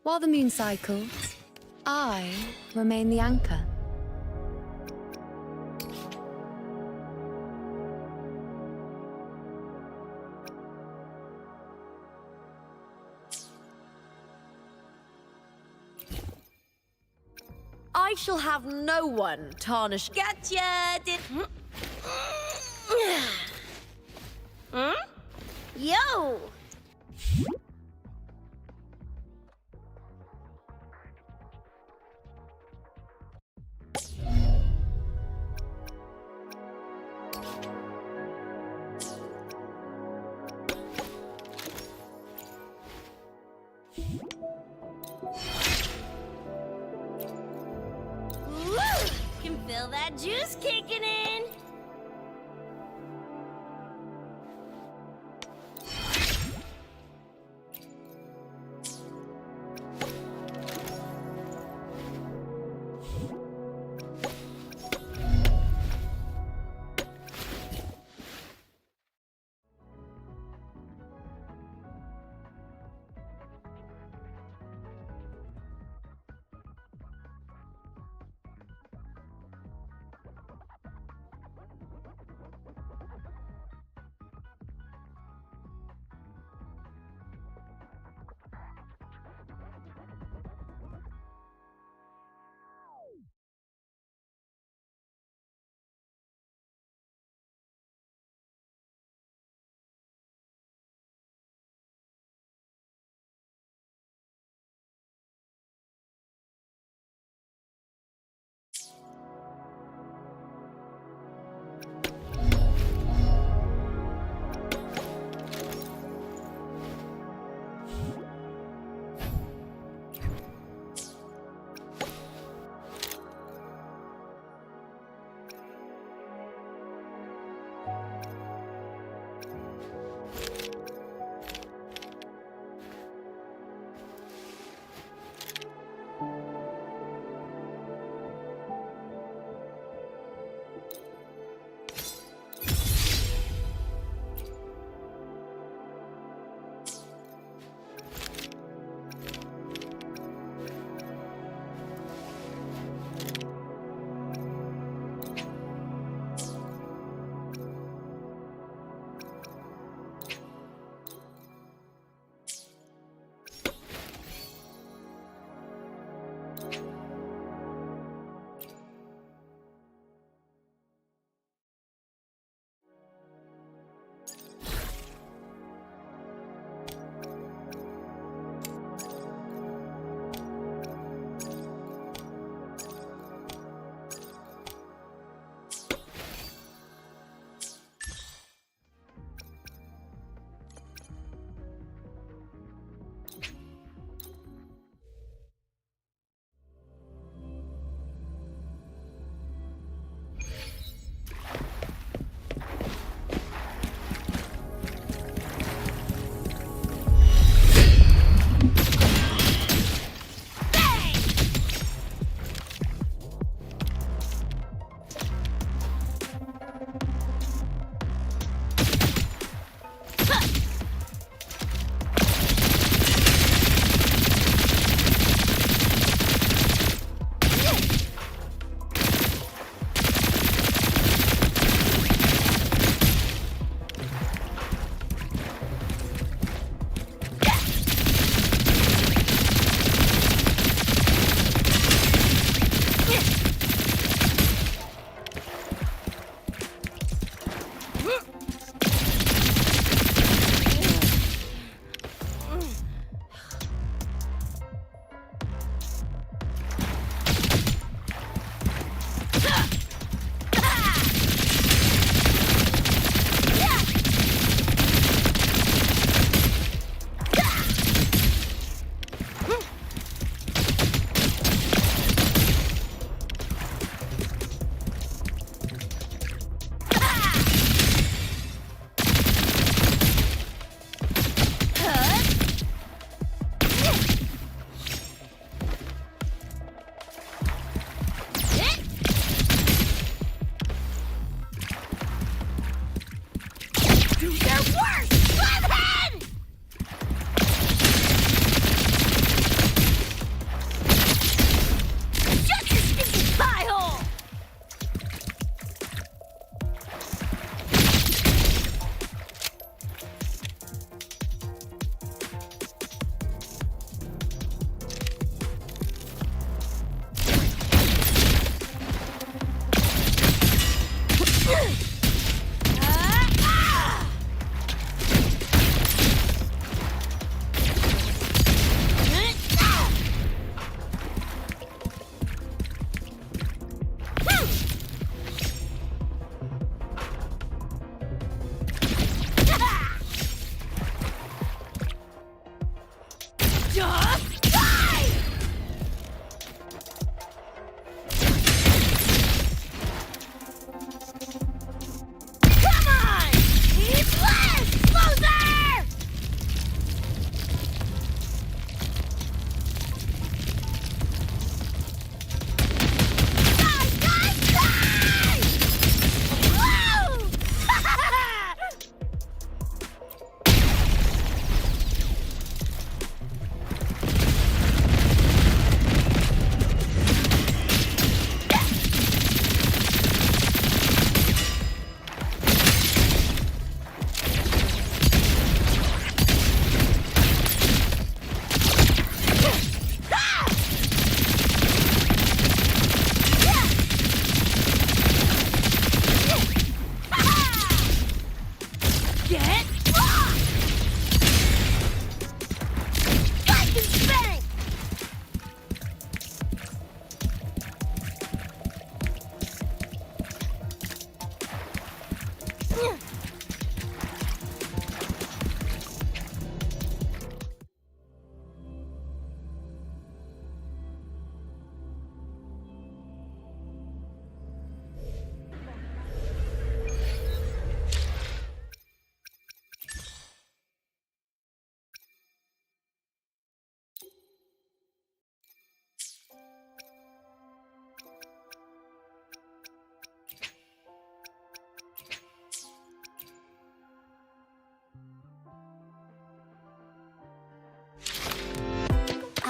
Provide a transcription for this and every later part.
While the moon cycles, I remain the anchor. I shall have no one tarnish. Gotcha! Hmm? Yo! Woo! Can feel that juice kicking in.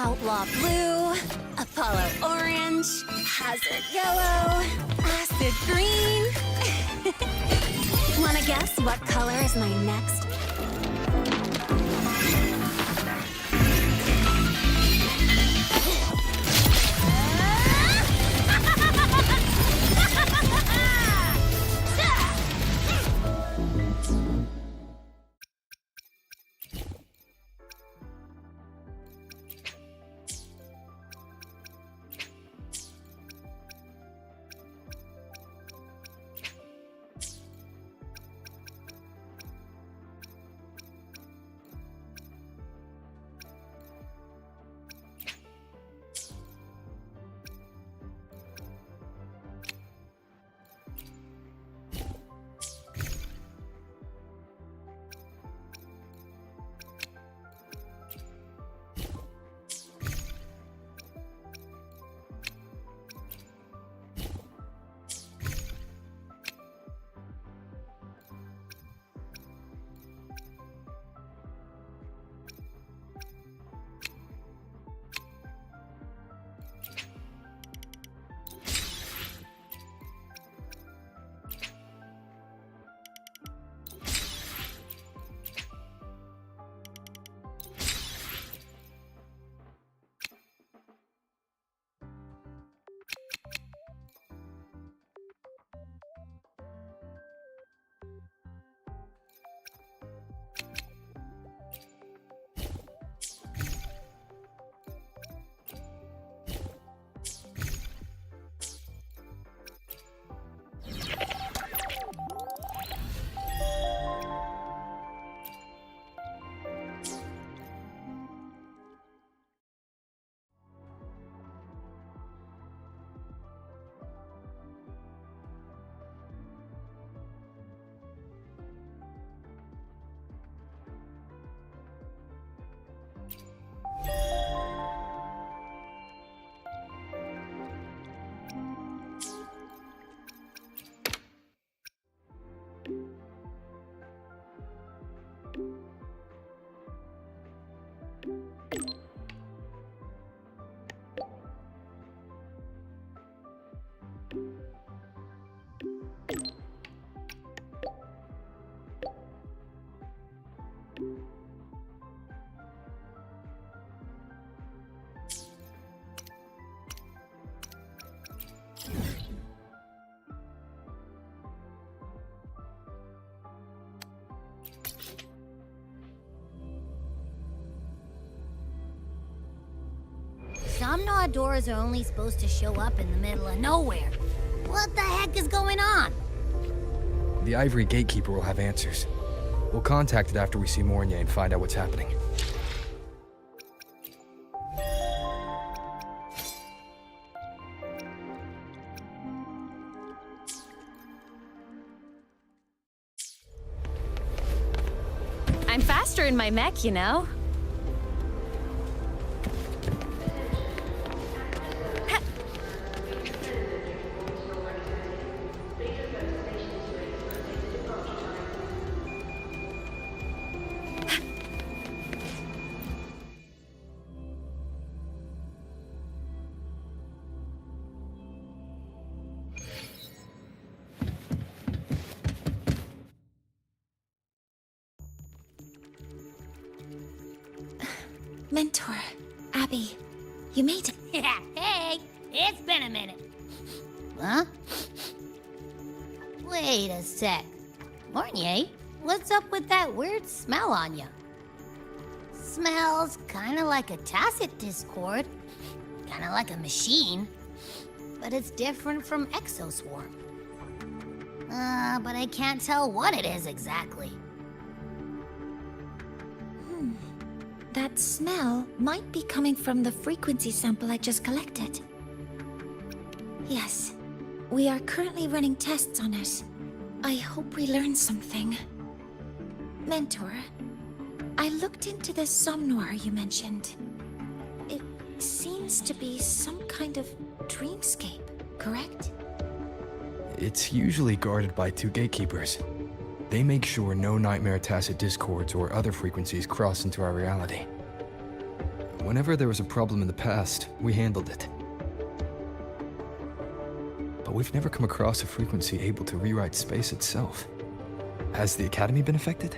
Outlaw blue, Apollo orange, hazard yellow, acid green. Wanna guess what color is my next? Some Naudoras are only supposed to show up in the middle of nowhere. What the heck is going on? The Ivory Gatekeeper will have answers. We'll contact it after we see Mornier and find out what's happening. I'm faster in my mech, you know. Mentor, Abby, you made it. Yeah, hey, it's been a minute. Huh? Wait a sec. Mornier, what's up with that weird smell on you? Smells kinda like a tacit discord. Kinda like a machine. But it's different from Exoswarm. But I can't tell what it is exactly. That smell might be coming from the frequency sample I just collected. Yes, we are currently running tests on it. I hope we learn something. Mentor, I looked into the somnoir you mentioned. It seems to be some kind of dreamscape, correct? It's usually guarded by two gatekeepers. They make sure no nightmare tacit discords or other frequencies cross into our reality. Whenever there was a problem in the past, we handled it. But we've never come across a frequency able to rewrite space itself. Has the Academy been affected?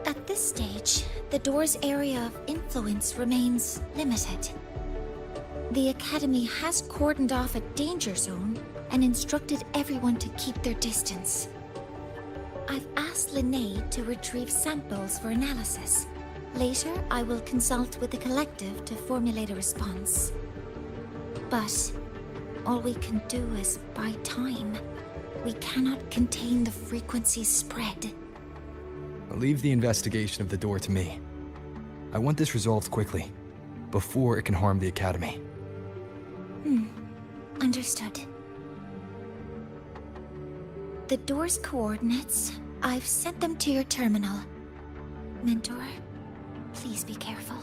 At this stage, the door's area of influence remains limited. The Academy has cordoned off a danger zone and instructed everyone to keep their distance. I've asked Linnae to retrieve samples for analysis. Later, I will consult with the collective to formulate a response. But all we can do is buy time. We cannot contain the frequency's spread. Leave the investigation of the door to me. I want this resolved quickly, before it can harm the Academy. Understood. The door's coordinates, I've sent them to your terminal. Mentor, please be careful.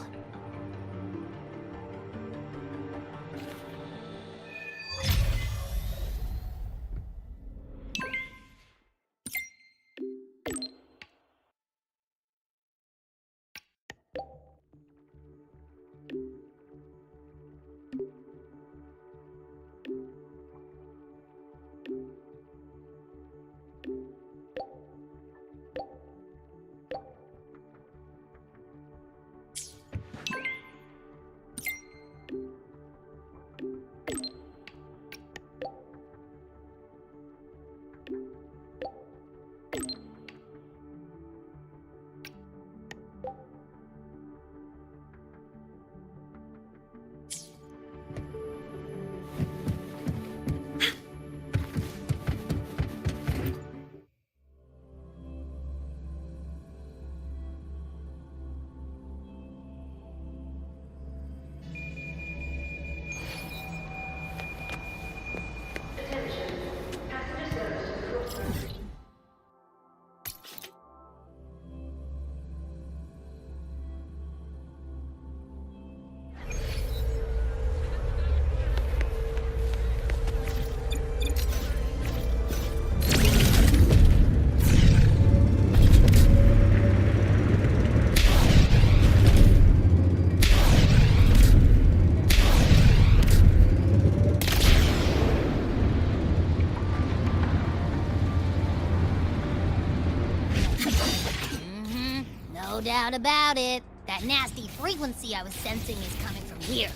No doubt about it. That nasty frequency I was sensing is coming from here.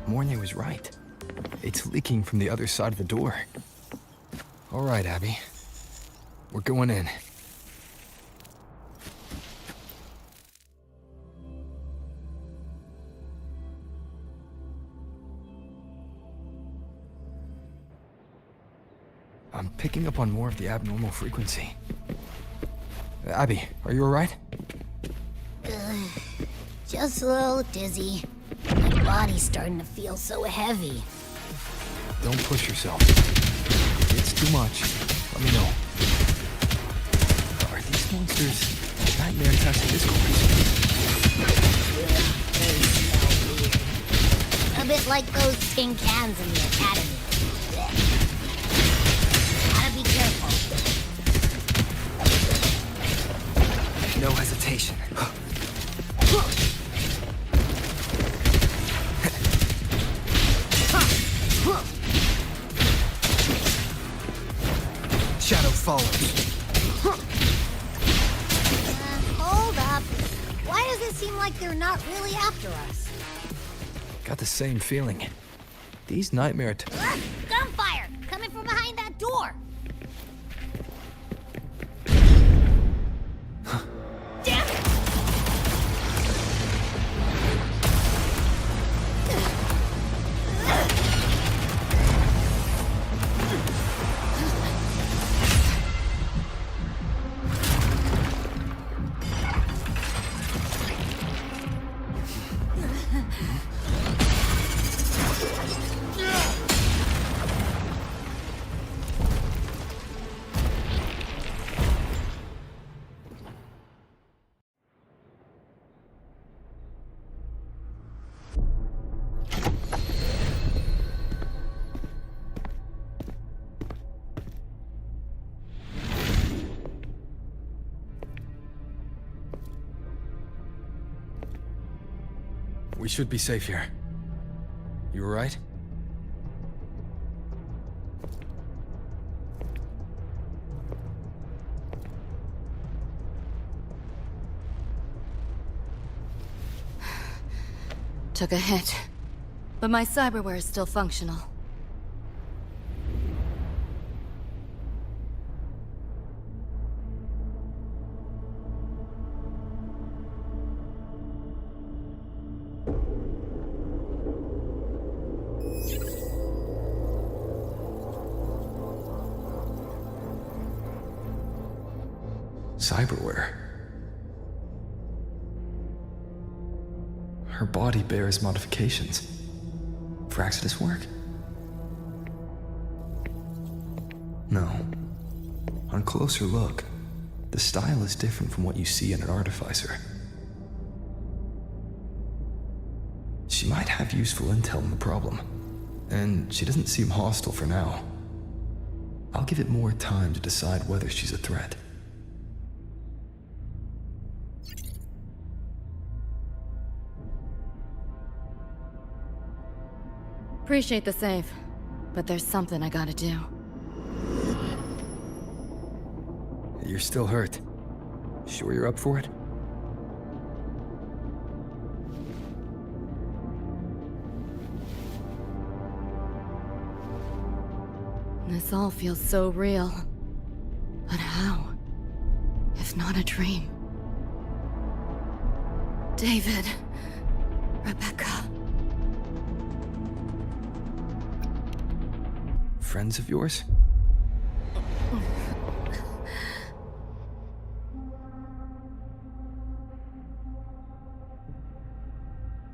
Mornay was right. It's leaking from the other side of the door. All right, Abby. We're going in. I'm picking up on more of the abnormal frequency. Abby, are you all right? Just a little dizzy. My body's starting to feel so heavy. Don't push yourself. If it's too much, let me know. Are these monsters nightmare tested discords? A bit like those tin cans in the Academy. Gotta be careful. No hesitation. Shadow follows. Hold up. Why does it seem like they're not really after us? Got the same feeling. These nightmare Gunfire! Coming from behind that door! Damn it! We should be safe here. You alright? Took a hit, but my cyberware is still functional. Cyberware. Her body bears modifications. For Exodus work? No. On closer look, the style is different from what you see in an artificer. She might have useful intel on the problem, and she doesn't seem hostile for now. I'll give it more time to decide whether she's a threat. Appreciate the save, but there's something I gotta do. You're still hurt. Sure you're up for it? This all feels so real. But how? If not a dream? David. Rebecca. Friends of yours?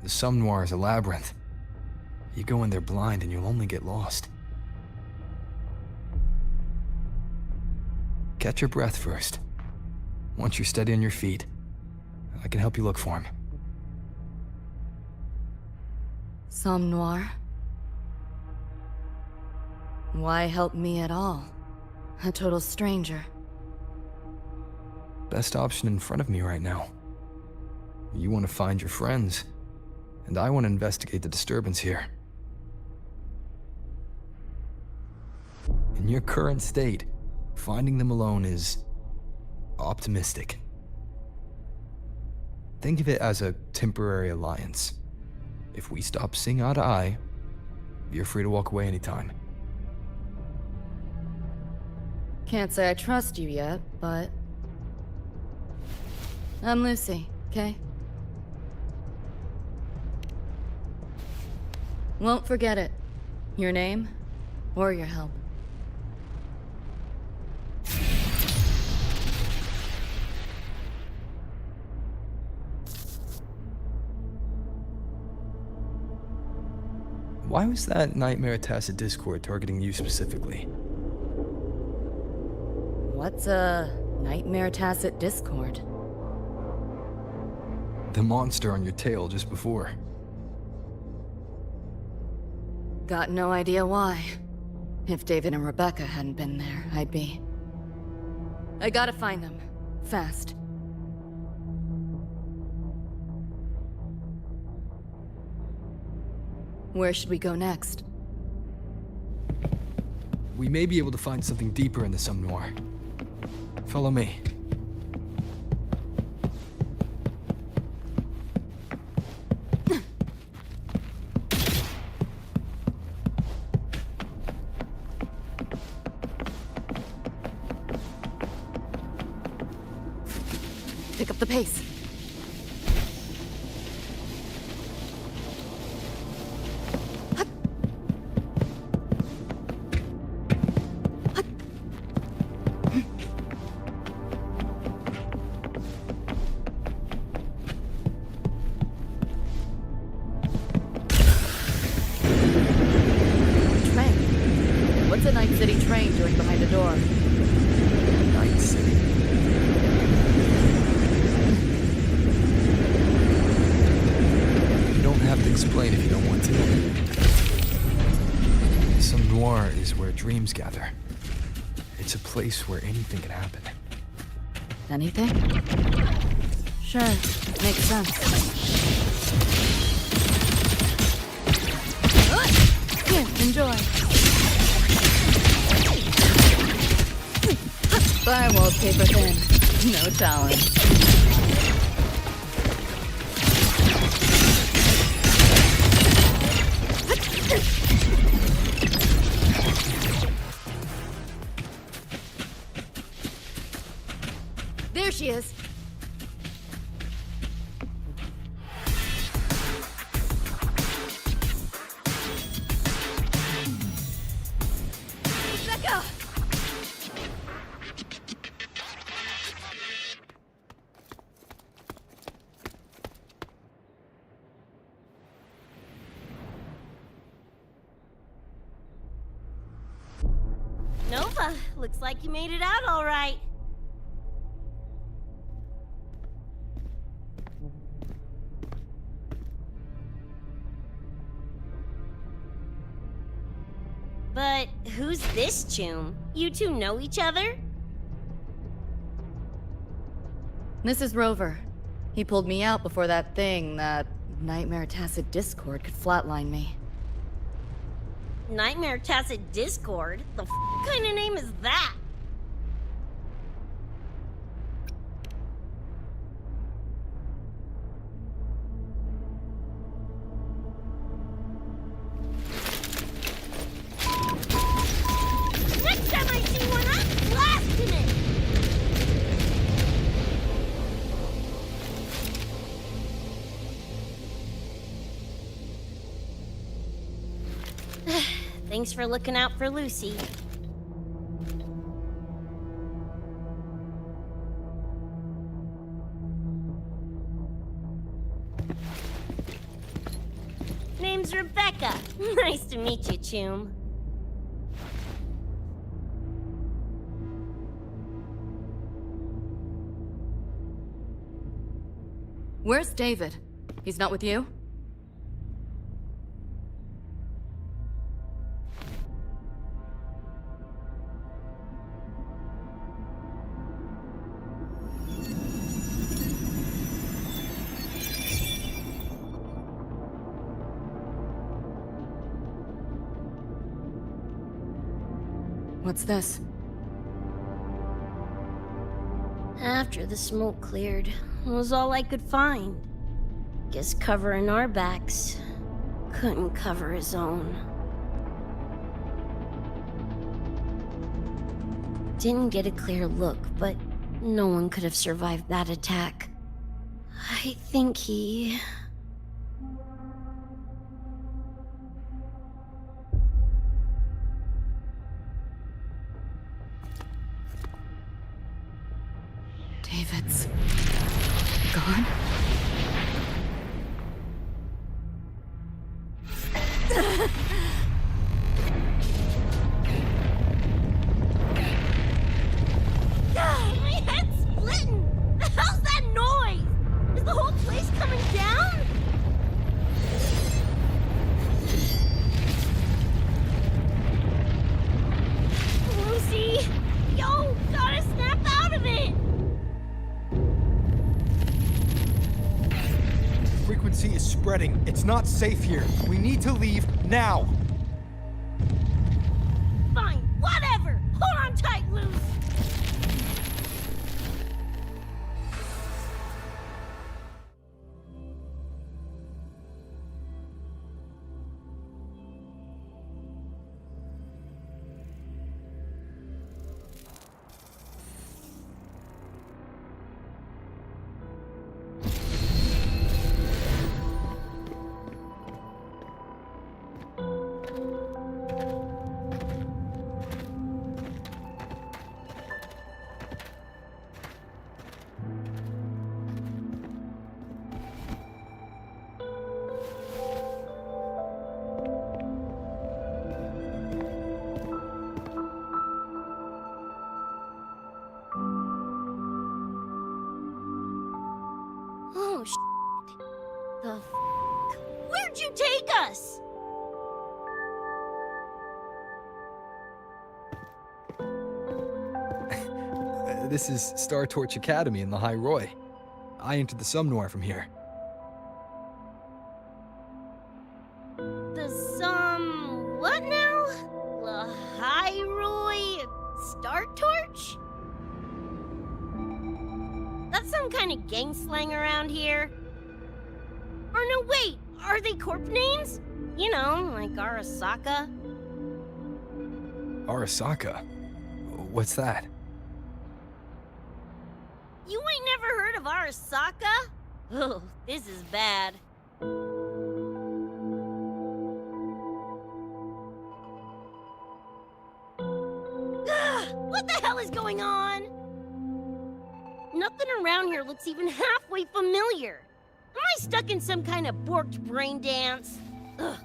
The Somme Noir is a labyrinth. You go in there blind and you'll only get lost. Catch your breath first. Once you're steady on your feet, I can help you look for him. Somme Noir? Why help me at all? A total stranger. Best option in front of me right now. You want to find your friends, and I want to investigate the disturbance here. In your current state, finding them alone is optimistic. Think of it as a temporary alliance. If we stop seeing eye to eye, you're free to walk away anytime. Can't say I trust you yet, but... I'm Lucy, okay? Won't forget it. Your name, or your help. Why was that Nightmare Tacit Discord targeting you specifically? What's a Nightmare Tacit Discord? The monster on your tail just before. Got no idea why. If David and Rebecca hadn't been there, I'd be... I gotta find them. Fast. Where should we go next? We may be able to find something deeper in the Somme Noir. Follow me. Pick up the pace. What's a Night City train doing behind a door? Night City. You don't have to explain if you don't want to. Somme Noir is where dreams gather. It's a place where anything can happen. Anything? Sure, makes sense. Enjoy. Firewall paper thin. No challenge. There she is. Rebecca! Nova, looks like you made it out all right. But who's this Choom? You two know each other? This is Rover. He pulled me out before that thing, that Nightmare Tacit Discord could flatline me. Nightmare Tacit Discord? The kind of name is that? Next time I see one, I'm blasting it! Thanks for looking out for Lucy. Name's Rebecca. Nice to meet you, Choom. Where's David? He's not with you? What's this? After the smoke cleared, it was all I could find. Guess covering our backs couldn't cover his own. Didn't get a clear look, but no one could have survived that attack. I think he... David's gone? My head's splitting! The hell's that noise? Is the whole place coming down? Lucy! Yo, gotta snap out of it! Frequency is spreading. It's not safe here. We need to leave now. Fine, whatever! Hold on tight, Luce! Oh, the f***? Where'd you take us? This is Star Torch Academy in the High Roy. I entered the Somnoir from here. The some... what? Star Torch? That's some kind of gang slang around here. Or no, wait, are they corp names? You know, like Arasaka. Arasaka? What's that? You ain't never heard of Arasaka? Oh, this is bad. What the hell is going on? Nothing around here looks even halfway familiar. Am I stuck in some kind of borked brain dance? Ugh.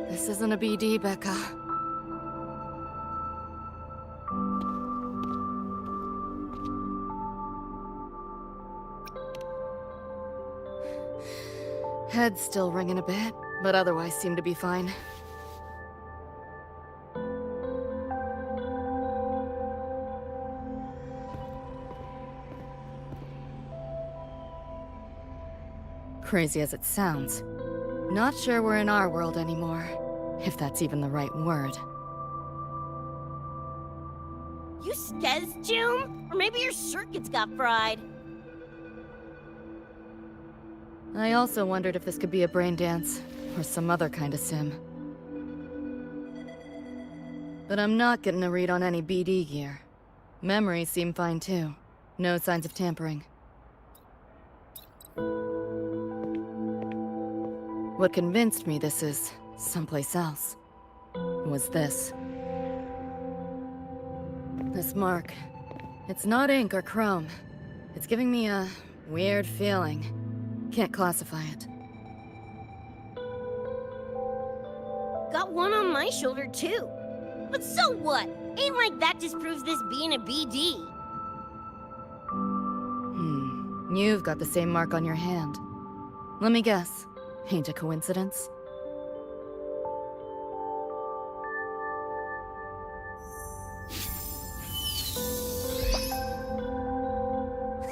This isn't a BD, Becca. Head's still ringing a bit, but otherwise seem to be fine. Crazy as it sounds, not sure we're in our world anymore, if that's even the right word. You skez, June? Or maybe your circuits got fried. I also wondered if this could be a brain dance, or some other kind of sim. But I'm not getting a read on any BD gear. Memories seem fine too. No signs of tampering. What convinced me this is someplace else was this. This mark. It's not ink or chrome. It's giving me a weird feeling. Can't classify it. Got one on my shoulder too. But so what? Ain't like that disproves this being a BD. You've got the same mark on your hand. Let me guess. Ain't a coincidence?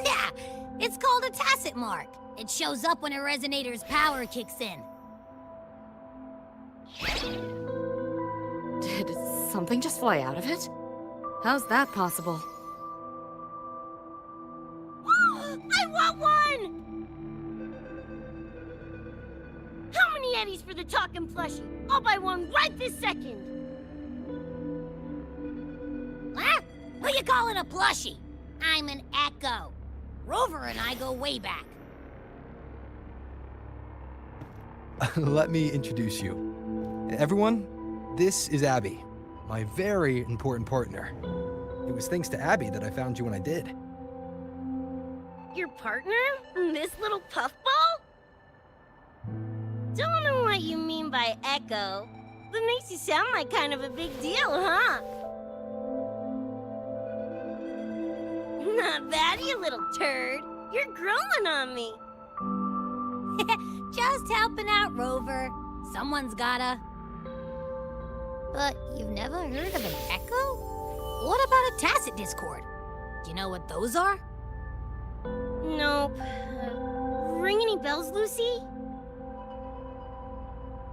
Yeah, it's called a tacit mark. It shows up when a resonator's power kicks in. Did something just fly out of it? How's that possible? I want one! How many eddies for the talking plushie? I'll buy one right this second. Huh? Who you calling a plushie? I'm an Echo. Rover and I go way back. Let me introduce you. Everyone, this is Abby, my very important partner. It was thanks to Abby that I found you when I did. Your partner? This little puffball? Don't know what you mean by Echo, but makes you sound like kind of a big deal, huh? Not bad, you little turd. You're growing on me. Just helping out, Rover. Someone's gotta. But you've never heard of an Echo? What about a tacit discord? Do you know what those are? Nope. Ring any bells, Lucy?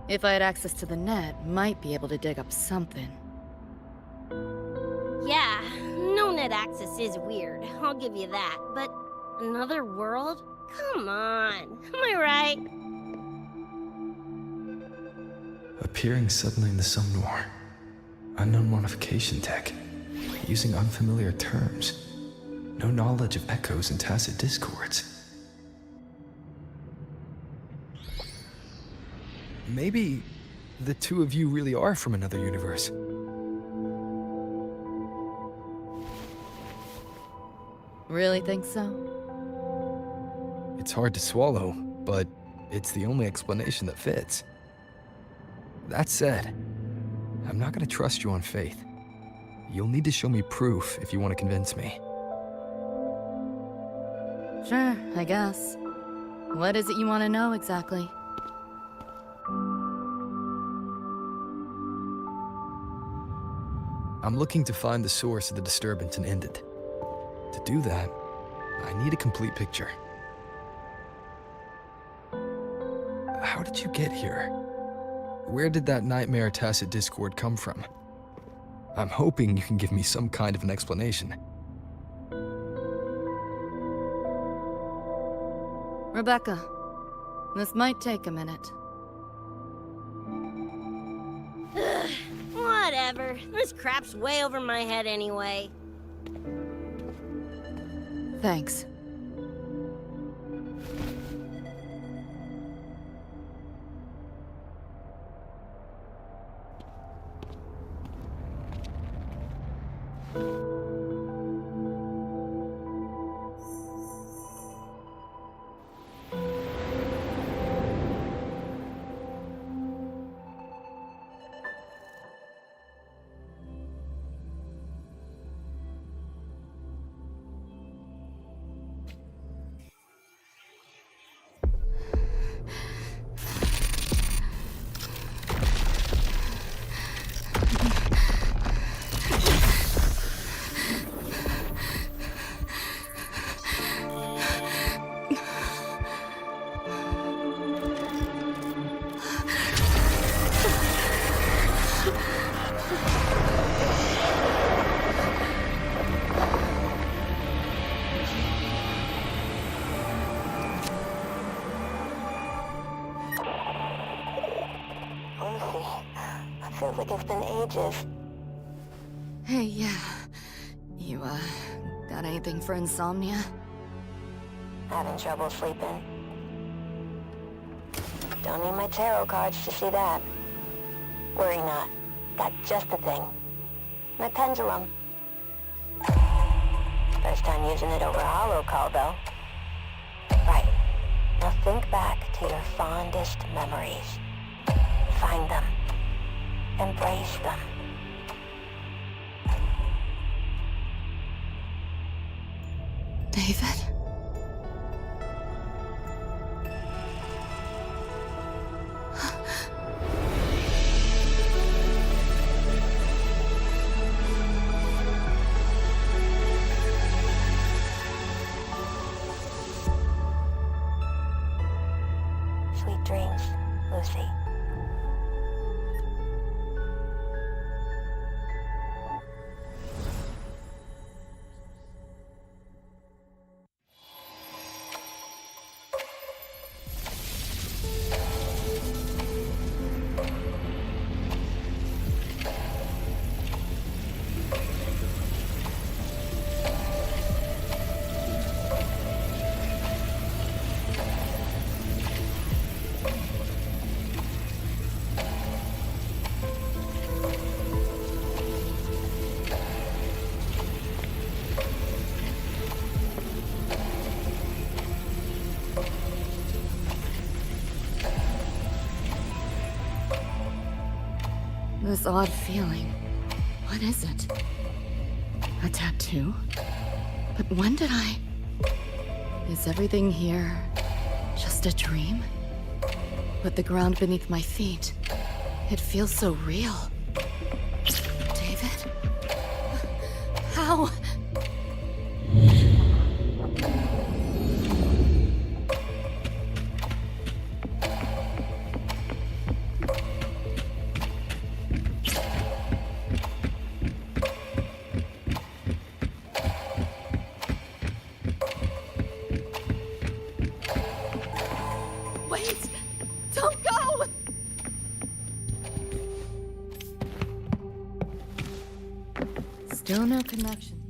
If I had access to the net, might be able to dig up something. Yeah, no net access is weird, I'll give you that. But another world? Come on, am I right? Appearing suddenly in the Somnor. Unknown modification tech. Using unfamiliar terms. No knowledge of echoes and tacit discords. Maybe the two of you really are from another universe. Really think so? It's hard to swallow, but it's the only explanation that fits. That said, I'm not gonna trust you on faith. You'll need to show me proof if you want to convince me. Sure, I guess. What is it you want to know exactly? I'm looking to find the source of the disturbance and end it. To do that, I need a complete picture. How did you get here? Where did that nightmare tacit discord come from? I'm hoping you can give me some kind of an explanation. Rebecca, this might take a minute. Whatever. This crap's way over my head anyway. Thanks. Feels like it's been ages. Hey, yeah. You, got anything for insomnia? Having trouble sleeping. Don't need my tarot cards to see that. Worry not. Got just the thing. My pendulum. First time using it over holo call, though. Right. Now think back to your fondest memories. Find them. Embrace them. David? Sweet dreams, Lucy. This odd feeling. What is it? A tattoo? But when did I... Is everything here just a dream? But the ground beneath my feet, it feels so real. David? How? Wait! Don't go! Still no connection.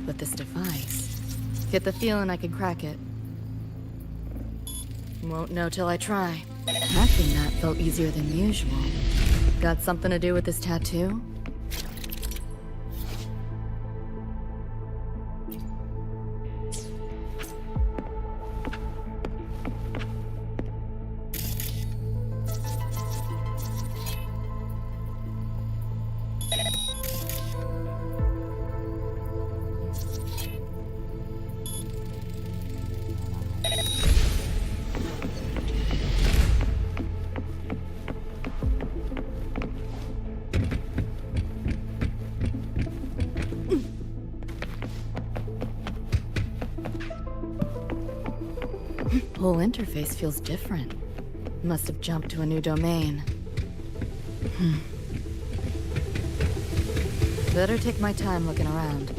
With this device, get the feeling I can crack it. Won't know till I try. Hacking that felt easier than usual. Got something to do with this tattoo? Whole interface feels different. Must have jumped to a new domain. Better take my time looking around.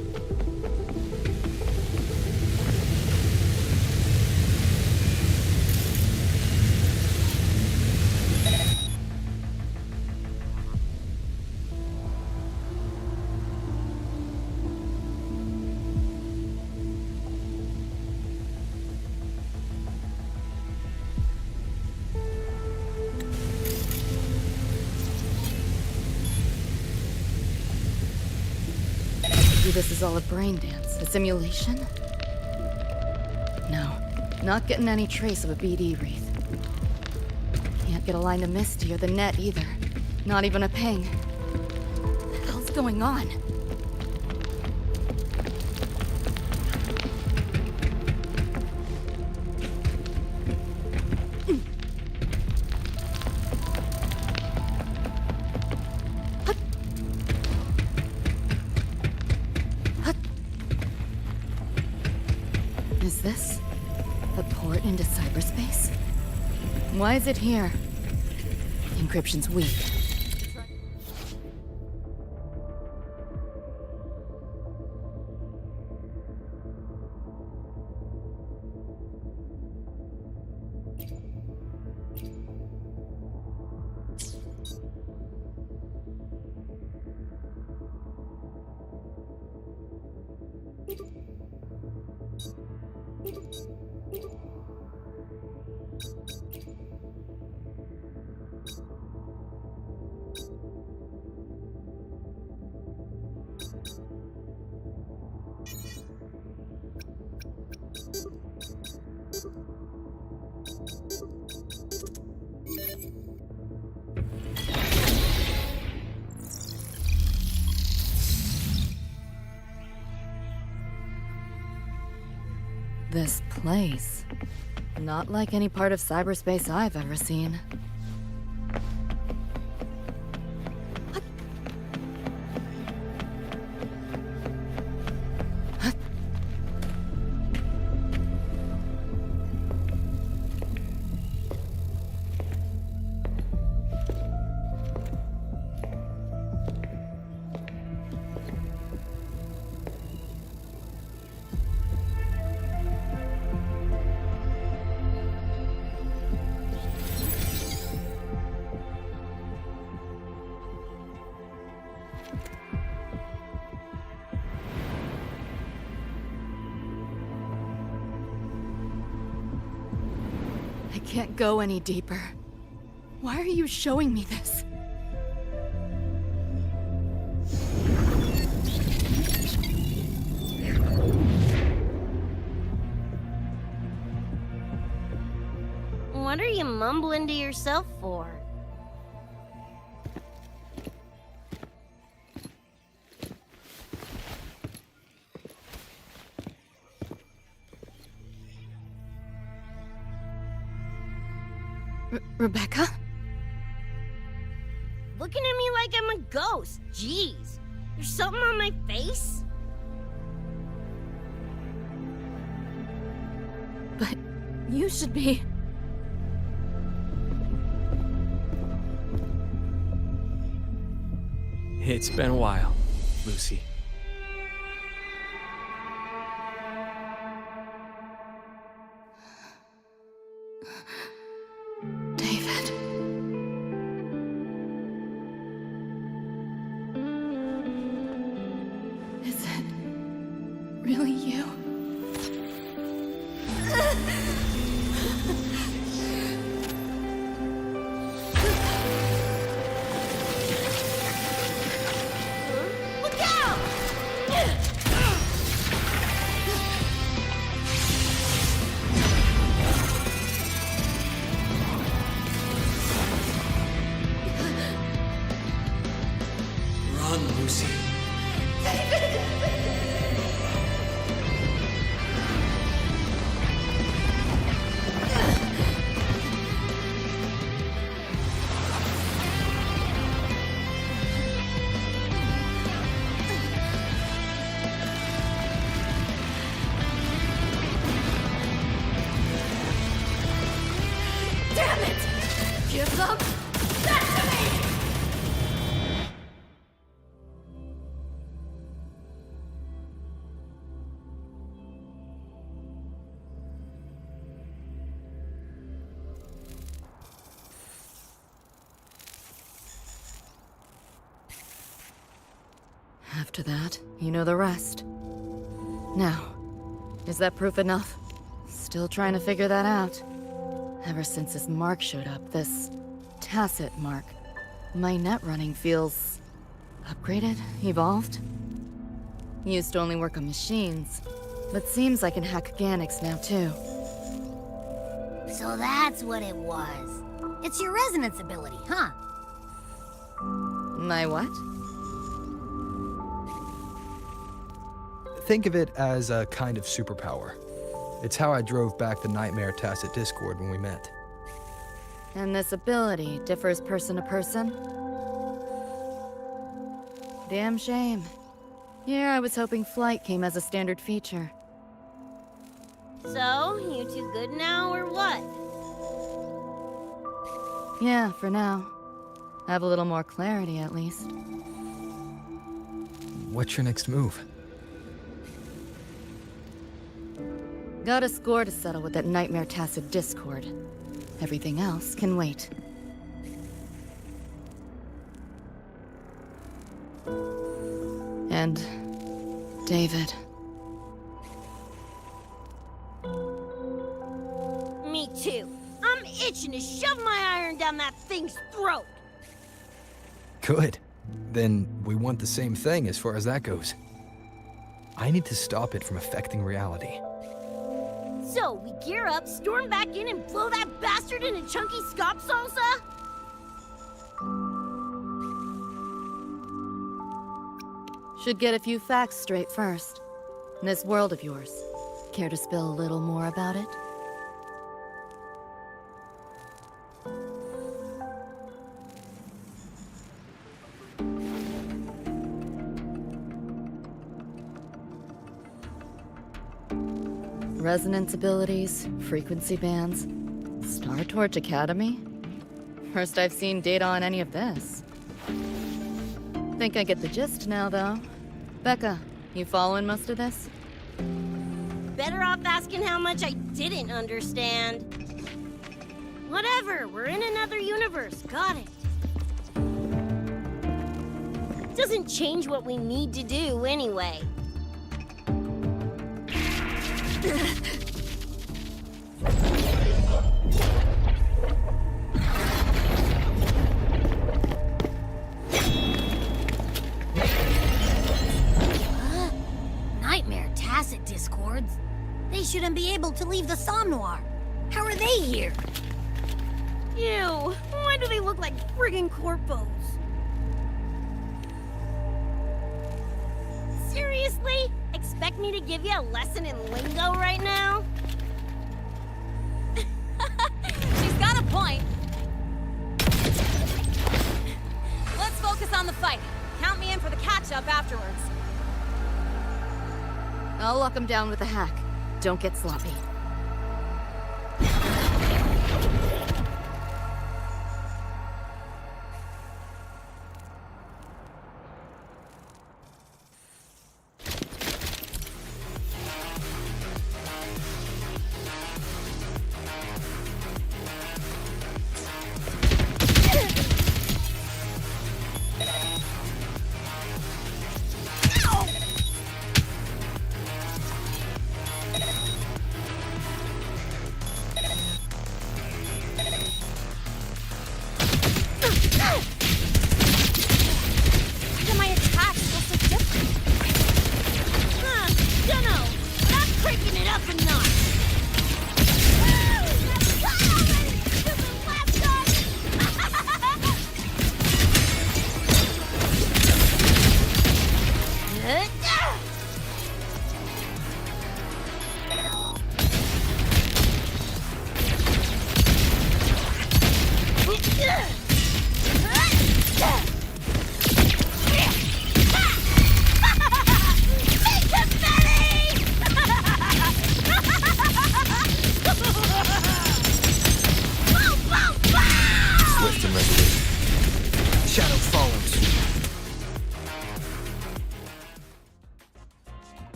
This is all a brain dance, a simulation? No, not getting any trace of a BD wreath. Can't get a line of Misty or the net either. Not even a ping. What the hell's going on? Is this a port into cyberspace? Why is it here? Encryption's weak. This place. Not like any part of cyberspace I've ever seen. I can't go any deeper. Why are you showing me this? What are you mumbling to yourself for? Rebecca? Looking at me like I'm a ghost. Jeez. There's something on my face? But you should be... It's been a while, Lucy. David. Is it really you? Look out! Run, Lucy. Give them that to me! After that, you know the rest. Now, is that proof enough? Still trying to figure that out. Ever since this mark showed up, this tacit mark, my net running feels upgraded, evolved. Used to only work on machines, but seems I can hack organics now too. So that's what it was. It's your resonance ability, huh? My what? Think of it as a kind of superpower. It's how I drove back the Nightmare Tacit Discord when we met. And this ability differs person to person? Damn shame. Here I was hoping flight came as a standard feature. So, you two good now, or what? Yeah, for now. Have a little more clarity, at least. What's your next move? Got a score to settle with that Nightmare Tacit Discord. Everything else can wait. And David. Me too. I'm itching to shove my iron down that thing's throat. Good. Then we want the same thing as far as that goes. I need to stop it from affecting reality. So, we gear up, storm back in, and blow that bastard into chunky scop salsa? Should get a few facts straight first. This world of yours. Care to spill a little more about it? Resonance abilities, frequency bands, Star Torch Academy? First I've seen data on any of this. Think I get the gist now, though. Becca, you following most of this? Better off asking how much I didn't understand. Whatever, we're in another universe, got it. Doesn't change what we need to do anyway. Nightmare Tacit Discords? They shouldn't be able to leave the Somnoir. How are they here? Ew, why do they look like friggin' corpos? Seriously? Expect me to give you a lesson in lingo right now? She's got a point. Let's focus on the fight. Count me in for the catch-up afterwards. I'll lock him down with a hack. Don't get sloppy.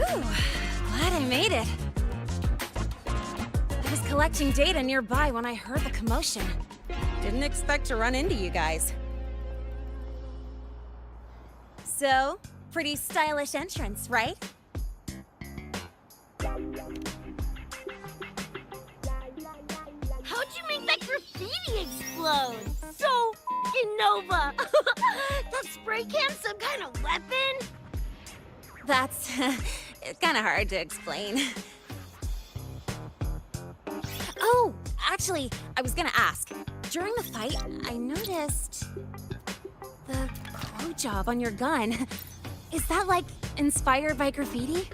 Glad I made it. I was collecting data nearby when I heard the commotion. Didn't expect to run into you guys. So, pretty stylish entrance, right? How'd you make that graffiti explode? So f***ing Nova! That spray can some kind of weapon? That's it's kind of hard to explain. Oh, actually, I was gonna ask. During the fight, I noticed the glow job on your gun. Is that like inspired by graffiti?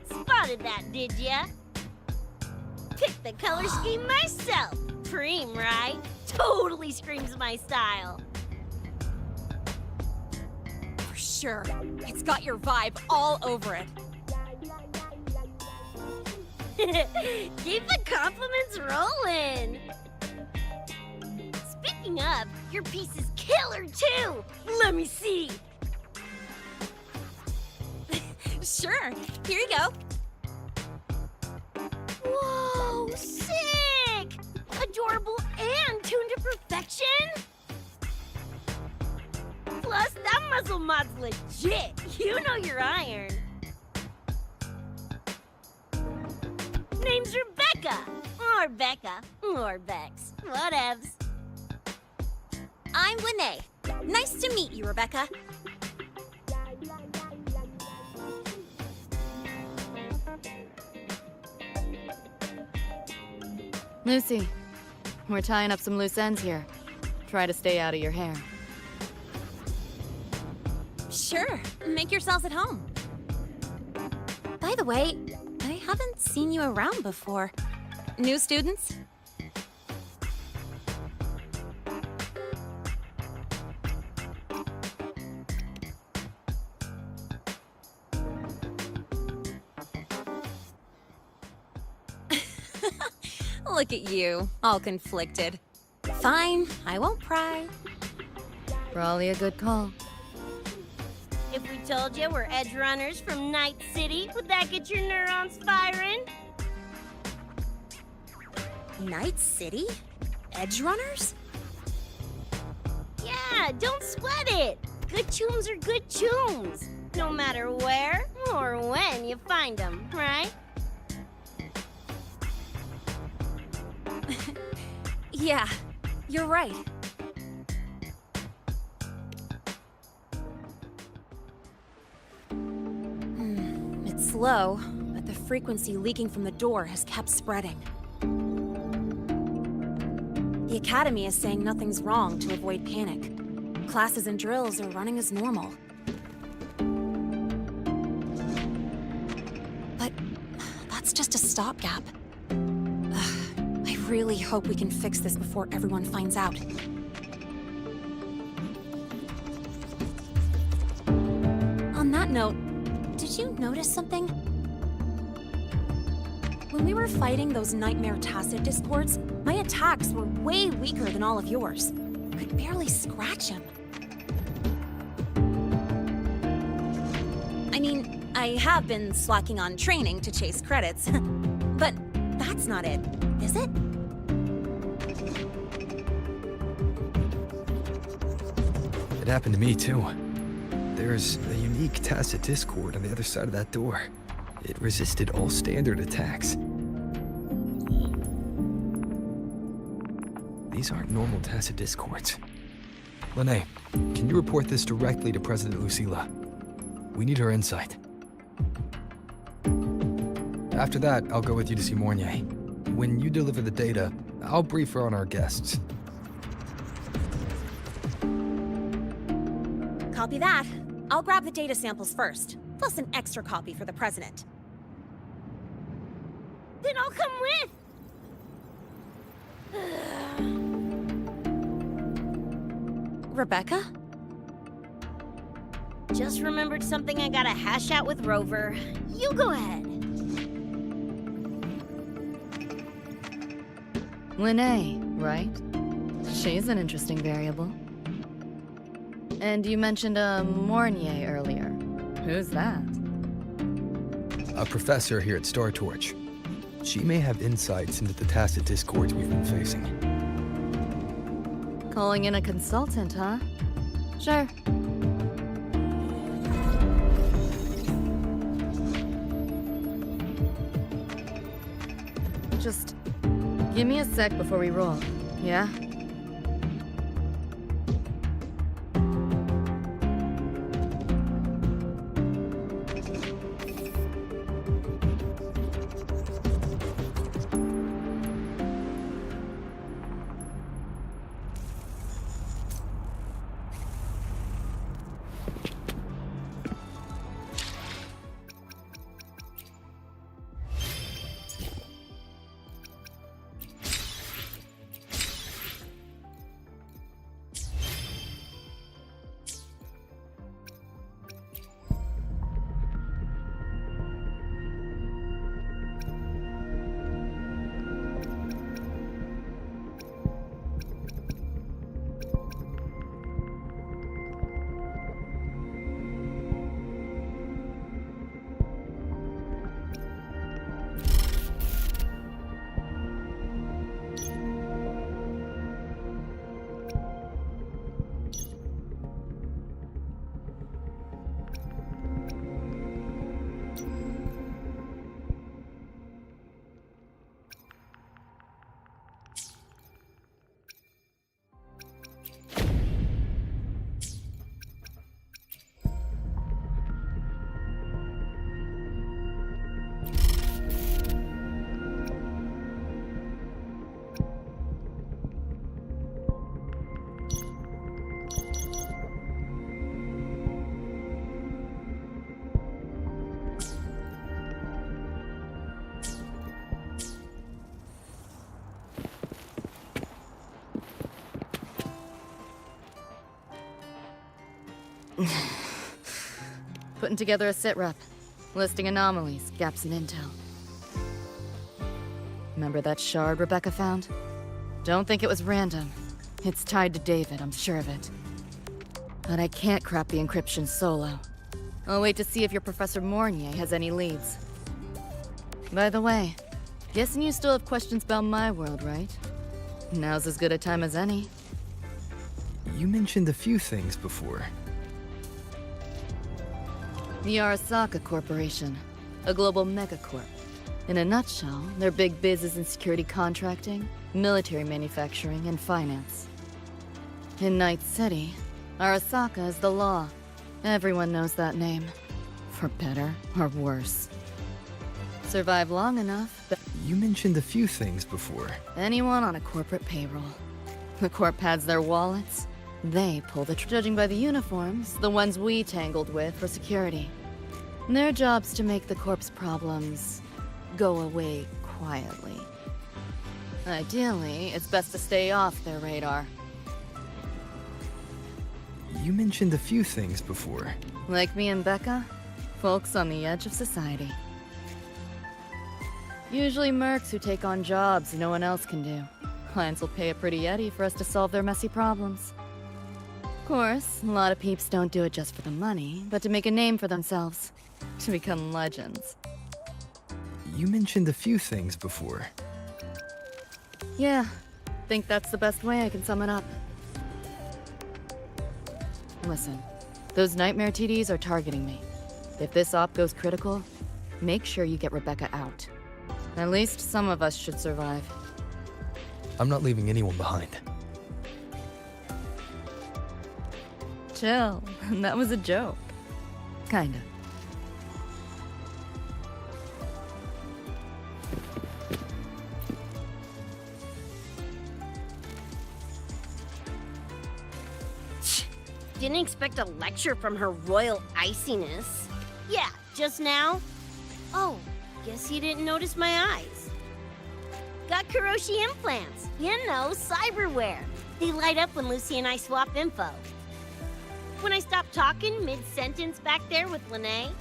Spotted that, did ya? Picked the color scheme myself. Preem, right? Totally screams my style. For sure. It's got your vibe all over it. Keep the compliments rolling. Speaking of, your piece is killer too. Let me see. Sure. Here you go. Whoa, sick! Adorable and tuned to perfection? Plus, that muzzle mod's legit. You know your iron. Name's Rebecca. Or Becca. Or Bex. Whatevs. I'm Lene. Nice to meet you, Rebecca. Lucy, we're tying up some loose ends here. Try to stay out of your hair. Sure. Make yourselves at home. By the way, I haven't seen you around before. New students? Look at you, all conflicted. Fine, I won't pry. Probably a good call. If we told you we're Edgerunners from Night City, would that get your neurons firing? Night City? Edgerunners? Yeah, don't sweat it. Good tunes are good tunes. No matter where or when you find them, right? Yeah, you're right. It's slow, but the frequency leaking from the door has kept spreading. The Academy is saying nothing's wrong to avoid panic. Classes and drills are running as normal. But that's just a stopgap. I really hope we can fix this before everyone finds out. On that note, did you notice something? When we were fighting those nightmare tacit discords, my attacks were way weaker than all of yours. Could barely scratch him. I mean, I have been slacking on training to chase credits, but that's not it, is it? It happened to me, too. There's a unique tacit discord on the other side of that door. It resisted all standard attacks. These aren't normal tacit discords. Lene, can you report this directly to President Lucilla? We need her insight. After that, I'll go with you to see Mornier. When you deliver the data, I'll brief her on our guests. Copy that. I'll grab the data samples first, plus an extra copy for the president. Then I'll come with. Rebecca? Just remembered something I gotta hash out with Rover. You go ahead. Lene, right? She's an interesting variable. And you mentioned a Mornier earlier. Who's that? a professor here at Star Torch. She may have insights into the tacit discords we've been facing. Calling in a consultant, huh? Sure. Just give me a sec before we roll, yeah? Putting together a sitrep, listing anomalies, gaps in intel. Remember that shard Rebecca found? Don't think it was random. It's tied to David, I'm sure of it. But I can't crack the encryption solo. I'll wait to see if your Professor Mornier has any leads. By the way, guessing you still have questions about my world, right? Now's as good a time as any. You mentioned a few things before. The Arasaka Corporation, a global megacorp. In a nutshell, their big biz is in security contracting, military manufacturing, and finance. In Night City, Arasaka is the law. Everyone knows that name. For better or worse. Survive long enough, but You mentioned a few things before. anyone on a corporate payroll. The corp pads their wallets. They pull the judging by the uniforms, the ones we tangled with for security. Their job's to make the corp's problems go away quietly. Ideally, it's best to stay off their radar. You mentioned a few things before. Like me and Becca, folks on the edge of society. Usually mercs who take on jobs no one else can do. Clients will pay a pretty eddy for us to solve their messy problems. Of course, a lot of peeps don't do it just for the money, but to make a name for themselves. To become legends. You mentioned a few things before. Yeah, think that's the best way I can sum it up. Listen, those nightmare TDs are targeting me. If this op goes critical, make sure you get Rebecca out. At least some of us should survive. I'm not leaving anyone behind. Chill, that was a joke. Kinda. Didn't expect a lecture from her royal iciness. Yeah, just now. Oh, guess you didn't notice my eyes. Got Kuroshi implants. You know, cyberware. They light up when Lucy and I swap info. When I stop talking mid-sentence back there with Lene.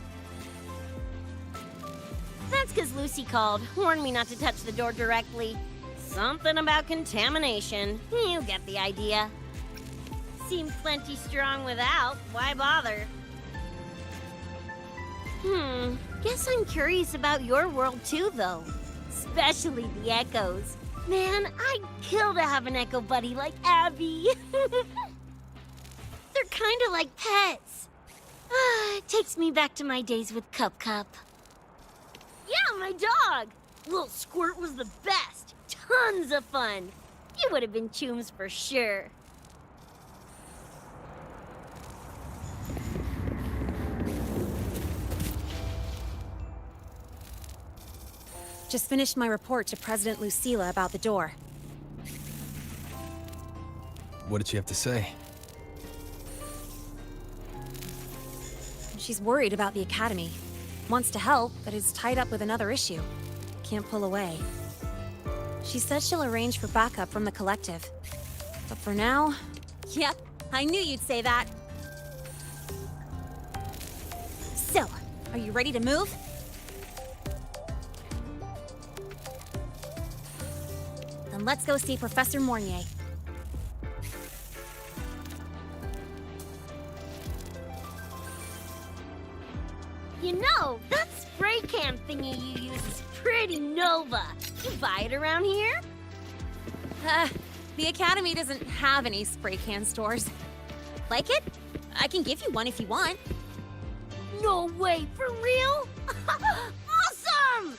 That's because Lucy called, warned me not to touch the door directly. Something about contamination. You get the idea. Seemed plenty strong without. Why bother? Guess I'm curious about your world too, though. Especially the echoes. Man, I'd kill to have an echo buddy like Abby. They're kinda like pets. It takes me back to my days with Cup Cup. Yeah, my dog! Little Squirt was the best. Tons of fun. You would have been chooms for sure. Just finished my report to President Lucilla about the door. What did she have to say? She's worried about the Academy. Wants to help, but is tied up with another issue. Can't pull away. She said she'll arrange for backup from the collective. But for now... Yep, I knew you'd say that. So, are you ready to move? Then let's go see Professor Mornier. You know, that spray can thingy you use is pretty Nova. You buy it around here? The Academy doesn't have any spray can stores. Like it? I can give you one if you want. No way, for real? Awesome!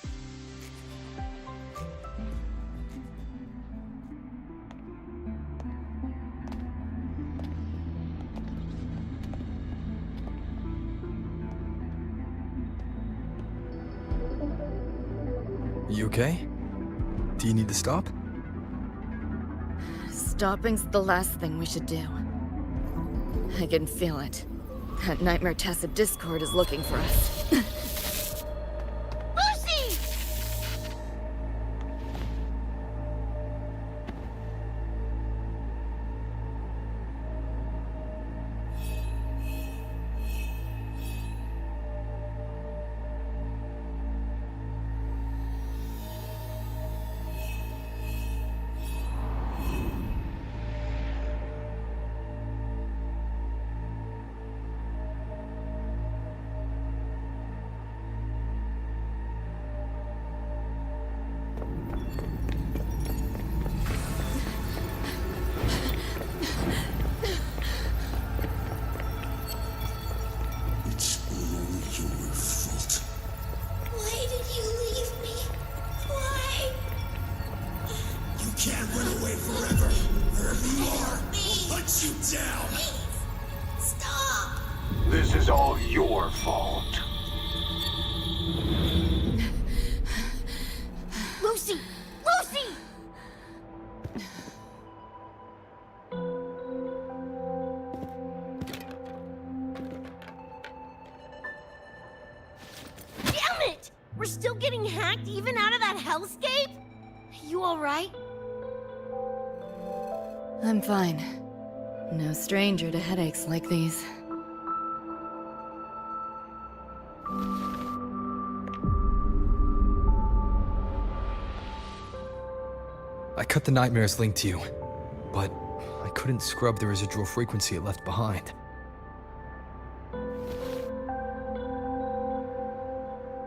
You okay? Do you need to stop? Stopping's the last thing we should do. I can feel it. That nightmare Tacit Discord is looking for us. Lucy! Why did you leave me? Why? You can't run away forever. Wherever you are, we'll hunt you down. Stop! This is all your fault. Lucy! Lucy! Damn it! We're still getting hacked even out of that hellscape? You alright? I'm fine. No stranger to headaches like these. I cut the nightmares linked to you, but I couldn't scrub the residual frequency it left behind.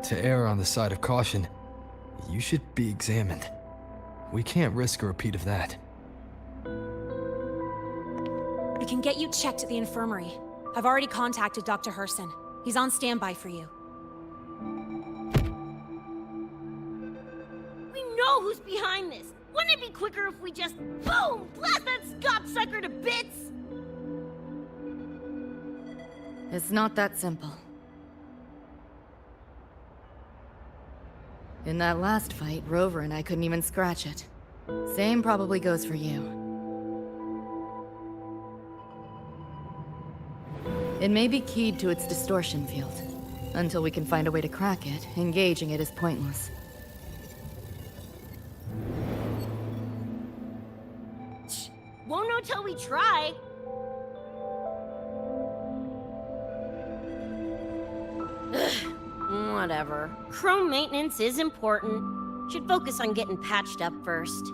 To err on the side of caution, you should be examined. We can't risk a repeat of that. We can get you checked at the infirmary. I've already contacted Dr. Herson. He's on standby for you. We know who's behind this. Wouldn't it be quicker if we just, boom, blast that Scott sucker to bits? It's not that simple. In that last fight, Rover and I couldn't even scratch it. Same probably goes for you. It may be keyed to its distortion field. Until we can find a way to crack it, engaging it is pointless. Won't know till we try. Whatever. Chrome maintenance is important. Should focus on getting patched up first.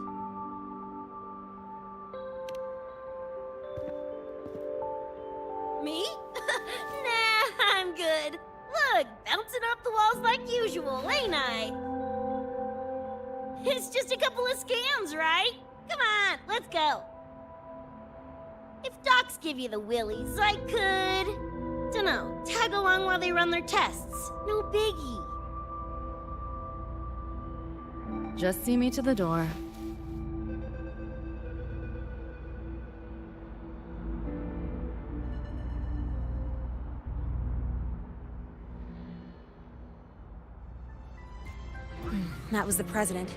Me? Nah, I'm good. Look, bouncing off the walls like usual, ain't I? It's just a couple of scams, right? Come on, let's go. If docs give you the willies, I could... dunno, tag along while they run their tests. No biggie. Just see me to the door. That was the president.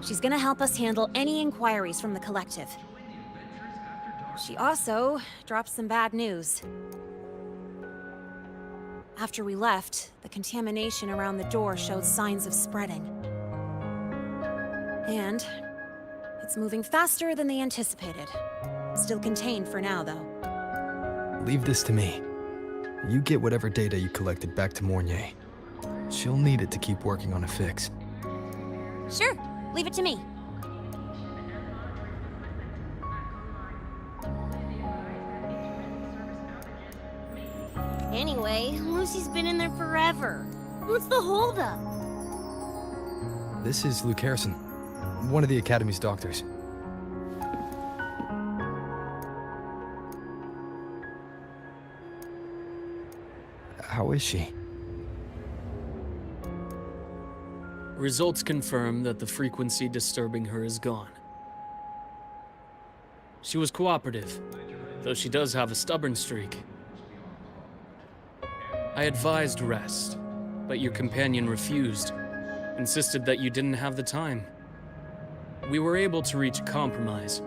She's gonna help us handle any inquiries from the collective. She also dropped some bad news. After we left, the contamination around the door showed signs of spreading. And it's moving faster than they anticipated. Still contained for now, though. Leave this to me. You get whatever data you collected back to Mornier. She'll need it to keep working on a fix. Sure, leave it to me. Anyway, Lucy's been in there forever. What's the holdup? This is Luke Harrison, one of the Academy's doctors. How is she? Results confirm that the frequency disturbing her is gone. She was cooperative, though she does have a stubborn streak. I advised rest, but your companion refused, insisted that you didn't have the time. We were able to reach a compromise.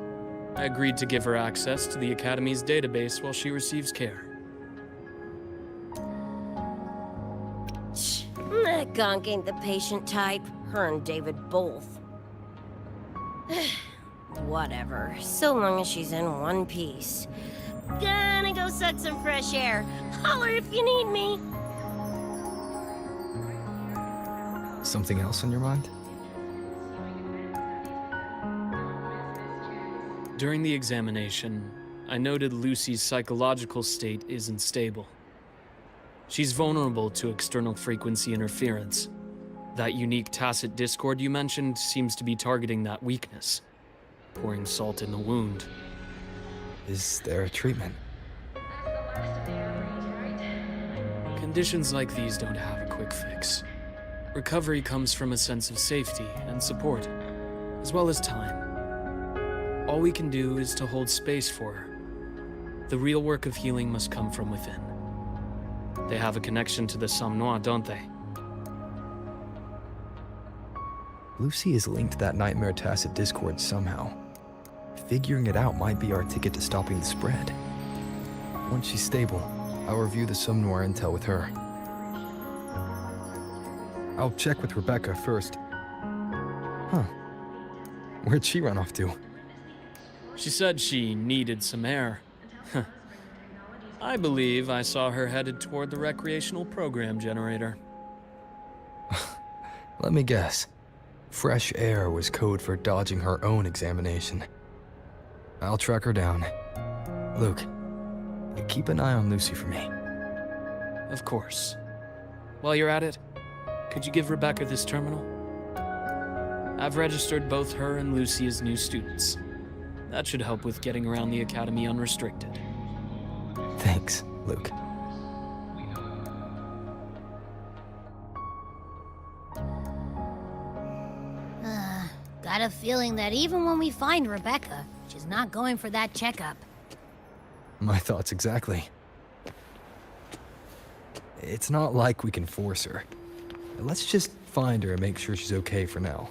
I agreed to give her access to the Academy's database while she receives care. That gonk ain't the patient type. Her and David both. Whatever, so long as she's in one piece. Gonna go suck some fresh air. Holler if you need me. Something else on your mind? During the examination, I noted Lucy's psychological state isn't stable. She's vulnerable to external frequency interference. That unique tacit discord you mentioned seems to be targeting that weakness, pouring salt in the wound. Is there a treatment? Conditions like these don't have a quick fix. Recovery comes from a sense of safety and support, as well as time. All we can do is to hold space for her. The real work of healing must come from within. They have a connection to the Somme Noire, don't they? Lucy is linked to that nightmare tacit discord somehow. Figuring it out might be our ticket to stopping the spread. Once she's stable, I'll review the Somme Noire intel with her. I'll check with Rebecca first. Huh. Where'd she run off to? She said she needed some air. I believe I saw her headed toward the recreational program generator. Let me guess. Fresh air was code for dodging her own examination. I'll track her down. Luke, keep an eye on Lucy for me. Of course. While you're at it, could you give Rebecca this terminal? I've registered both her and Lucy as new students. That should help with getting around the Academy unrestricted. Thanks, Luke. Got a feeling that even when we find Rebecca, she's not going for that checkup. My thoughts exactly. It's not like we can force her. Let's just find her and make sure she's okay for now.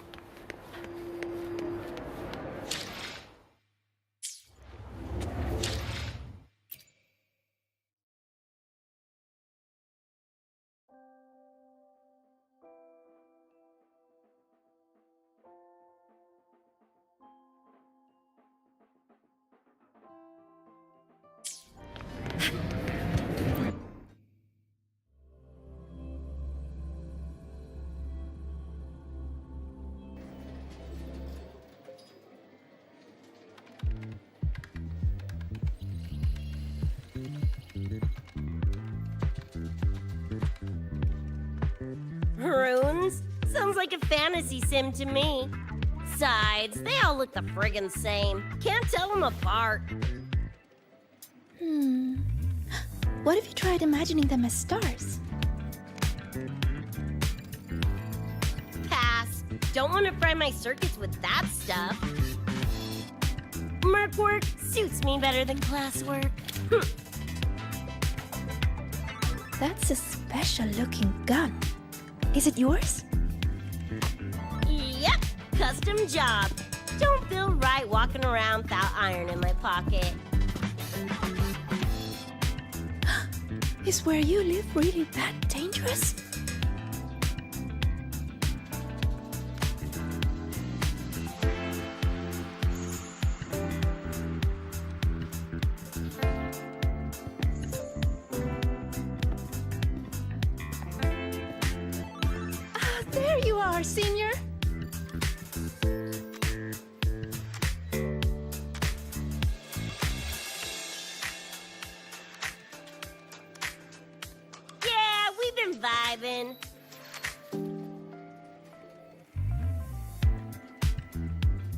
Runes? Sounds like a fantasy sim to me. Besides, they all look the friggin' same. Can't tell them apart. What if you tried imagining them as stars? Pass. Don't want to fry my circuits with that stuff. Merc work suits me better than classwork. That's a special-looking gun. Is it yours? Yep, custom job. Don't feel right walking around without iron in my pocket. Is where you live really that dangerous? There you are, Senior. Yeah, we've been vibing.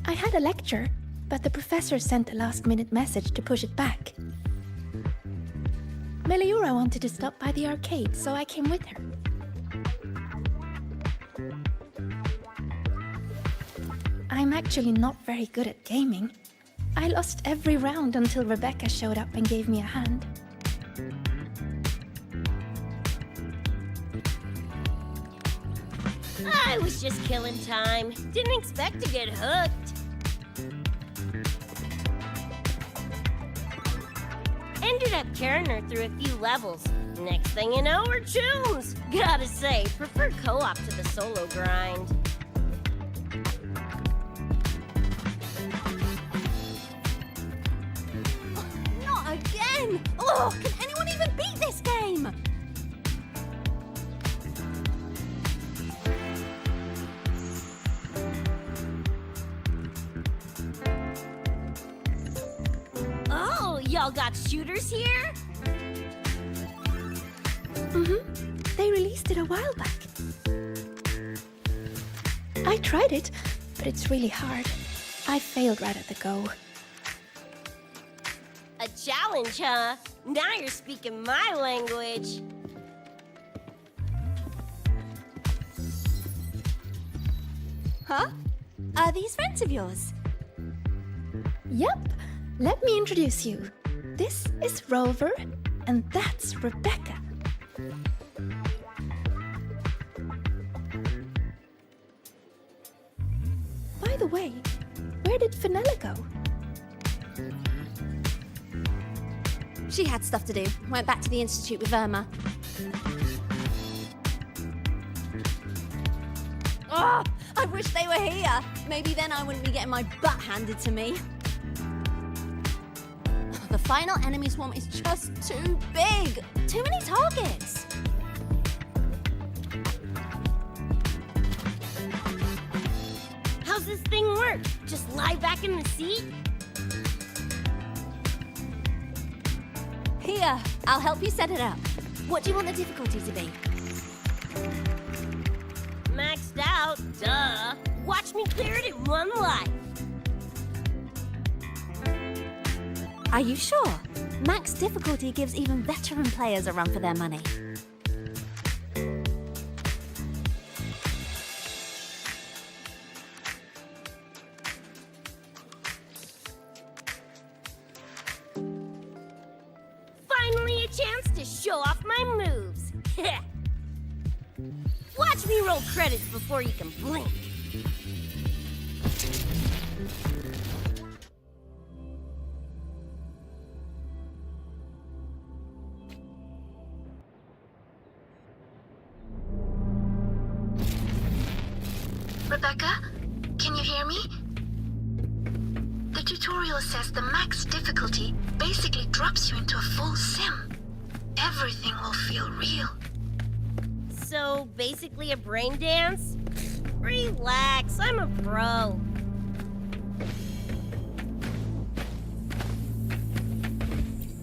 I had a lecture, but the professor sent a last-minute message to push it back. Meliora wanted to stop by the arcade, so I came with her. I'm actually not very good at gaming. I lost every round until Rebecca showed up and gave me a hand. I was just killing time. Didn't expect to get hooked. Ended up carrying her through a few levels. Next thing you know, we're chums. Gotta say, prefer co-op to the solo grind. Not again! Oh, can anyone even beat this game? Oh, y'all got shooters here? They released it a while back. I tried it, but it's really hard. I failed right at the go. A challenge, huh? Now you're speaking my language. Huh? Are these friends of yours? Yep, let me introduce you. This is Rover, and that's Rebecca. By the way, where did Fenella go? She had stuff to do. Went back to the Institute with Irma. Oh, I wish they were here. Maybe then I wouldn't be getting my butt handed to me. The final enemy swarm is just too big. Too many targets. How's this thing work? Just lie back in the seat? Here, I'll help you set it up. What do you want the difficulty to be? Maxed out, duh. Watch me clear it in one life. Are you sure? Max difficulty gives even veteran players a run for their money. Finally a chance to show off my moves. Watch me roll credits before you can blink. Rebecca, can you hear me? The tutorial says the max difficulty basically drops you into a full sim. Everything will feel real. So, basically a brain dance? Relax, I'm a pro.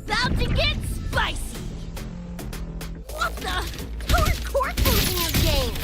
About to get spicy! What the? How are court in your game?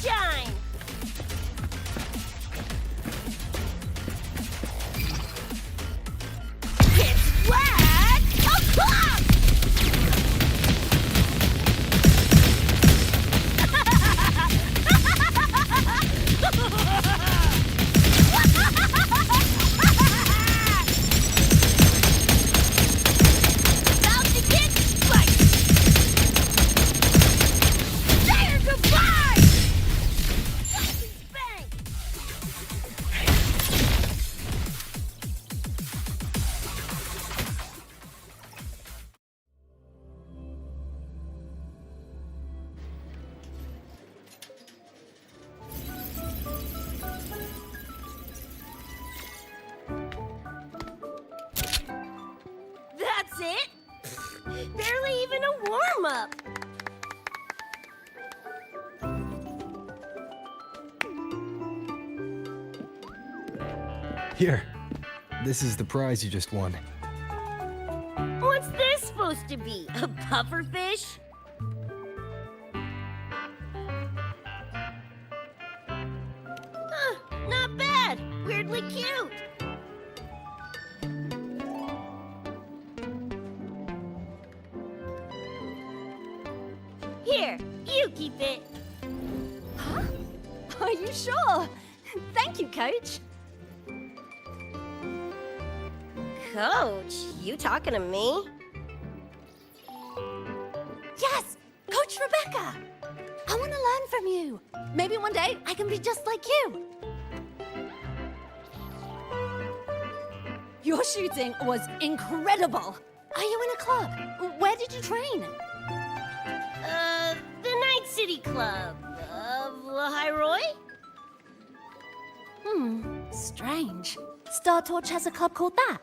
shine! It's whack! O'clock! About to get spiked! Say your goodbye! Bang! That's it? Barely even a warm-up. Here. This is the prize you just won. What's this supposed to be? A pufferfish? Huh, not bad. Weirdly cute. Here, you keep it. Huh? Are you sure? Thank you, Coach. Coach, you talking to me? Yes! Coach Rebecca! I want to learn from you. Maybe one day I can be just like you. Your shooting was incredible. Are you in a club? Where did you train? The Night City Club of Lahiroy? Strange. Star Torch has a club called that.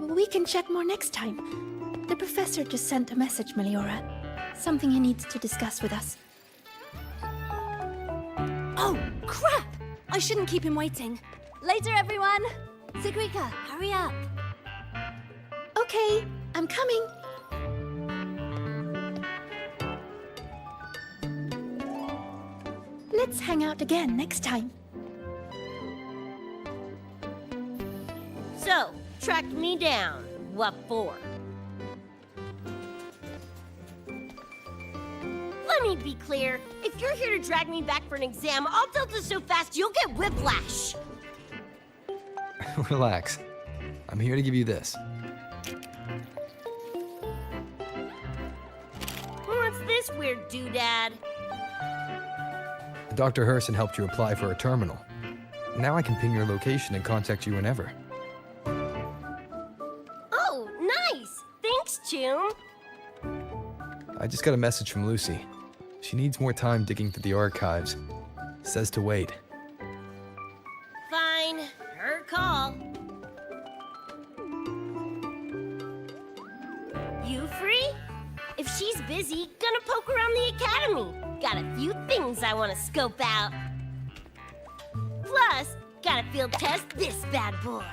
We can chat more next time. The professor just sent a message, Meliora. Something he needs to discuss with us. Oh, crap! I shouldn't keep him waiting. Later, everyone! Sigrika, hurry up. Okay, I'm coming. Let's hang out again next time. So, tracked me down. What for? Let me be clear. If you're here to drag me back for an exam, I'll tilt it so fast you'll get whiplash. Relax. I'm here to give you this. What's this weird doodad? Dr. Herson helped you apply for a terminal. Now I can ping your location and contact you whenever. Oh, nice! Thanks, Choom. I just got a message from Lucy. She needs more time digging through the archives. Says to wait. Fine. Her call. You free? If she's busy, gonna poke around the academy. Got a few things I want to scope out. Plus, gotta field test this bad boy.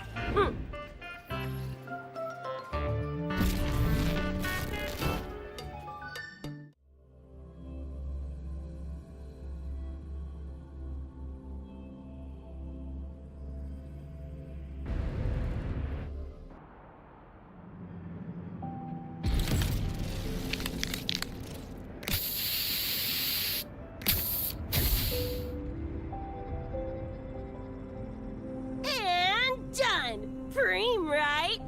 And done! Preem, right?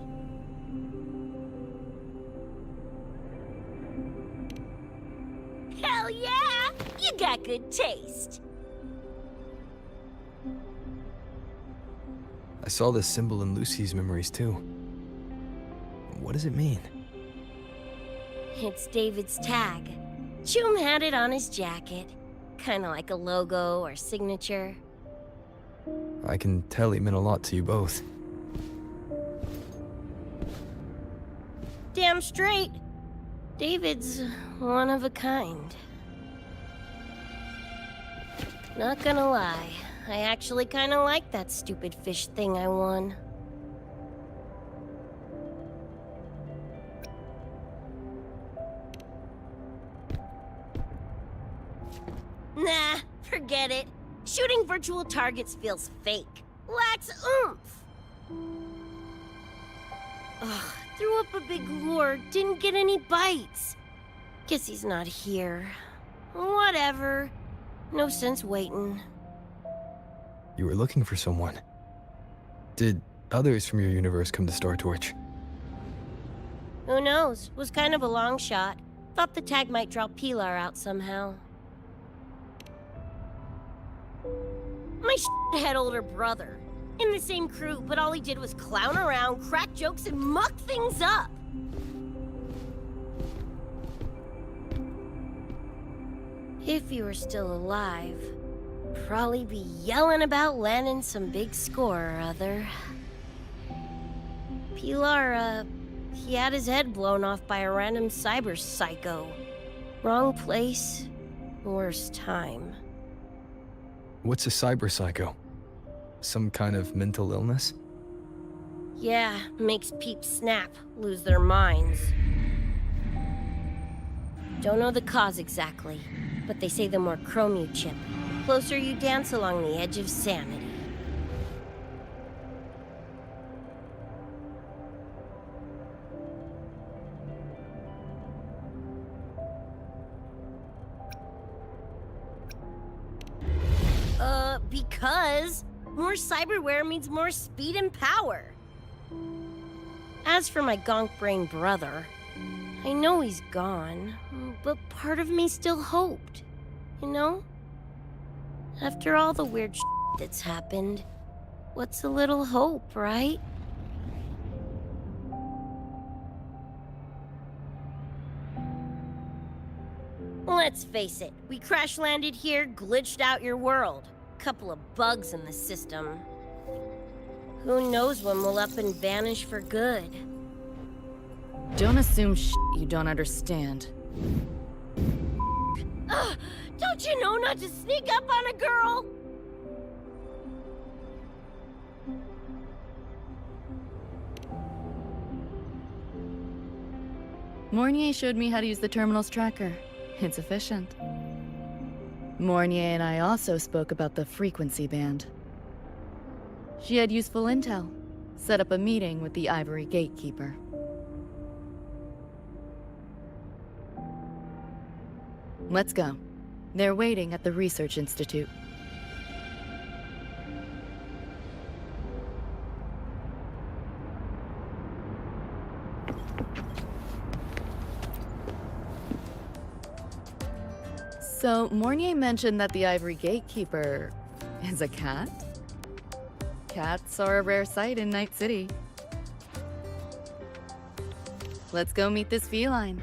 Hell yeah! You got good taste. I saw this symbol in Lucy's memories too. What does it mean? It's David's tag. Choom had it on his jacket. Kinda like a logo or signature. I can tell he meant a lot to you both. Damn straight. David's one of a kind. Not gonna lie, I actually kinda like that stupid fish thing I won. Forget it. Shooting virtual targets feels fake. Lacks oomph. Ugh, threw up a big lure, didn't get any bites. Guess he's not here. Whatever. No sense waiting. You were looking for someone. Did others from your universe come to Star Torch? Who knows? Was kind of a long shot. Thought the tag might draw Pilar out somehow. My head older brother. In the same crew, but all he did was clown around, crack jokes, and muck things up. If he were still alive, probably be yelling about landing some big score or other. Pilar, he had his head blown off by a random cyber psycho. Wrong place, worst time. What's a cyber psycho? Some kind of mental illness? Yeah, makes peeps snap, lose their minds. Don't know the cause exactly, but they say the more chrome you chip, the closer you dance along the edge of sanity. Because more cyberware means more speed and power. As for my gonk brain brother, I know he's gone, but part of me still hoped, you know? After all the weird that's happened, what's a little hope, right? Let's face it, we crash-landed here, glitched out your world. Couple of bugs in the system. Who knows when we'll up and vanish for good? Don't assume you don't understand. Don't you know not to sneak up on a girl? Mornier showed me how to use the terminal's tracker. It's efficient. Mornier and I also spoke about the frequency band. She had useful intel. Set up a meeting with the Ivory Gatekeeper. Let's go. They're waiting at the Research Institute. So, Mornier mentioned that the Ivory Gatekeeper is a cat? Cats are a rare sight in Night City. Let's go meet this feline.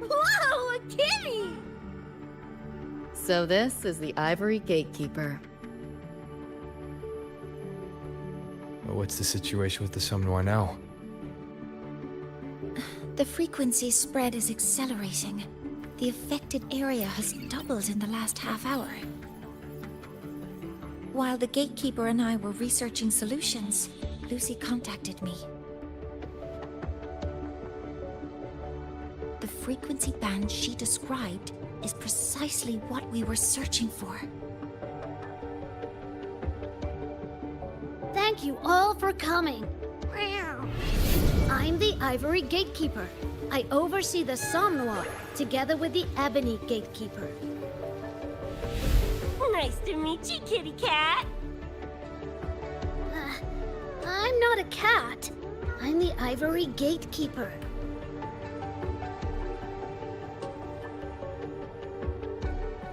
Whoa, a kitty! So this is the Ivory Gatekeeper. What's the situation with the Somnoir now? The frequency spread is accelerating. The affected area has doubled in the last half hour. While the Gatekeeper and I were researching solutions, Lucy contacted me. The frequency band she described is precisely what we were searching for. Thank you all for coming. I'm the Ivory Gatekeeper. I oversee the Somnoir, together with the Ebony Gatekeeper. Nice to meet you, kitty cat. I'm not a cat. I'm the Ivory Gatekeeper.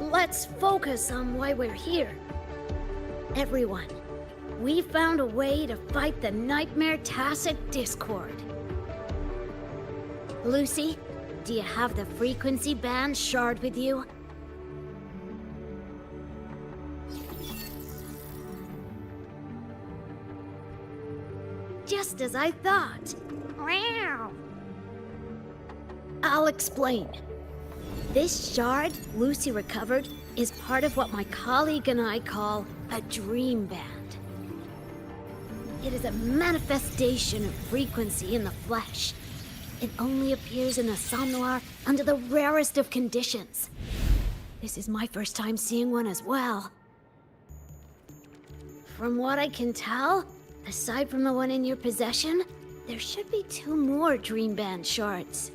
Let's focus on why we're here. Everyone, We found a way to fight the Nightmare Tacit Discord. Lucy, do you have the frequency band shard with you? Just as I thought. I'll explain. This shard Lucy recovered is part of what my colleague and I call a dream band. It is a manifestation of frequency in the flesh. It only appears in a somnoir under the rarest of conditions. This is my first time seeing one as well. From what I can tell, aside from the one in your possession, there should be 2 more dream band shards.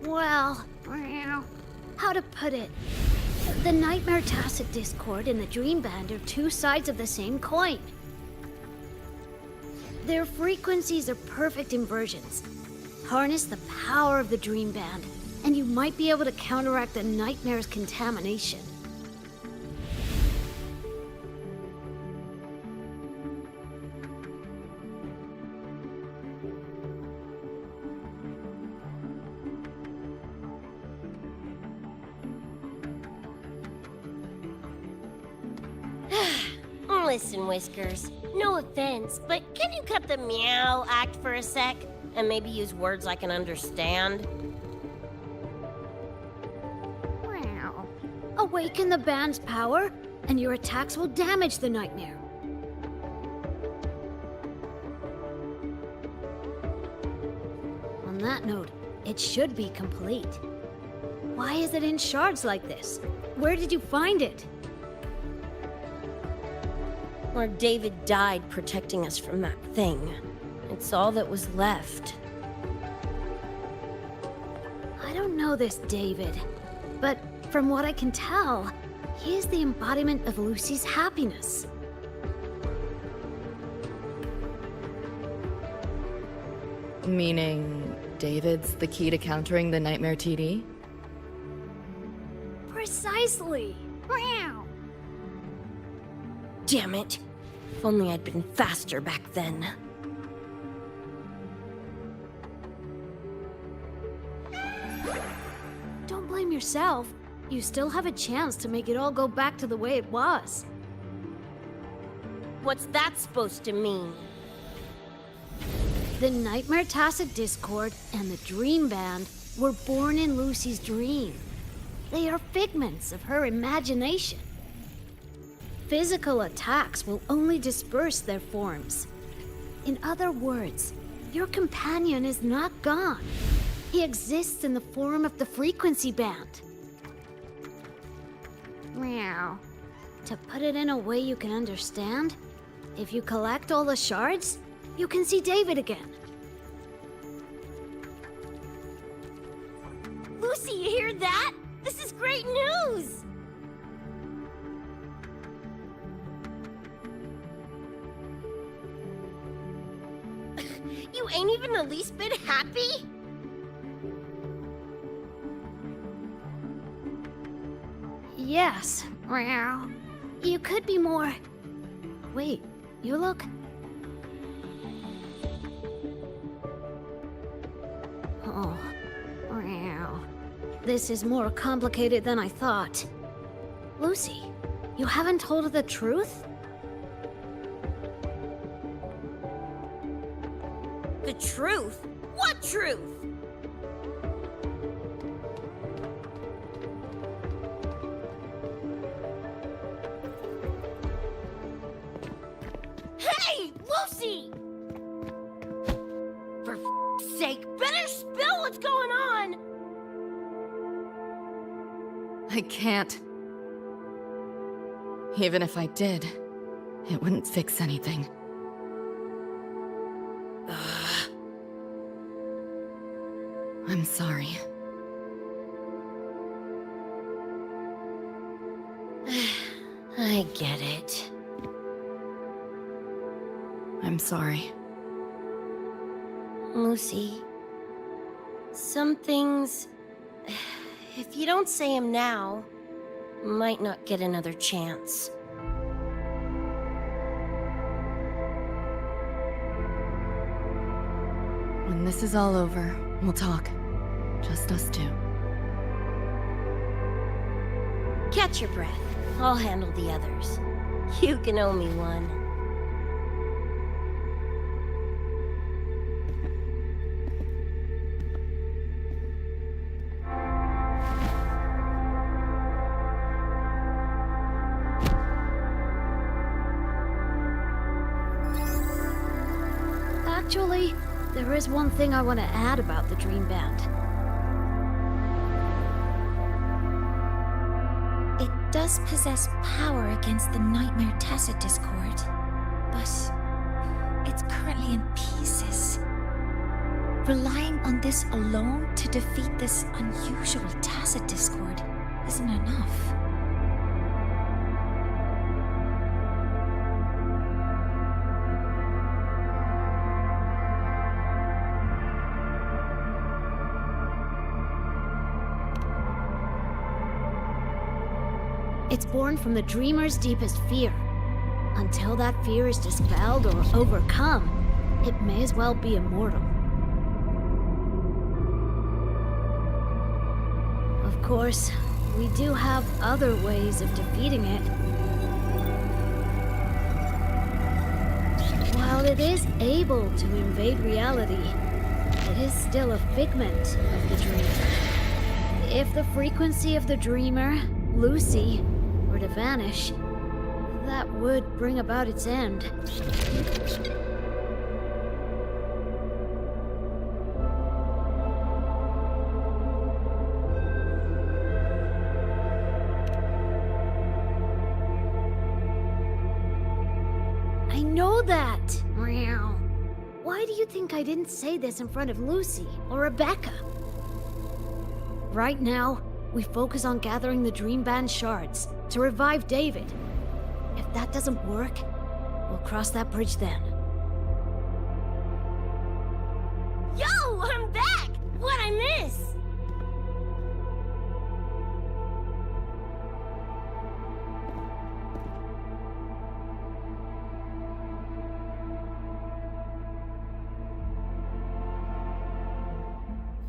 Well, how to put it? The Nightmare Tacit Discord and the Dream Band are 2 sides of the same coin. Their frequencies are perfect inversions. Harness the power of the Dream Band, and you might be able to counteract the Nightmare's contamination. Listen, Whiskers, no offense, but can you cut the meow act for a sec? And maybe use words I can understand? Meow. Awaken the band's power, and your attacks will damage the Nightmare. On that note, it should be complete. Why is it in shards like this? Where did you find it? Where David died protecting us from that thing. It's all that was left. I don't know this David, but from what I can tell, he is the embodiment of Lucy's happiness. Meaning, David's the key to countering the Nightmare TD? Precisely! Damn it! If only I'd been faster back then. Don't blame yourself. You still have a chance to make it all go back to the way it was. What's that supposed to mean? The Nightmare Tacit Discord and the Dream Band were born in Lucy's dream. They are figments of her imagination. Physical attacks will only disperse their forms. In other words, your companion is not gone. He exists in the form of the frequency band. Meow. To put it in a way you can understand, if you collect all the shards, you can see David again. Lucy, you hear that? This is great news! You ain't even the least bit happy? Yes. You could be more... Wait, you look... Oh. This is more complicated than I thought. Lucy, you haven't told her the truth? The truth? What truth? Hey, Lucy! For f***'s sake, better spill what's going on! I can't. Even if I did, it wouldn't fix anything. I'm sorry. I get it. I'm sorry. Lucy, some things... If you don't say them now, might not get another chance. When this is all over, we'll talk. Just us two. Catch your breath. I'll handle the others. You can owe me one. Actually, there is one thing I want to add about the Dream Band. It does possess power against the Nightmare Tacit Discord, but it's currently in pieces. Relying on this alone to defeat this unusual Tacit Discord isn't enough. It's born from the dreamer's deepest fear. Until that fear is dispelled or overcome, it may as well be immortal. Of course, we do have other ways of defeating it. While it is able to invade reality, it is still a figment of the dreamer. If the frequency of the dreamer, Lucy, were to vanish, that would bring about its end. I know that! Meow. Why do you think I didn't say this in front of Lucy or Rebecca? Right now, we focus on gathering the Dream Band shards to revive David. If that doesn't work, we'll cross that bridge then. Yo, I'm back! What'd I miss?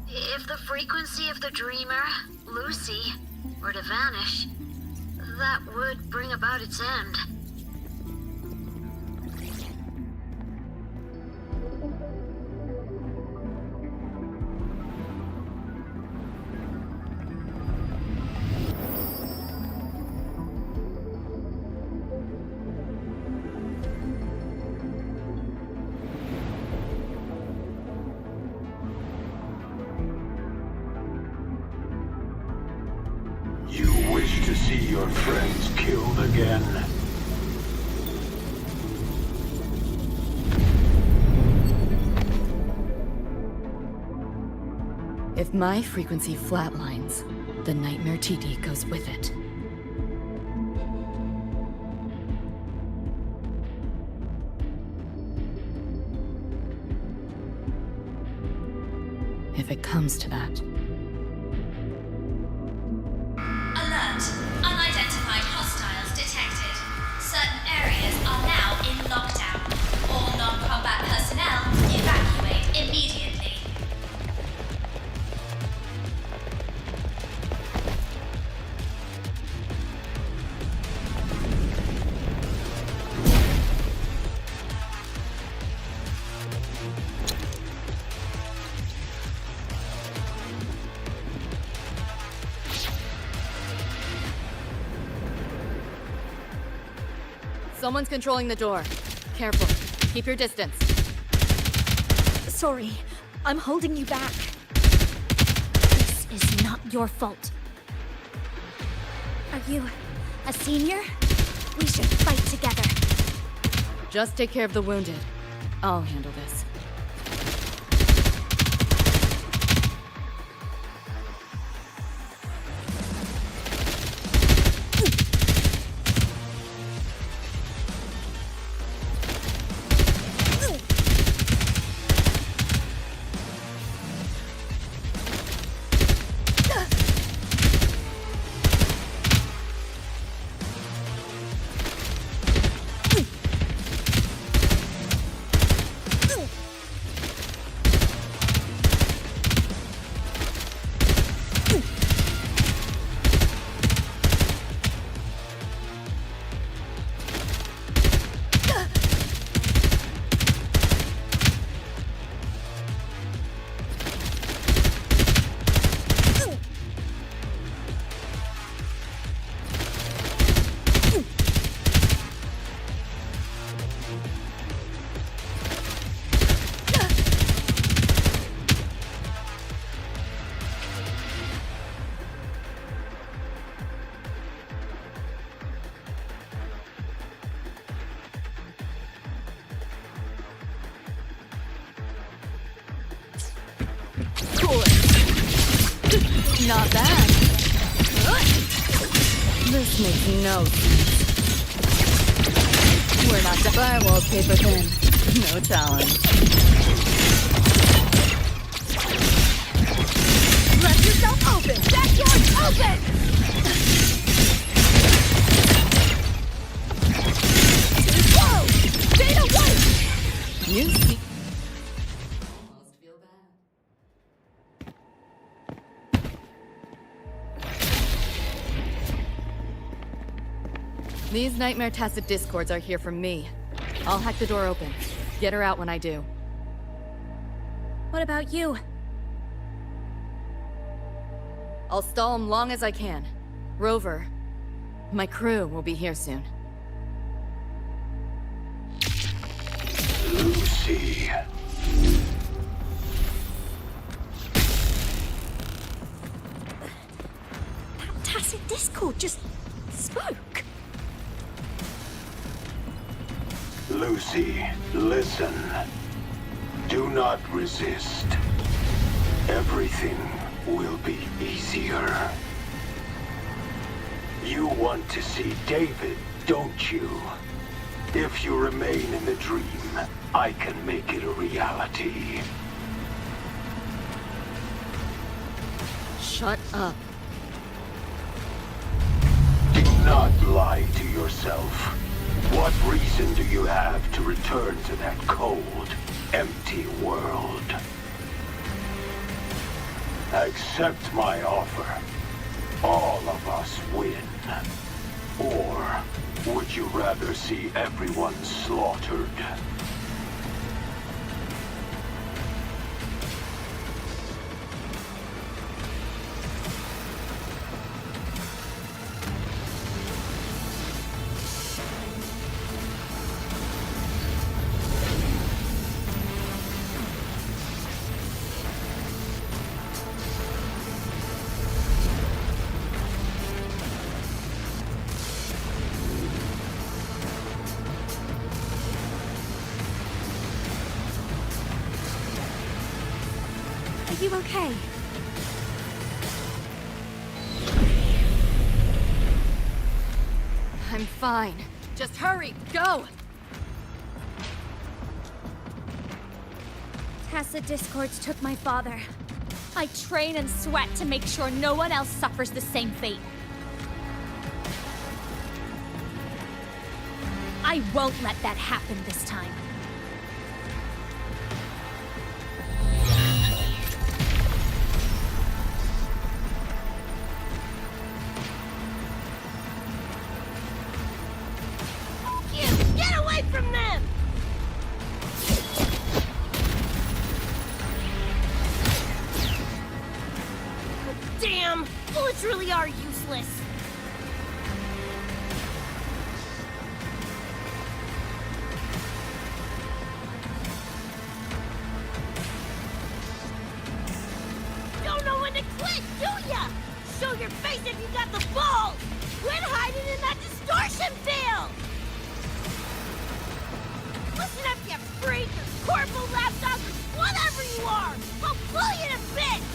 If the frequency of the dreamer, Lucy, were to vanish, that would bring about its end. You wish to see your friends killed again? If my frequency flatlines, the Nightmare TD goes with it. If it comes to that. Alert! Unidentified hostiles detected. Certain areas are now in lockdown. All non-combat personnel evacuate immediately. Someone's controlling the door. Careful. Keep your distance. Sorry, I'm holding you back. This is not your fault. Are you a senior? We should fight together. Just take care of the wounded. I'll handle this. Not bad. This makes no sense. We're not the firewall paper thin. No challenge. Let yourself open! Back door's open! Whoa! Data white! You see. These Nightmare Tacit Discords are here from me. I'll hack the door open. Get her out when I do. What about you? I'll stall him long as I can. Rover, my crew will be here soon. Lucy. That Tacit Discord just spoke. Lucy, listen. Do not resist. Everything will be easier. You want to see David, don't you? If you remain in the dream, I can make it a reality. Shut up. Do not lie to yourself. What reason do you have to return to that cold, empty world? Accept my offer. All of us win. Or would you rather see everyone slaughtered? Are you okay? I'm fine. Just hurry, go! Tacit Discords took my father. I train and sweat to make sure no one else suffers the same fate. I won't let that happen this time. Get away from them! Damn! Bullets really are useless. Don't know when to quit, do ya? Show your face if you got the balls! Quit hiding in that distortion field! Listen up, you freak, or corporal lapdog, or whatever you are! I'll pull you to bits!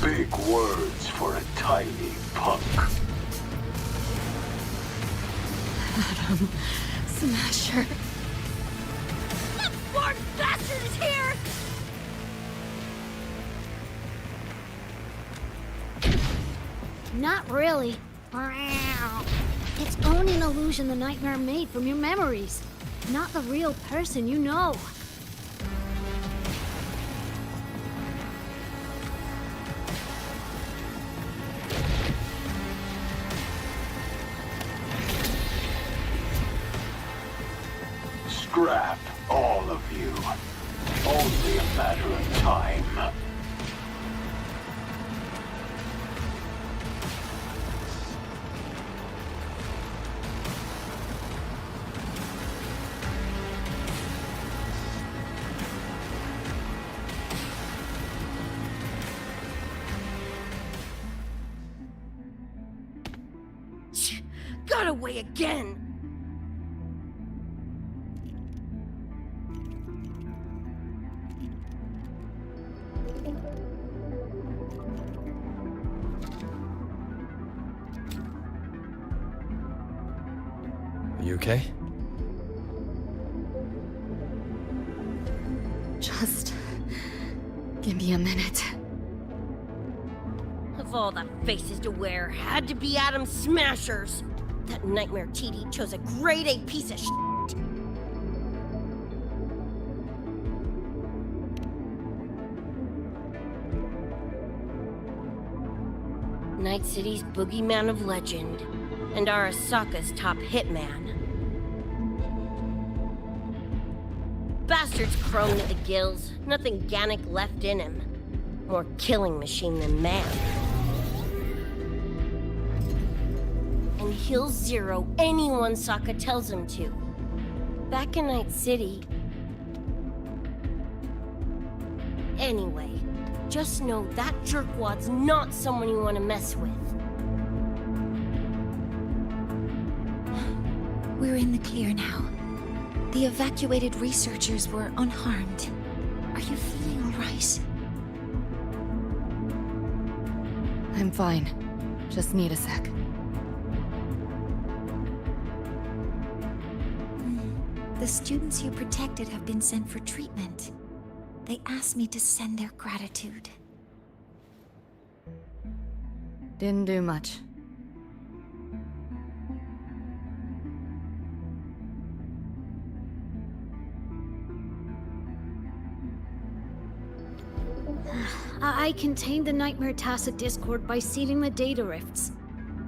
Big words for a tiny punk. Adam, Smasher. That born bastard is here! Not really. It's only an illusion the nightmare made from your memories, not the real person you know. Scrap, all of you. Only a matter of time. Gotta away again! Are you okay? Just give me a minute. Of all the faces to wear, had to be Adam Smashers. That nightmare TD chose a grade A piece of shit. Night City's boogeyman of legend, and Arasaka's top hitman. Bastard's chrome to the gills, nothing Gannic left in him. More killing machine than man. And he'll zero anyone Sokka tells him to. Back in Night City... Anyway, just know that jerkwad's not someone you want to mess with. We're in the clear now. The evacuated researchers were unharmed. Are you feeling all right? I'm fine. Just need a sec. The students you protected have been sent for treatment. They asked me to send their gratitude. Didn't do much. I contained the Nightmare Tacit Discord by sealing the data rifts.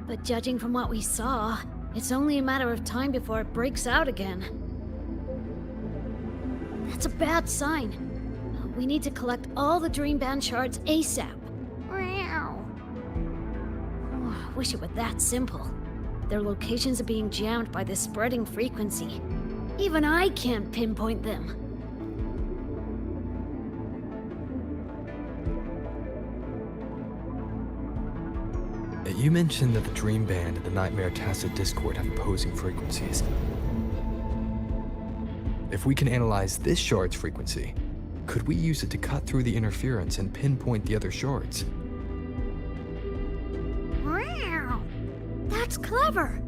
But judging from what we saw, it's only a matter of time before it breaks out again. That's a bad sign. We need to collect all the Dream Band shards ASAP. Oh, wish it were that simple. Their locations are being jammed by this spreading frequency. Even I can't pinpoint them. You mentioned that the Dream Band and the Nightmare Tacit Discord have opposing frequencies. If we can analyze this shard's frequency, could we use it to cut through the interference and pinpoint the other shards? That's clever!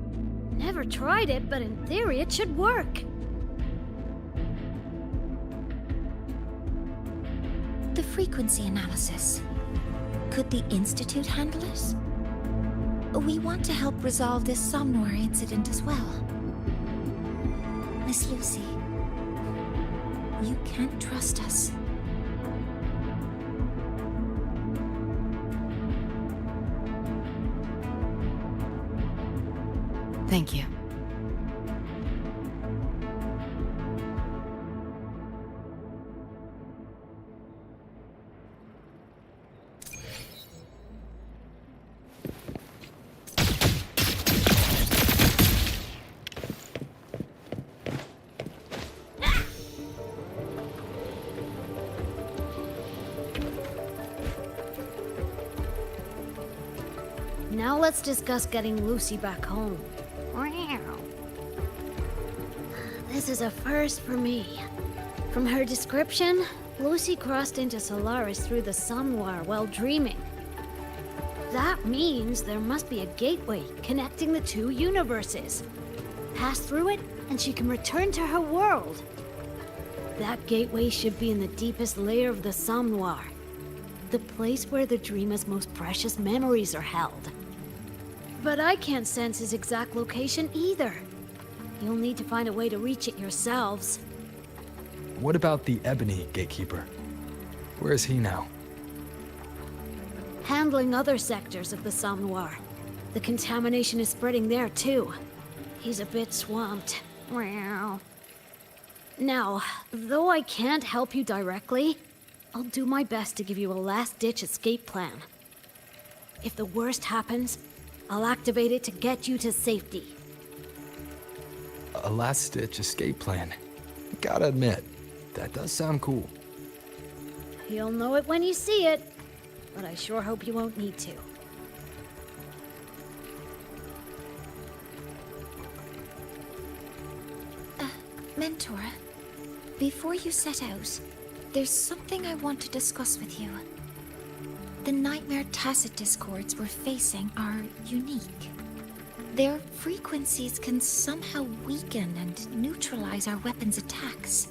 Never tried it, but in theory it should work. The frequency analysis. Could the Institute handle it? We want to help resolve this Somnoir incident as well. Miss Lucy, you can't trust us. Thank you. Now let's discuss getting Lucy back home. This is a first for me. From her description, Lucy crossed into Solaris through the Somnoir while dreaming. That means there must be a gateway connecting the two universes. Pass through it, and she can return to her world. That gateway should be in the deepest layer of the Somnoir, the place where the dreamer's most precious memories are held. But I can't sense his exact location either. You'll need to find a way to reach it yourselves. What about the Ebony Gatekeeper? Where is he now? Handling other sectors of the Somnoir. The contamination is spreading there too. He's a bit swamped. Now, though I can't help you directly, I'll do my best to give you a last-ditch escape plan. If the worst happens, I'll activate it to get you to safety. A last-ditch escape plan. Gotta admit, that does sound cool. You'll know it when you see it, but I sure hope you won't need to. Mentor, before you set out, there's something I want to discuss with you. The nightmare tacit discords we're facing are unique. Their frequencies can somehow weaken and neutralize our weapons' attacks.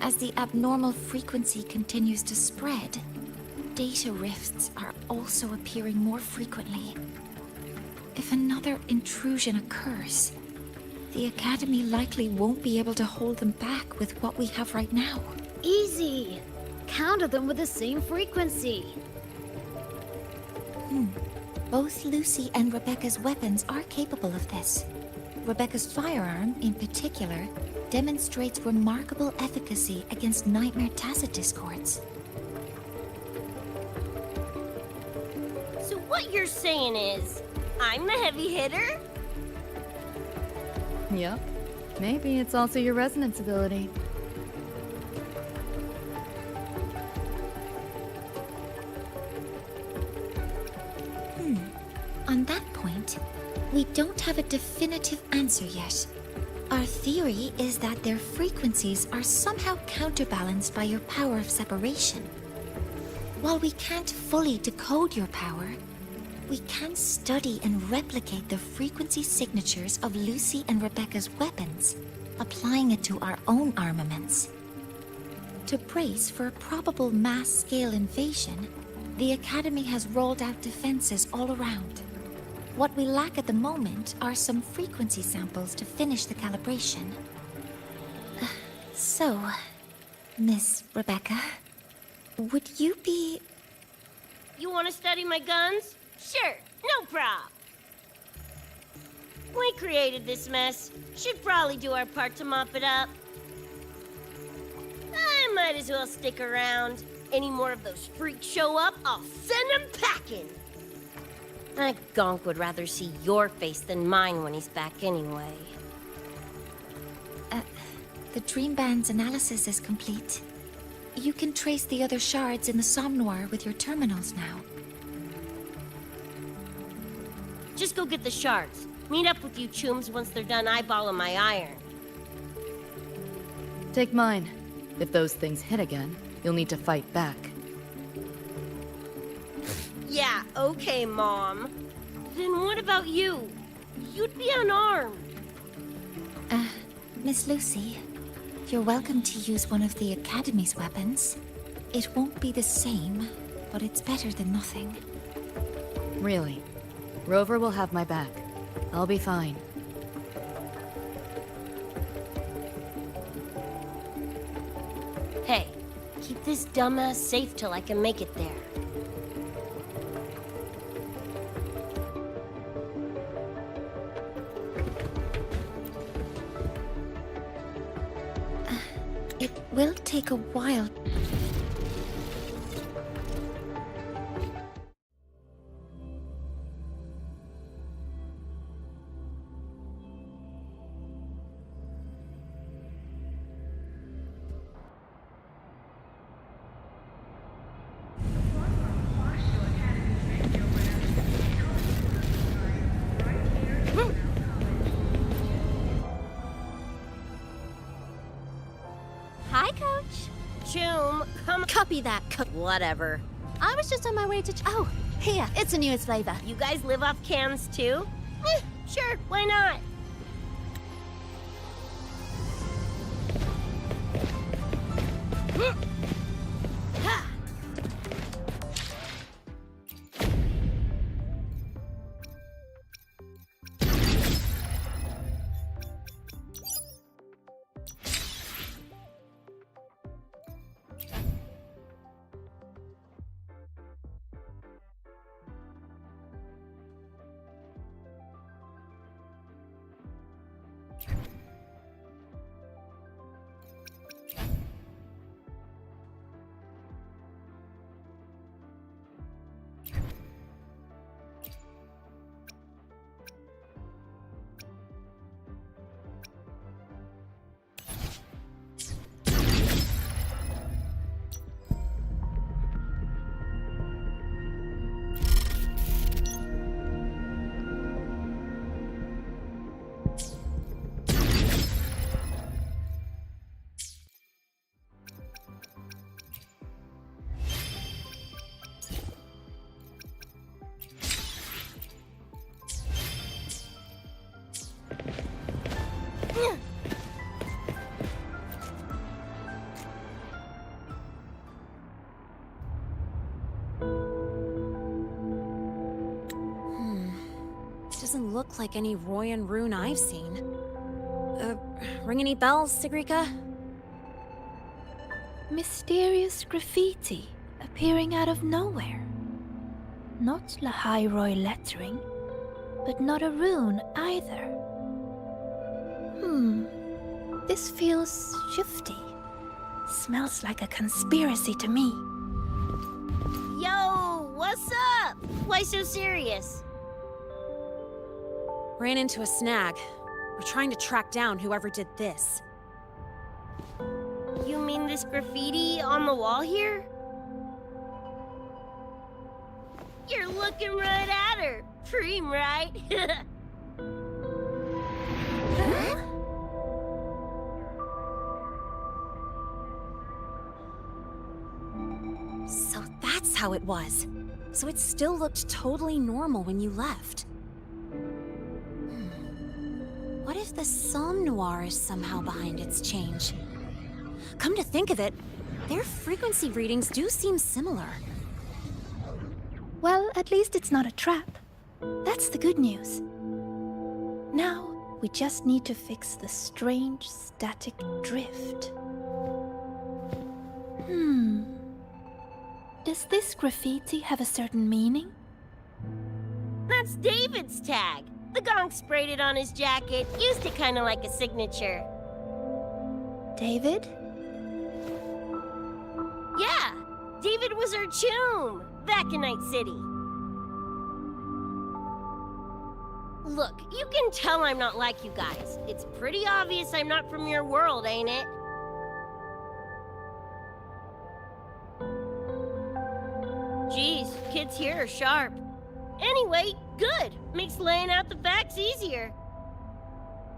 As the abnormal frequency continues to spread, data rifts are also appearing more frequently. If another intrusion occurs, the Academy likely won't be able to hold them back with what we have right now. Easy. Counter them with the same frequency. Both Lucy and Rebecca's weapons are capable of this. Rebecca's firearm, in particular, demonstrates remarkable efficacy against nightmare tacit discords. So what you're saying is, I'm the heavy hitter? Yep. Maybe it's also your resonance ability. On that point, we don't have a definitive answer yet. Our theory is that their frequencies are somehow counterbalanced by your power of separation. While we can't fully decode your power, we can study and replicate the frequency signatures of Lucy and Rebecca's weapons, applying it to our own armaments. To brace for a probable mass-scale invasion, the Academy has rolled out defenses all around. What we lack at the moment are some frequency samples to finish the calibration. So, Miss Rebecca, would you be... You want to study my guns? Sure, no prob. We created this mess. Should probably do our part to mop it up. I might as well stick around. Any more of those freaks show up, I'll send them packing. That gonk would rather see your face than mine when he's back anyway. The Dream Band's analysis is complete. You can trace the other shards in the Somnoir with your terminals now. Just go get the shards. Meet up with you chooms once they're done eyeballing my iron. Take mine. If those things hit again, you'll need to fight back. Yeah, okay, Mom. Then what about you? You'd be unarmed. Miss Lucy, you're welcome to use one of the Academy's weapons. It won't be the same, but it's better than nothing. Really? Rover will have my back. I'll be fine. Hey, keep this dumbass safe till I can make it there. It will take a while. Hi, Coach. Choom, come... Copy that, Whatever. I was just on my way to... Oh, here, it's the newest flavor. You guys live off cans, too? Sure, why not? Doesn't look like any Royan rune I've seen. Ring any bells, Sigrika? Mysterious graffiti appearing out of nowhere. Not Lahairoi lettering, but not a rune either. This feels shifty. Smells like a conspiracy to me. Yo, what's up? Why so serious? Ran into a snag. We're trying to track down whoever did this. You mean this graffiti on the wall here? You're looking right at her. Preem, right? So that's how it was. So it still looked totally normal when you left. What if the Somme Noir is somehow behind its change? Come to think of it, their frequency readings do seem similar. Well, at least it's not a trap. That's the good news. Now, we just need to fix the strange static drift. Does this graffiti have a certain meaning? That's David's tag. The gonk sprayed it on his jacket, used it kind of like a signature. David? Yeah, David was our choom back in Night City. Look, you can tell I'm not like you guys. It's pretty obvious I'm not from your world, ain't it? Geez, kids here are sharp. Anyway, good. Makes laying out the facts easier.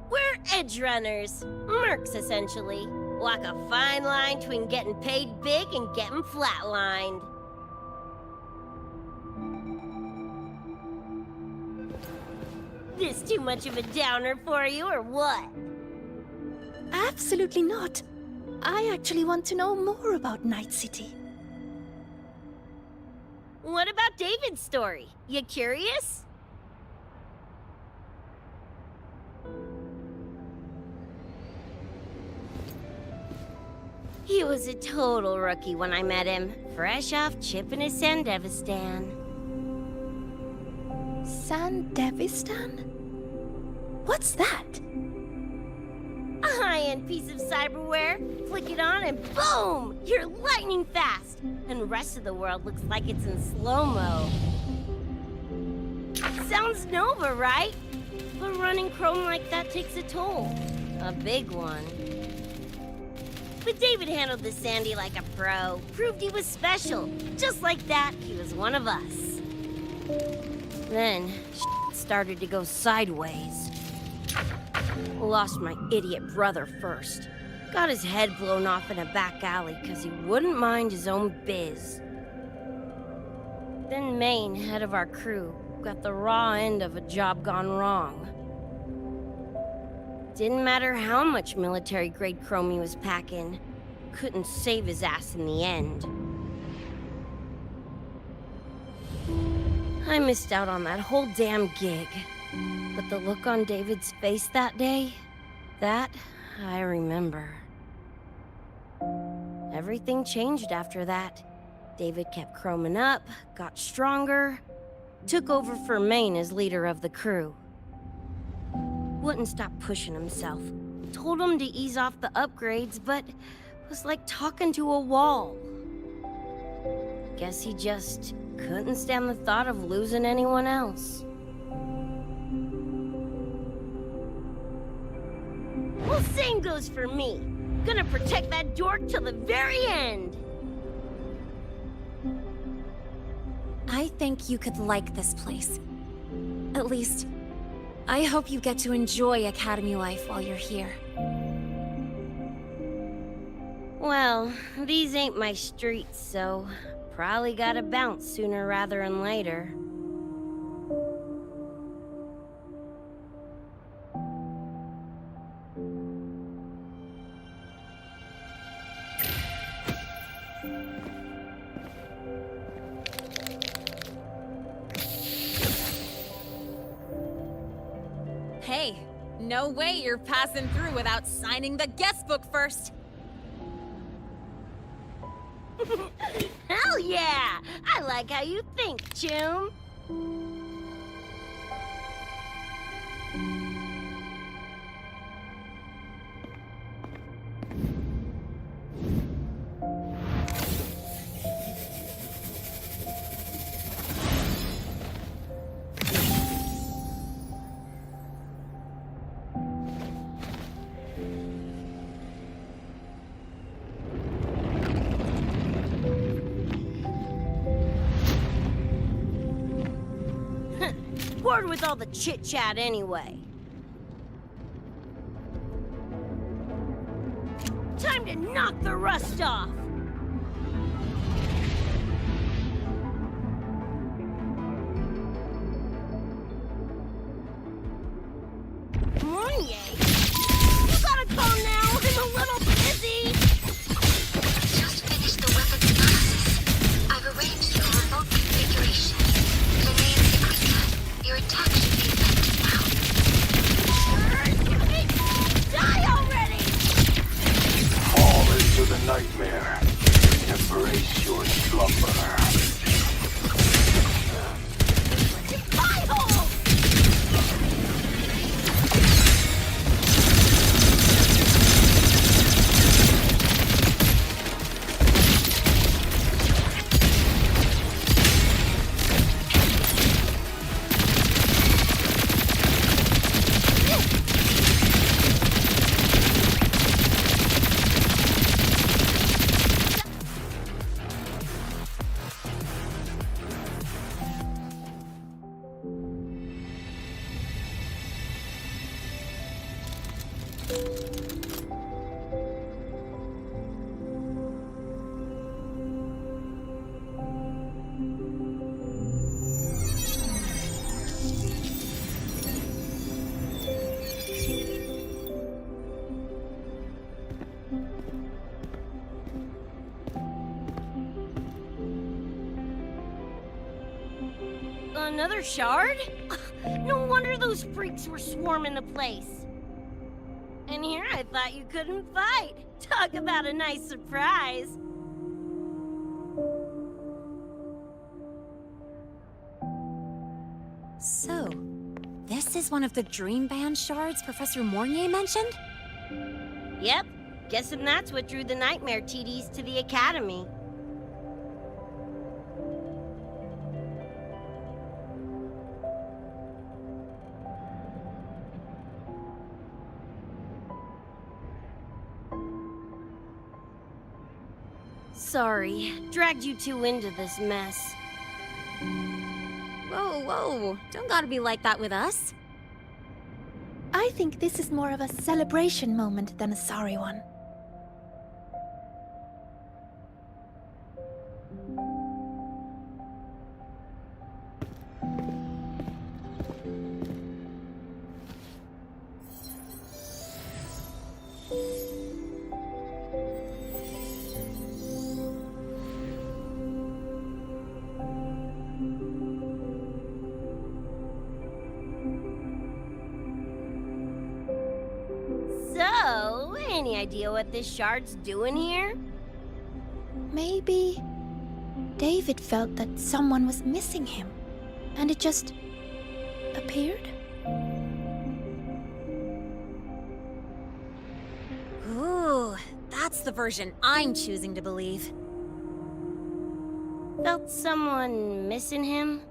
We're Edgerunners. Mercs, essentially. Walk a fine line between getting paid big and getting flatlined. This too much of a downer for you, or what? Absolutely not. I actually want to know more about Night City. What about David's story? You curious? He was a total rookie when I met him, fresh off chipping his Sandevistan. Sandevistan? What's that? A high-end piece of cyberware. Flick it on and boom! You're lightning fast! And the rest of the world looks like it's in slow-mo. Sounds Nova, right? But running chrome like that takes a toll. A big one. But David handled the Sandy like a pro. Proved he was special. Just like that, he was one of us. Then, started to go sideways. Lost my idiot brother first. Got his head blown off in a back alley because he wouldn't mind his own biz. Then Maine, head of our crew, got the raw end of a job gone wrong. Didn't matter how much military-grade chrome he was packing. Couldn't save his ass in the end. I missed out on that whole damn gig. But the look on David's face that day, that I remember. Everything changed after that. David kept chroming up, got stronger, took over for Maine as leader of the crew. Wouldn't stop pushing himself. Told him to ease off the upgrades, but was like talking to a wall. Guess he just couldn't stand the thought of losing anyone else. Well, same goes for me. Gonna protect that dork till the very end. I think you could like this place. At least, I hope you get to enjoy Academy life while you're here. Well, these ain't my streets, so probably gotta bounce sooner rather than later. No way you're passing through without signing the guest book first. Hell yeah! I like how you think, Choom. Bored with all the chit-chat anyway. Time to knock the rust off! Mournier? You gotta go now! I'm a little busy! Just finished the weapons analysis. I've arranged your remote configuration. Your attack should be effective now. Die already! Fall into the nightmare. Embrace your slumber. Die hole! Another shard? No wonder those freaks were swarming the place. And here I thought you couldn't fight. Talk about a nice surprise. So, this is one of the Dream Band shards Professor Mournier mentioned? Yep. Guessing that's what drew the Nightmare TDs to the Academy. Sorry, dragged you two into this mess. Whoa, whoa, don't gotta be like that with us. I think this is more of a celebration moment than a sorry one. So, any idea what this shard's doing here? Maybe David felt that someone was missing him, and it just appeared? Ooh, that's the version I'm choosing to believe. Felt someone missing him?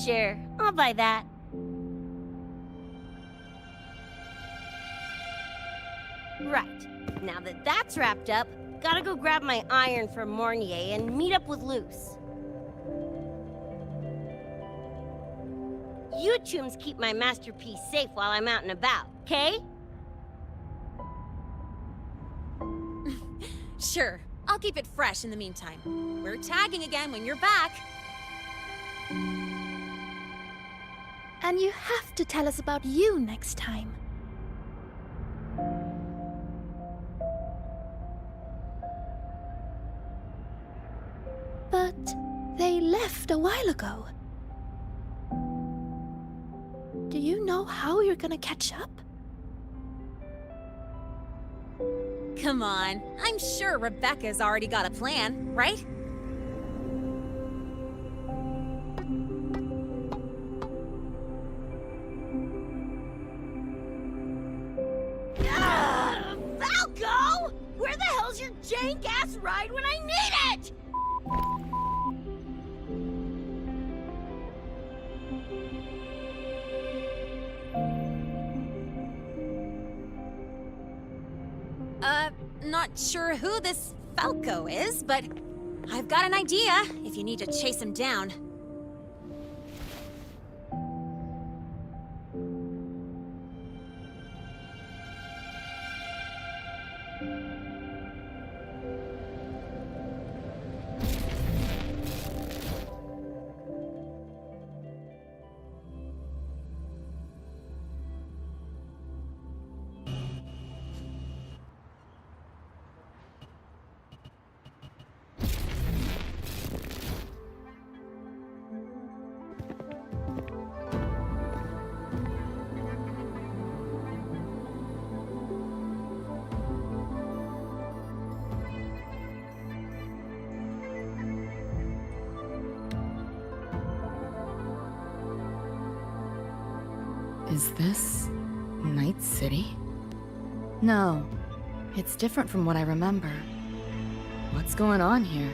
Sure, I'll buy that. Right, now that that's wrapped up, gotta go grab my iron from Mournier and meet up with Luce. You chooms keep my masterpiece safe while I'm out and about, okay? Sure, I'll keep it fresh in the meantime. We're tagging again when you're back. And you have to tell us about you next time. But they left a while ago. Do you know know how you're gonna catch up? Come on, I'm sure Rebecca's already got a plan, right? Falco! Where the hell's your jank-ass ride when I need it? Not sure who this Falco is, but I've got an idea if you need to chase him down. Is this Night City? No, it's different from what I remember. What's going on here?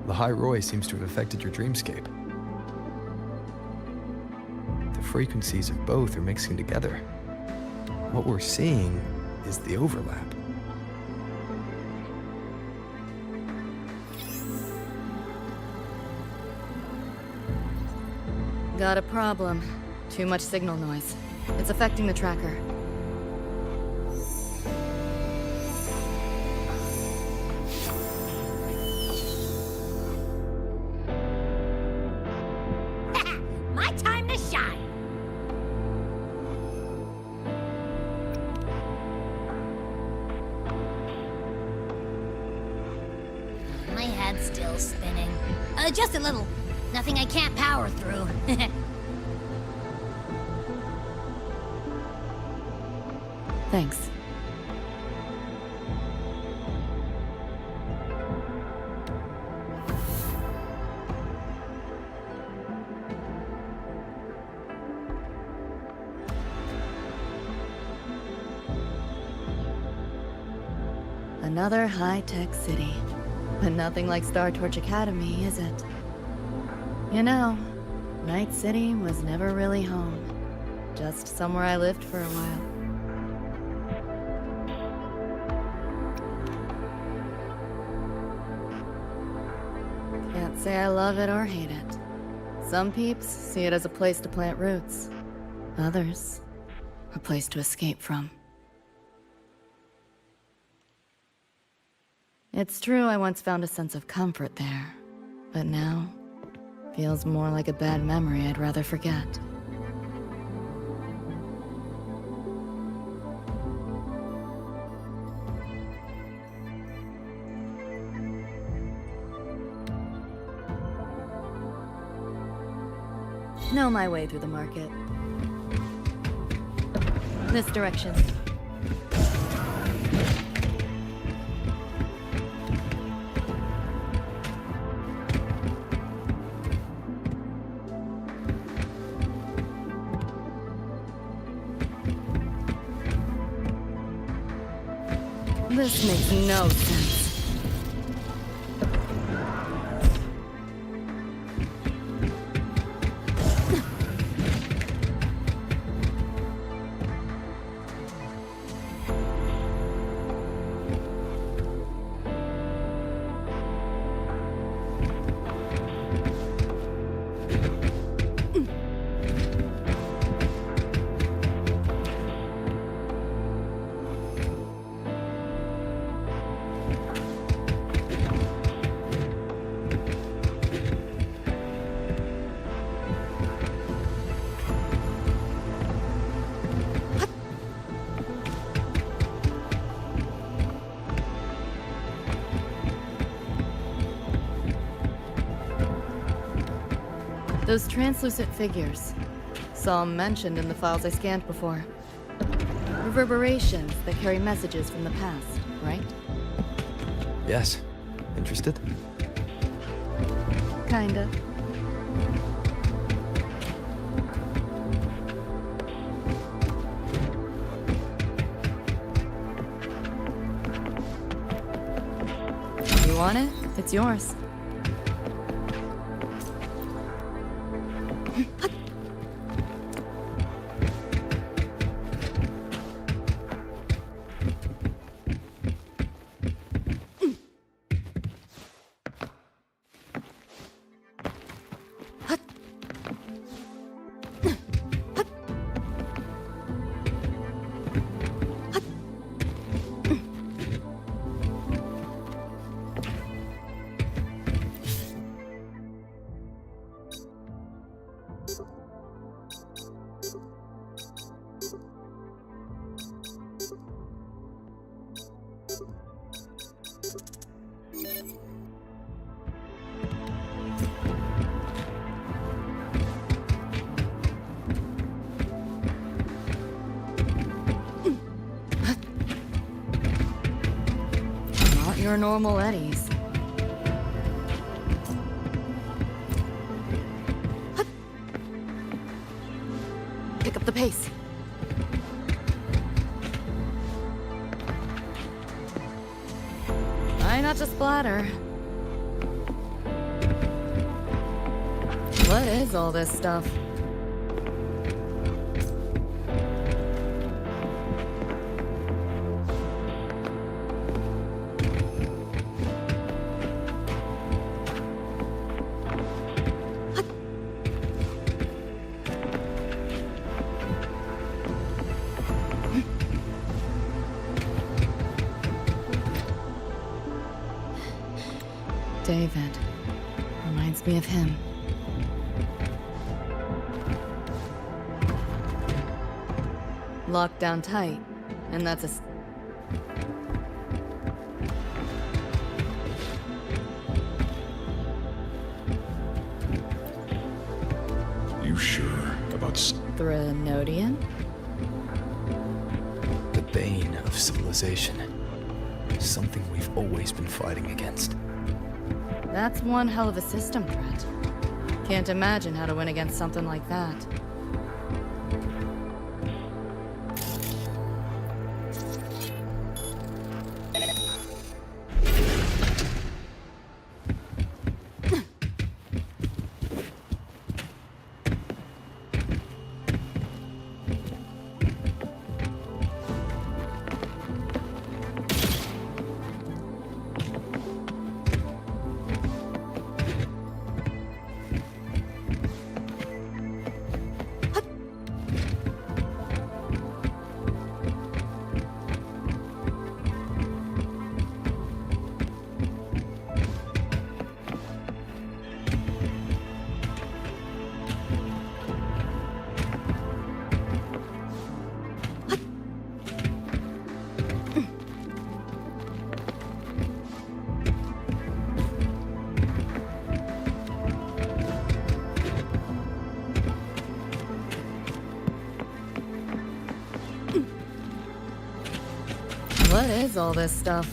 The High Roy seems to have affected your dreamscape. The frequencies of both are mixing together. What we're seeing is the overlap. Got a problem. Too much signal noise. It's affecting the tracker. My time to shine! My head's still spinning. Just a little. Nothing I can't power through. Thanks. Another high-tech city. But nothing like Star Torch Academy, is it? You know, Night City was never really home. Just somewhere I lived for a while. Can't say I love it or hate it. Some peeps see it as a place to plant roots. Others, a place to escape from. It's true I once found a sense of comfort there, but now feels more like a bad memory I'd rather forget. Know my way through the market. This direction. This makes no sense. Those translucent figures. Saw 'em mentioned in the files I scanned before. Reverberations that carry messages from the past, right? Yes. Interested? Kinda. You want it? It's yours. Not your normal eddies. Pick up the pace. Try not to splatter. What is all this stuff? David. Reminds me of him. Locked down tight, and that's a... You sure about Threnodian? The bane of civilization. Something we've always been fighting against. That's one hell of a system threat. Can't imagine how to win against something like that. What is all this stuff?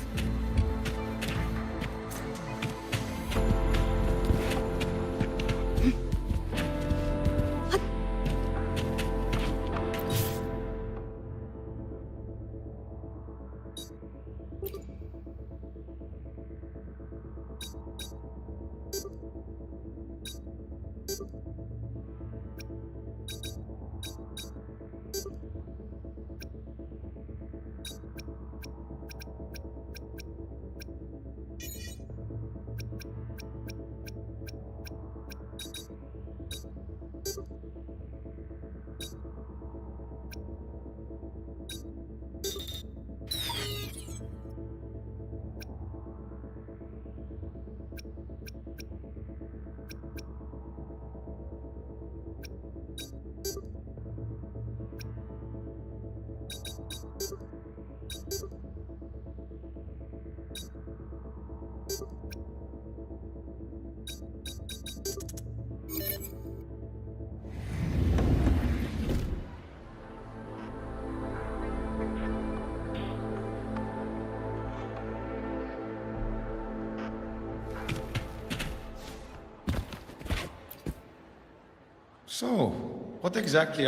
So, what exactly...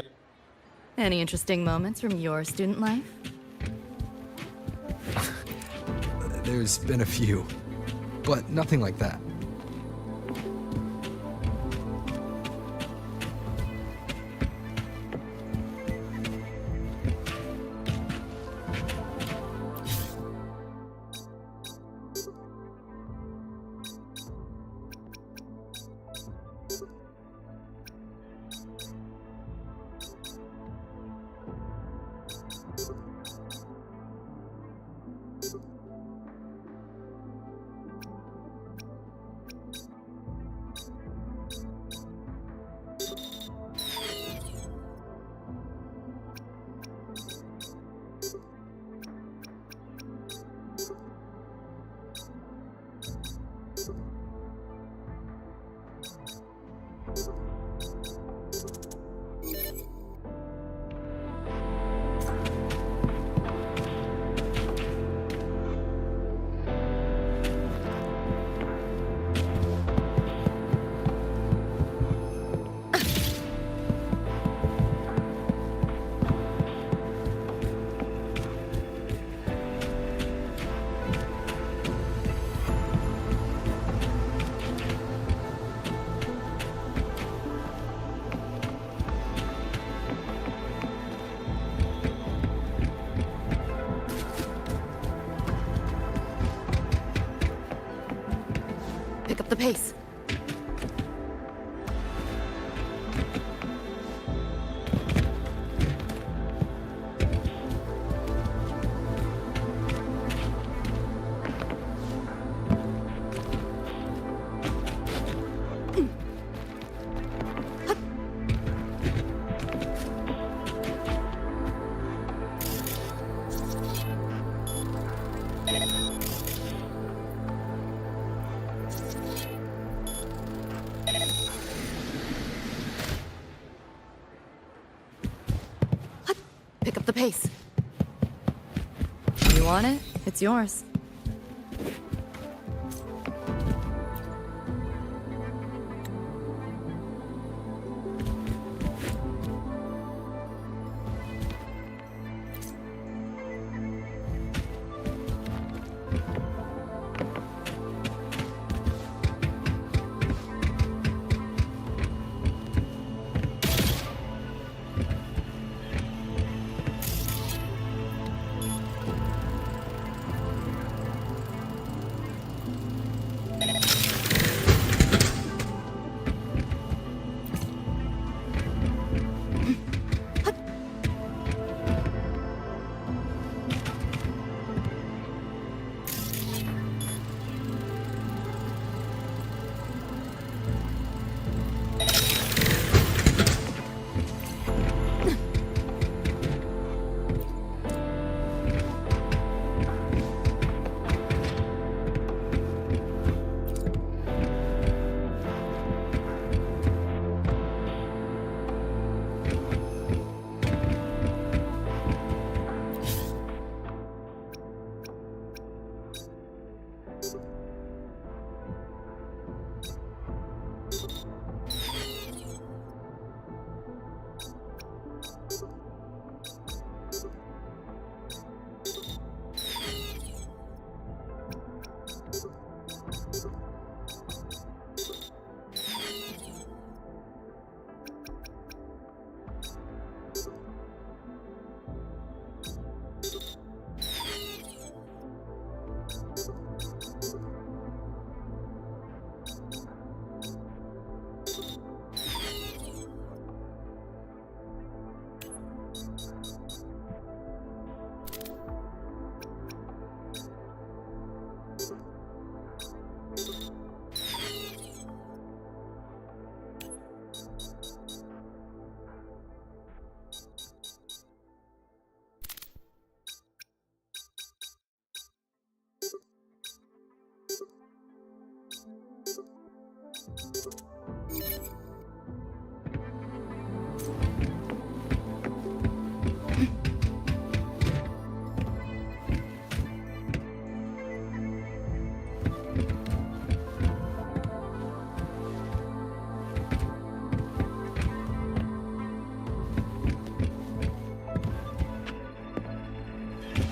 Any interesting moments from your student life? There's been a few, but nothing like that. Pick up the pace. Pick up the pace. You want it? It's yours.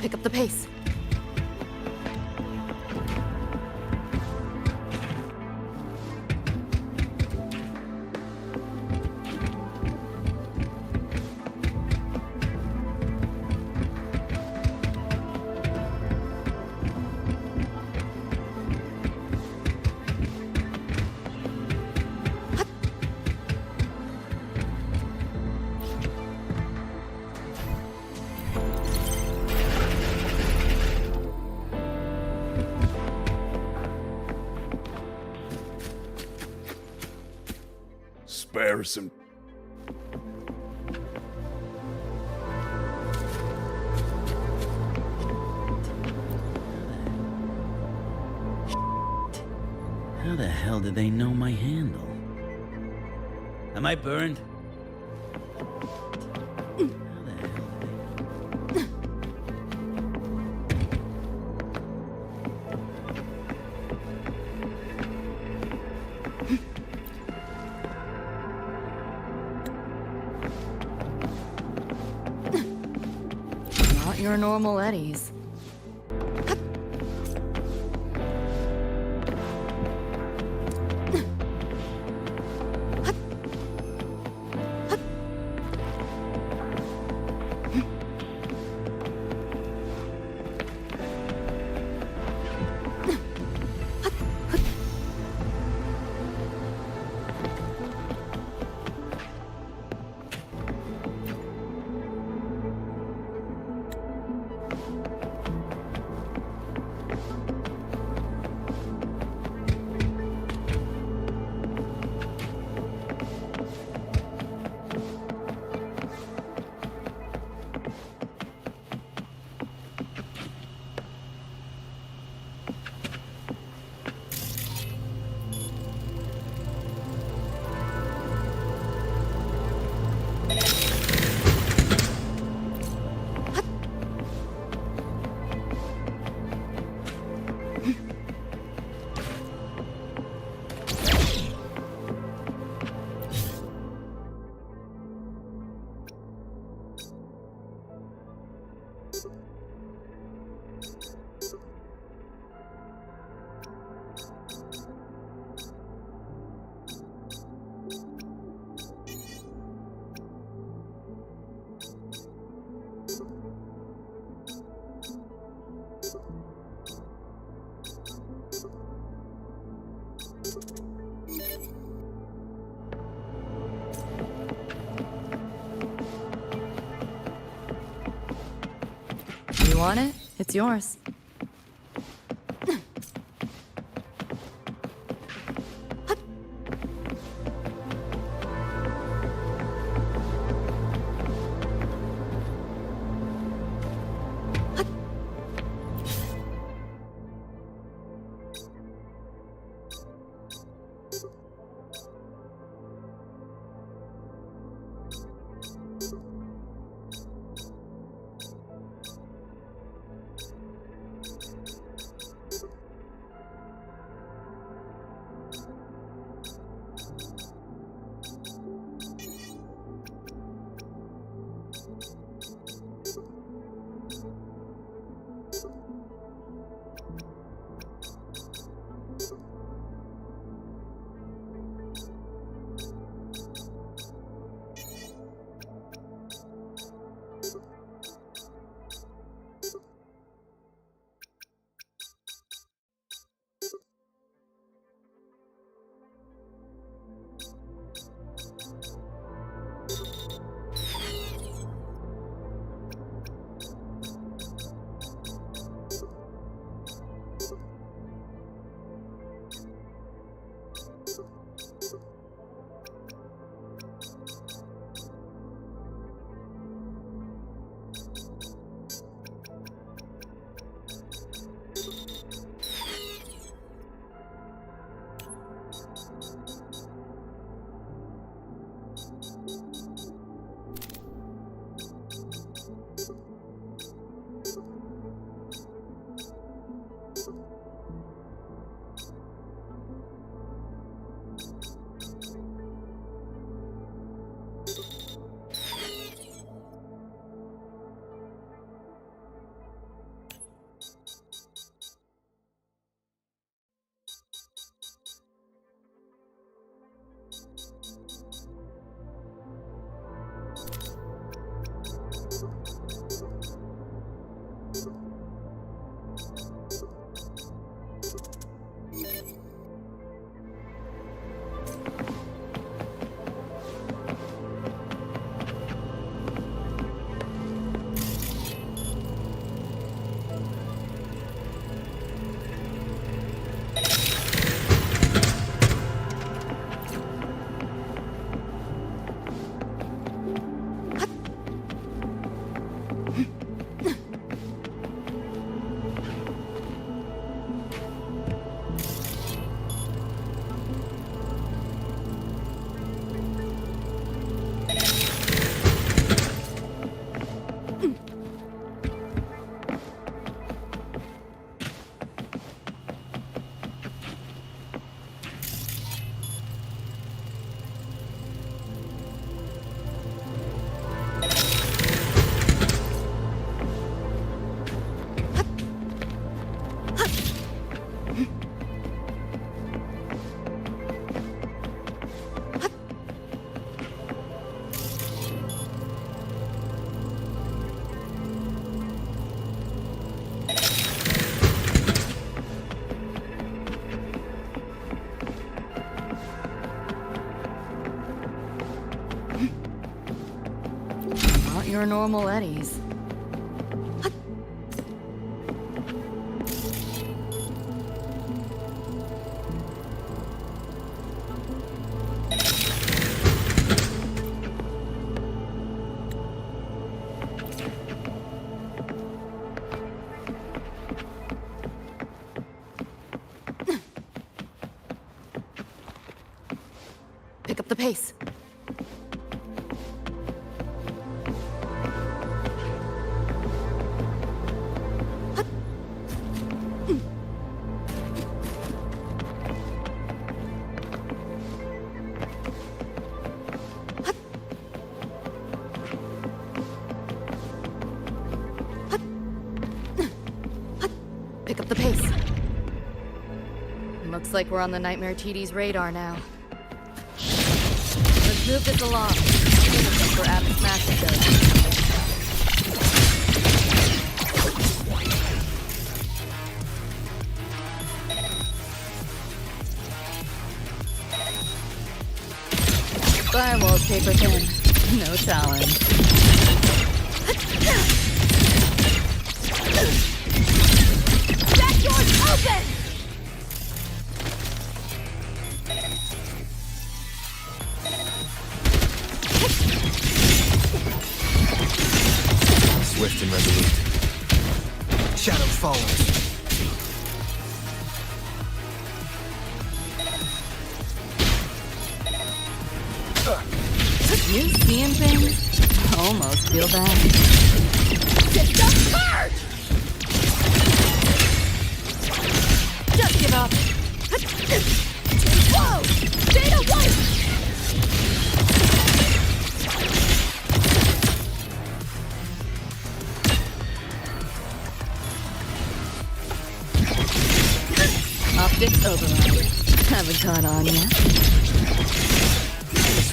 pick up the pace. Spare some. How the hell did they know my handle? Am I burned? Not your normal eddies. You want it? It's yours. Not your normal eddies. Pick up the pace. Pick up the pace. Looks like we're on the Nightmare TD's radar now. Let's move this along. We're at the smash show. Firewall's paper thin. No challenge. Back door's open! Swift and resolute. Shadows follows. You seeing things? Almost feel bad. System charge! Just give up. Whoa! Data 1! Optics override. Haven't caught on yet.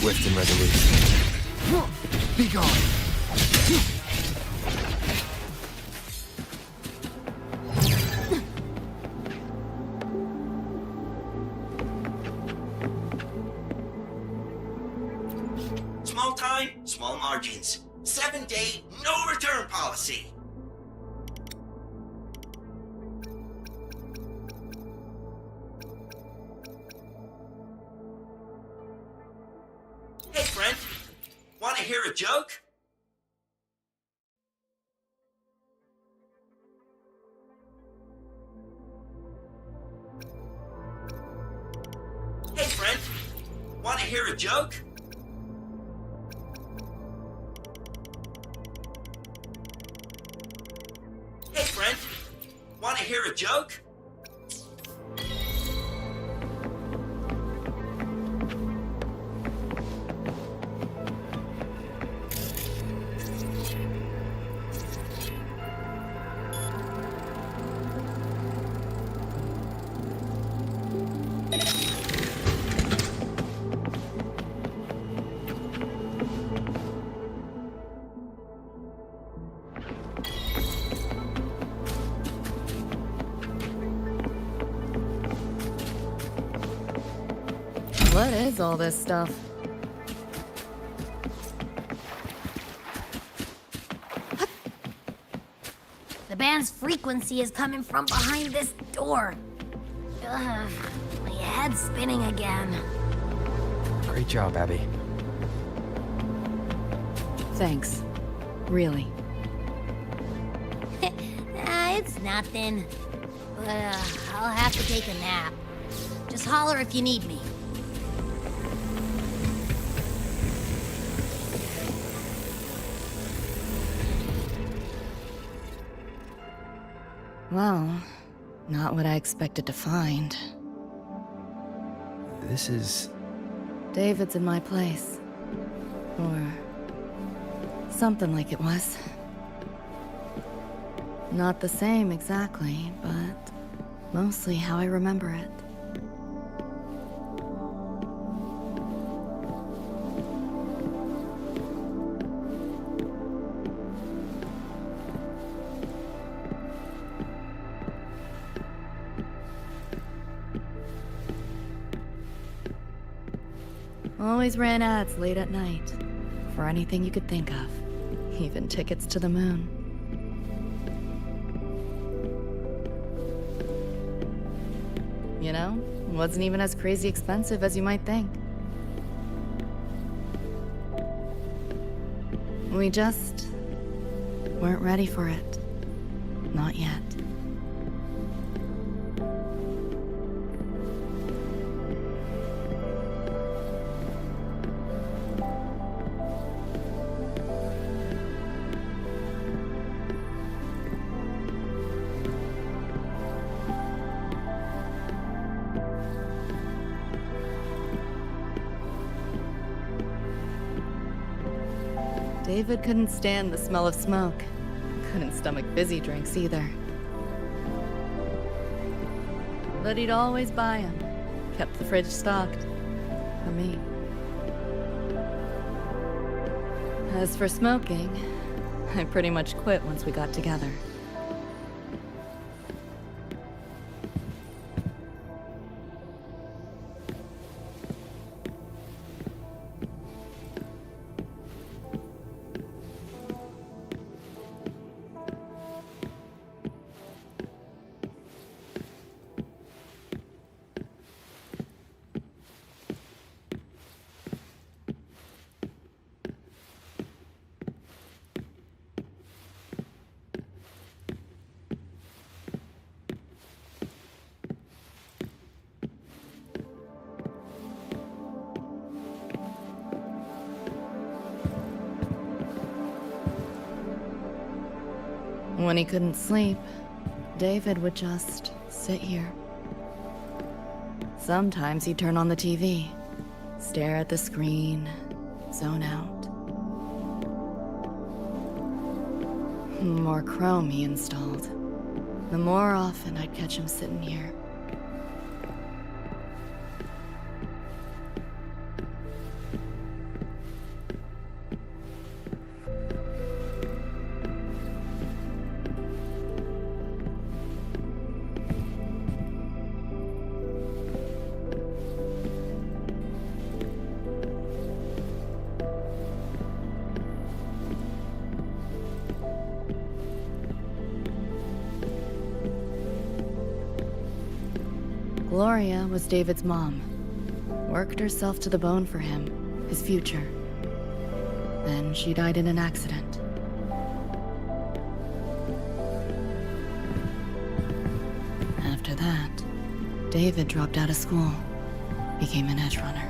Swift and resolute. Be gone. Small time, small margins. 7-day, no return policy. Hey, friend. Want to hear a joke? Hey, friend. Want to hear a joke? Hey, friend. Want to hear a joke? What is all this stuff? The band's frequency is coming from behind this door. Ugh, my head's spinning again. Great job, Abby. Thanks. Really. It's nothing. But I'll have to take a nap. Just holler if you need me. Well, not what I expected to find. This is... David's in my place. Or... something like it was. Not the same exactly, but mostly how I remember it. Always ran ads late at night, for anything you could think of. Even tickets to the moon. You know, it wasn't even as crazy expensive as you might think. We just weren't ready for it. Not yet. David couldn't stand the smell of smoke. Couldn't stomach fizzy drinks either. But he'd always buy them. Kept the fridge stocked. For me. As for smoking, I pretty much quit once we got together. When he couldn't sleep, David would just sit here. Sometimes he'd turn on the TV, stare at the screen, zone out. The more Chrome he installed, the more often I'd catch him sitting here. Gloria was David's mom. Worked herself to the bone for him, his future. Then she died in an accident. After that, David dropped out of school, became an Edgerunner.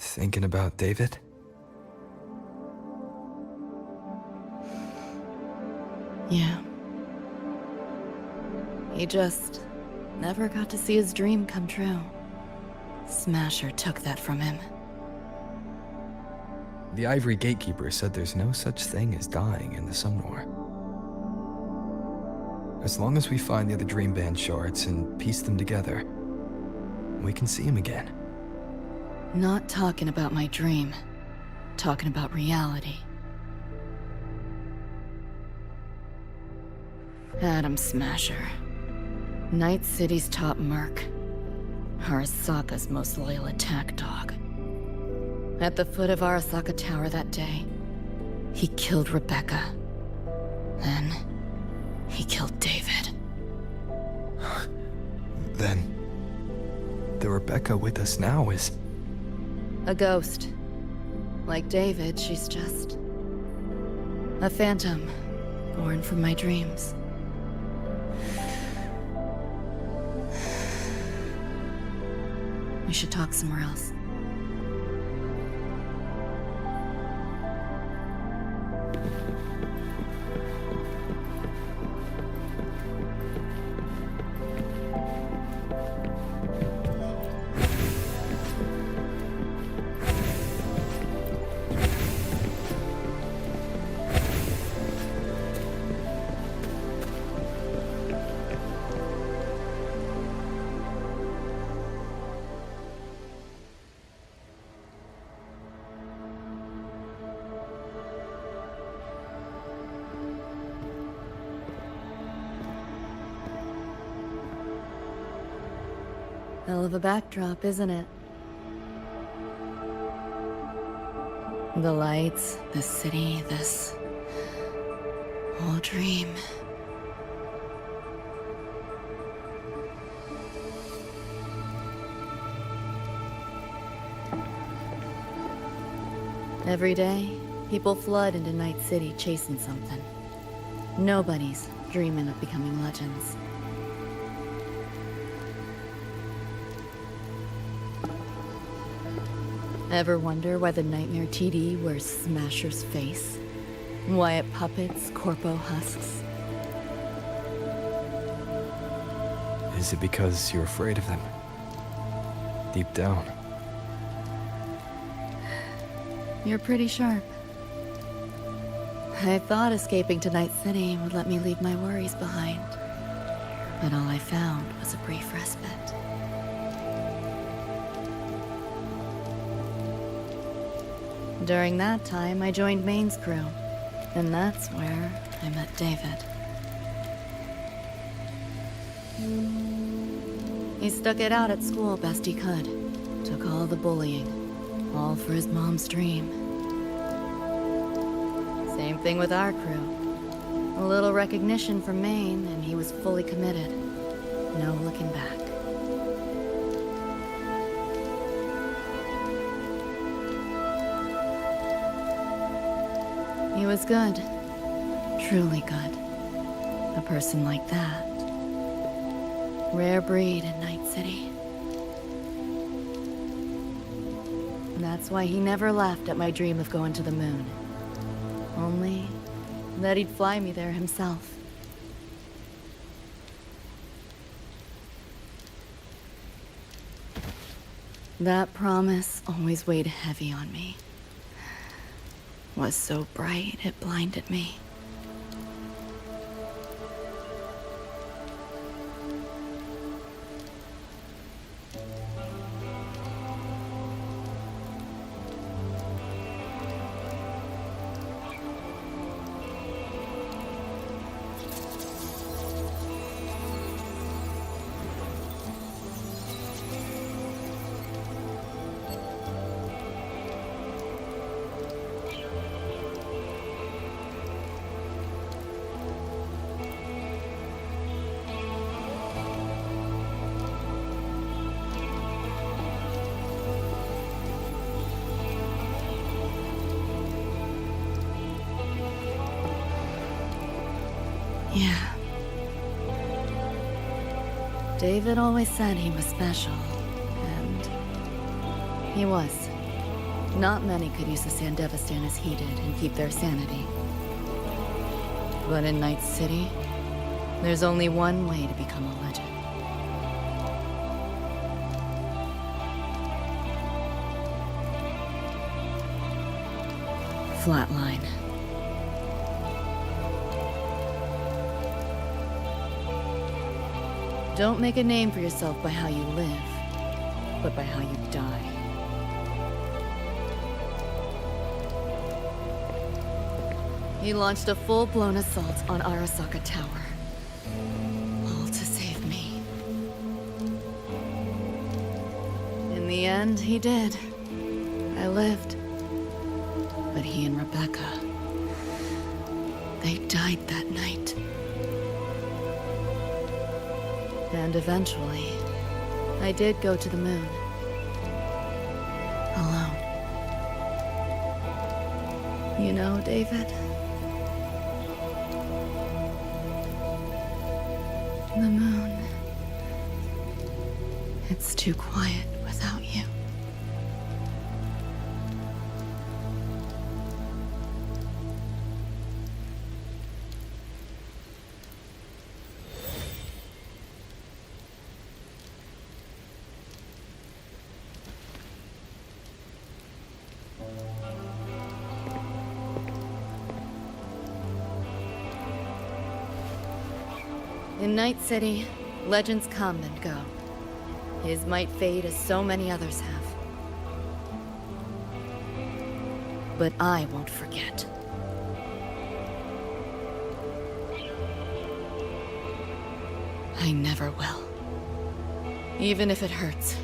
Thinking about David? Yeah. He just never got to see his dream come true. Smasher took that from him. The Ivory Gatekeeper said there's no such thing as dying in the Sumnor. As long as we find the other Dream Band shards and piece them together, we can see him again. Not talking about my dream. Talking about reality. Adam Smasher. Night City's top merc. Arasaka's most loyal attack dog. At the foot of Arasaka Tower that day, he killed Rebecca. Then, he killed David. Then, the Rebecca with us now is... a ghost. Like David, she's just A phantom, born from my dreams. We should talk somewhere else. Hell of a backdrop, isn't it? The lights, the city, this whole dream. Every day, people flood into Night City chasing something. Nobody's dreaming of becoming legends. Ever wonder why the Nightmare TD wears Smasher's face? Why it puppets Corpo husks? Is it because you're afraid of them? Deep down. You're pretty sharp. I thought escaping to Night City would let me leave my worries behind. But all I found was a brief respite. During that time, I joined Maine's crew, and that's where I met David. He stuck it out at school best he could, took all the bullying, all for his mom's dream. Same thing with our crew. A little recognition from Maine, and he was fully committed. No looking back. He was good. Truly good. A person like that. Rare breed in Night City. That's why he never laughed at my dream of going to the moon. Only that he'd fly me there himself. That promise always weighed heavy on me. Was so bright it blinded me. Yeah. David always said he was special, and he was. Not many could use the Sandevistan as he did and keep their sanity. But in Night City, there's only one way to become a legend. Flatline. Don't make a name for yourself by how you live, but by how you die. He launched a full-blown assault on Arasaka Tower. All to save me. In the end, he did. I lived. But he and Rebecca, they died that night. And eventually, I did go to the moon. Alone. You know, David, The moon. It's too quiet without you. In Night City, legends come and go. His might fade as so many others have. But I won't forget. I never will. Even if it hurts.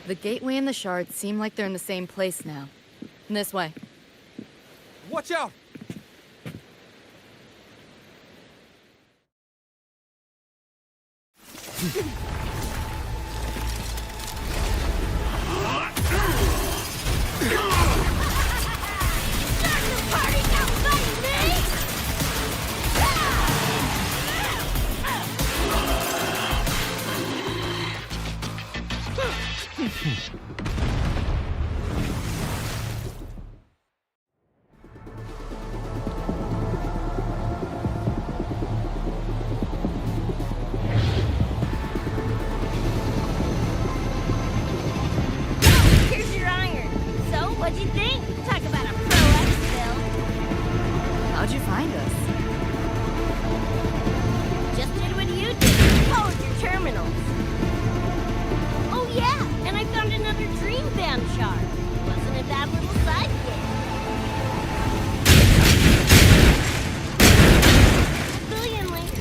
The gateway and the shards seem like they're in the same place now. This way. Watch out! Here's your iron. So, what'd you think? Talk about a pro X-Bill. How'd you find us? Just did what you did. Hold your terminals. Oh yeah, and I found another dream band shard. Wasn't it that little sidekick? Billion link.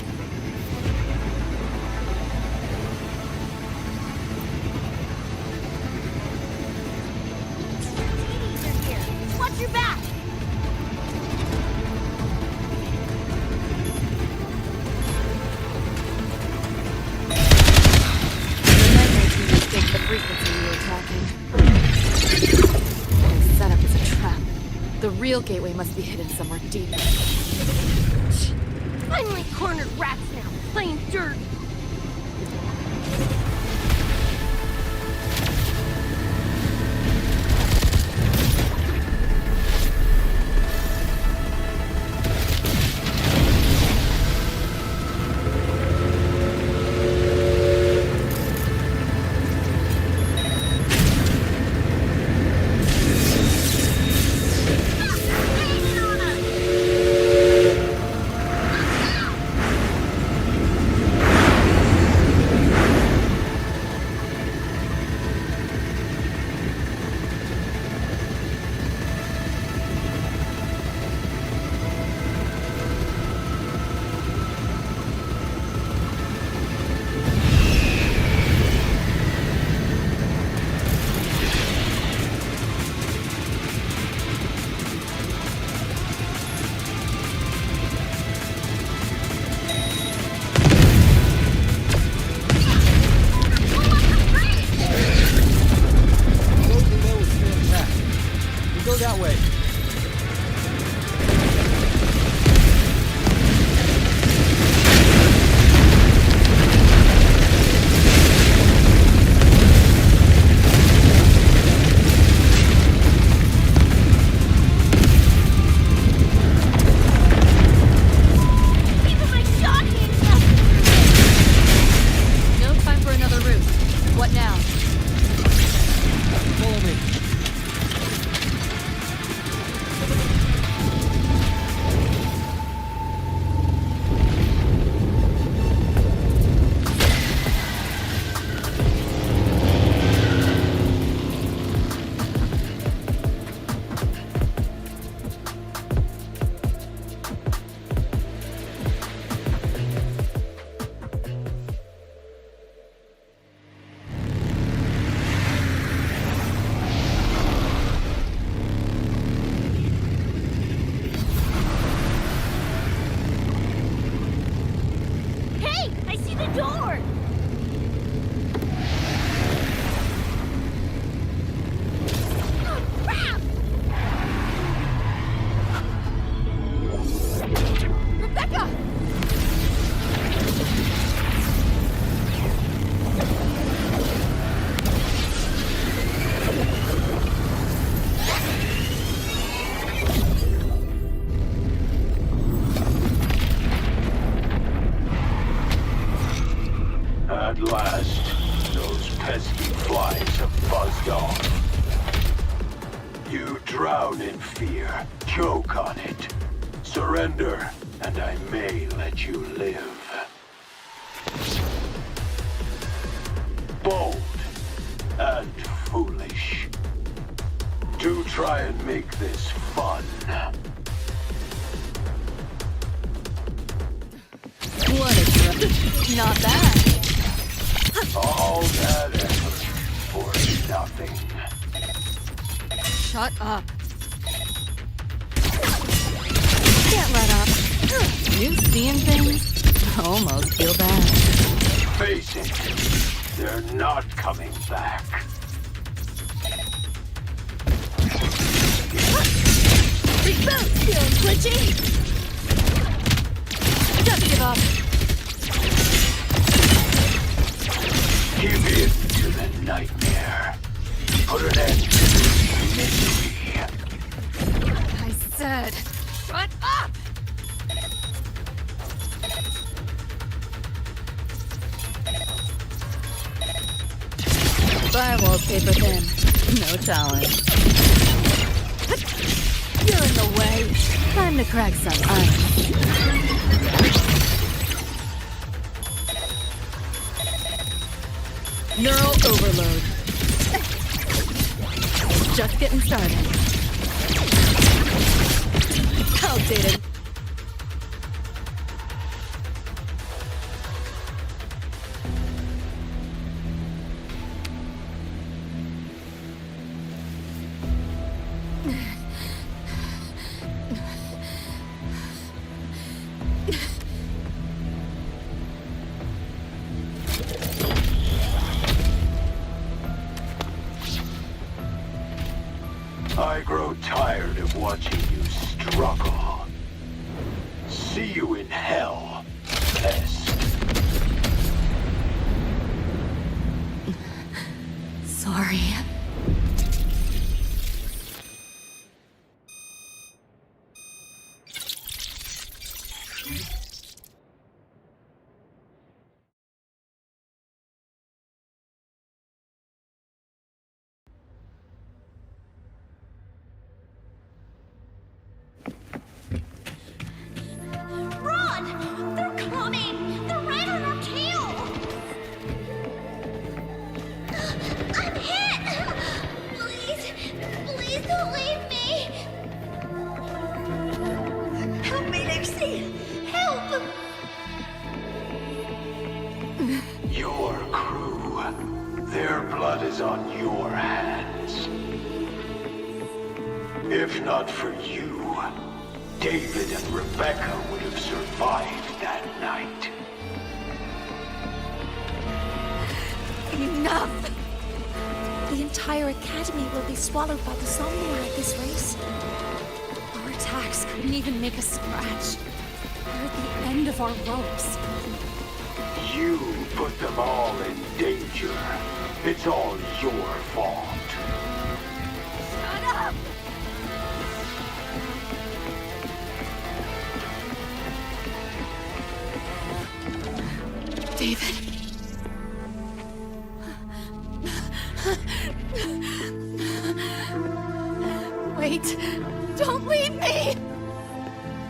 TVs are here. Watch your back. Mistake the frequency we were tracking. The setup is a trap. The real gateway must be hidden somewhere deep. I'm like cornered rats now, playing dirt. Go that way. here. Choke on it. Surrender, and I may let you live. Bold and foolish. Do try and make this fun. What a trip. Not bad. All that effort for nothing. Shut up. Can't let up. You seeing things? Almost feel bad. Face it, they're not coming back. Big boat! Feeling glitchy? Don't give up. Give in to the nightmare. Put an end to this misery. I said, shut up! Firewall's paper thin. No challenge. You're in the way. Time to crack some ice. Neural overload. Just getting started. Outdated. I grow tired of watching you struggle. See you in hell, pest. Sorry. Run! They're coming! They're right on our tail! I'm hit! Please, please don't leave me! Help me, Lexi! Help! Your crew, their blood is on your hands. If not for you, David and Rebecca would have survived that night. Enough! The entire academy will be swallowed by the Somnor at this rate. Our attacks couldn't even make a scratch. We're at the end of our ropes. You put them all in danger. It's all your fault. Shut up! David. Wait. Don't leave me!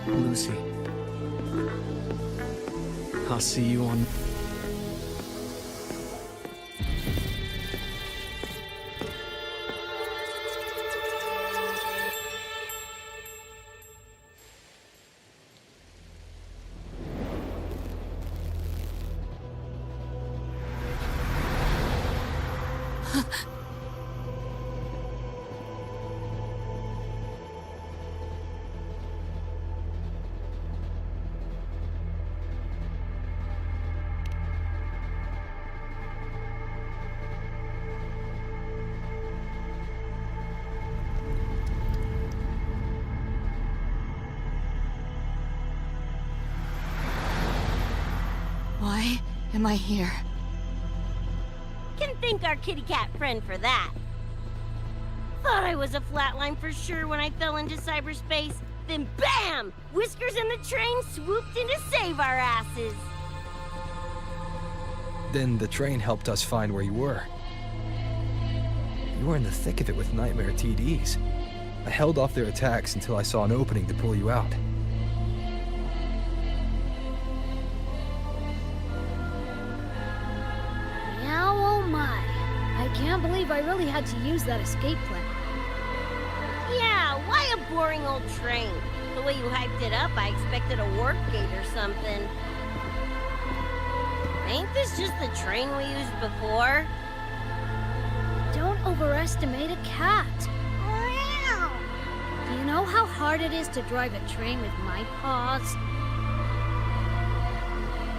Lucy. I'll see you on... Why am I here? Can thank our kitty cat friend for that. Thought I was a flatline for sure when I fell into cyberspace. Then BAM! Whiskers and the train swooped in to save our asses. Then the train helped us find where you were. You were in the thick of it with Nightmare TDs. I held off their attacks until I saw an opening to pull you out. Now, oh my. I can't believe I really had to use that escape plan. Yeah, why a boring old train? The way you hyped it up, I expected a warp gate or something. Ain't this just the train we used before? Don't overestimate a cat. Do you know how hard it is to drive a train with my paws?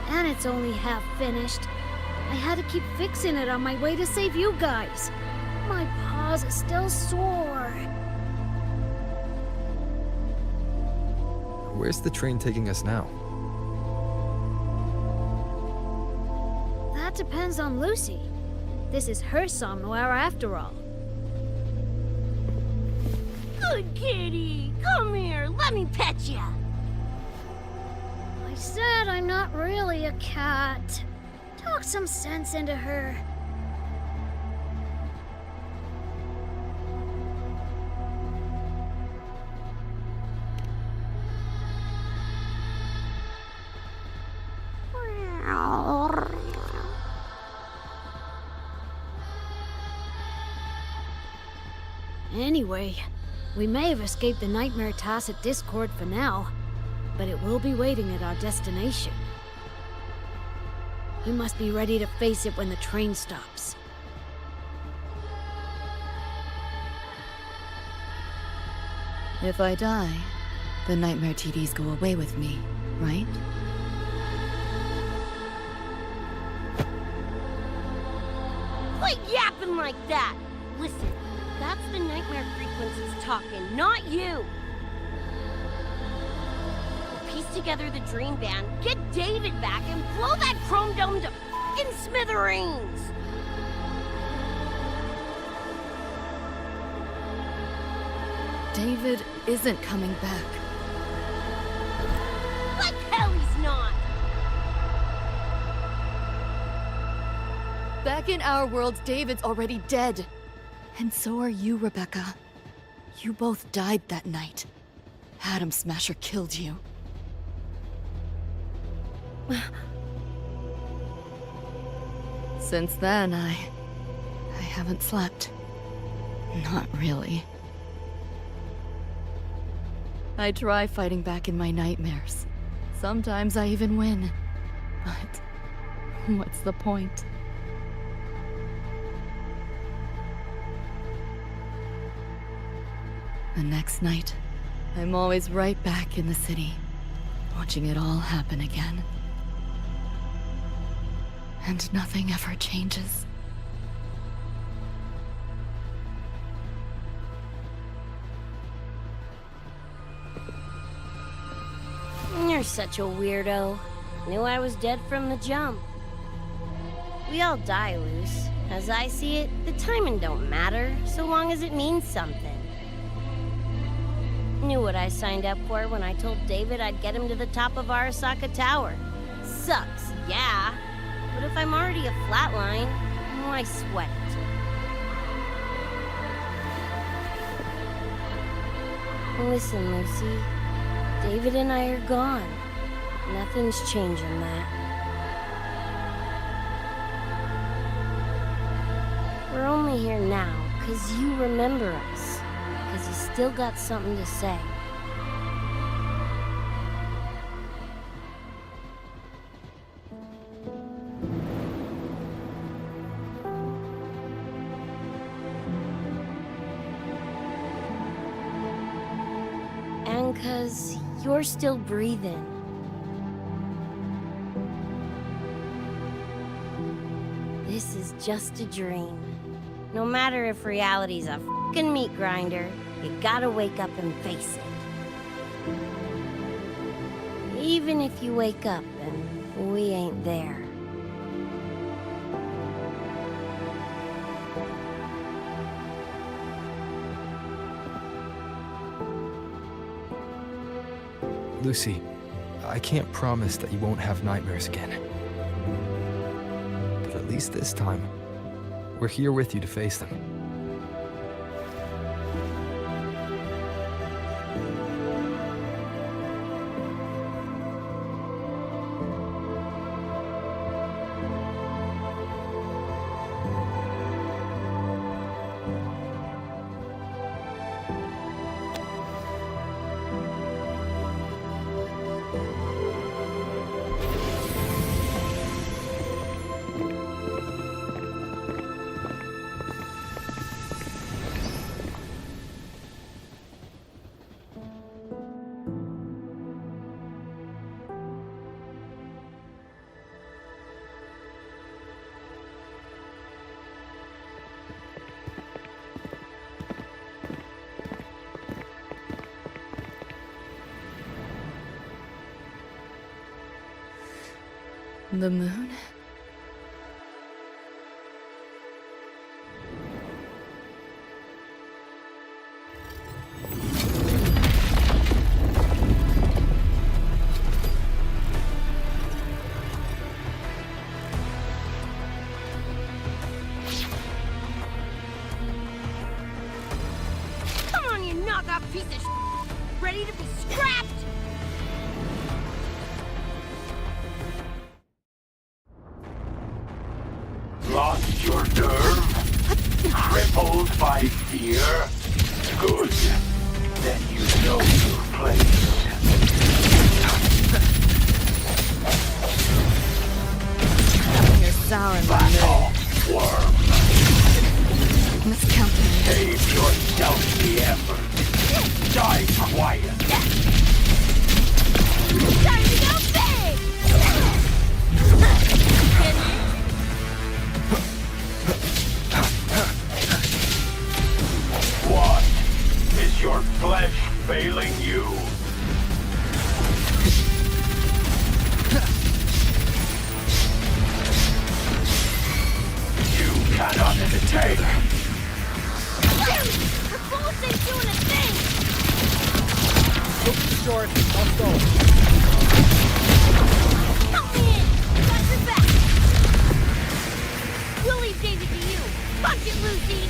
And it's only half finished. I had to keep fixing it on my way to save you guys. My paws are still sore. Where's the train taking us now? That depends on Lucy. This is her somewhere after all. Good kitty! Come here, let me pet ya! I said I'm not really a cat. Talk some sense into her. Anyway, we may have escaped the Nightmare Tacit Discord for now, but it will be waiting at our destination. We must be ready to face it when the train stops. If I die, the Nightmare TDs go away with me, right? Quit yapping like that! Listen, that's the nightmare frequencies talking, not you! We'll piece together the dream band, get David back, and blow that chrome dome to f***ing smithereens! David isn't coming back. Like hell he's not! Back in our world, David's already dead. And so are you, Rebecca. You both died that night. Atom Smasher killed you. Since then, I haven't slept. Not really. I try fighting back in my nightmares. Sometimes I even win. But what's the point? The next night, I'm always right back in the city, watching it all happen again. And nothing ever changes. You're such a weirdo. Knew I was dead from the jump. We all die, Luce. As I see it, the timing don't matter, so long as it means something. Knew what I signed up for when I told David I'd get him to the top of Arasaka Tower. Sucks, yeah. But if I'm already a flatline, why sweat it? Listen, Lucy. David and I are gone. Nothing's changing that. We're only here now because you remember us. Because you still got something to say. And because you're still breathing. This is just a dream. No matter if reality's a f***ing meat grinder, you gotta wake up and face it. Even if you wake up and we ain't there. Lucy, I can't promise that you won't have nightmares again. But at least this time, we're here with you to face them. The moon? Come on, you knockoff piece of shit! Ready to be scrapped? Lost your nerve? Crippled by fear? Good. Then you know your place. You're sour and Back off, worm. Miscounting. Save yourself the effort. Die quiet. Time to go big! What? Is your flesh failing you? You cannot take. The bullets ain't doing a thing! Short, I'll go. Help me in! Got your back! We'll leave Daisy to you! Punch it, Lucy!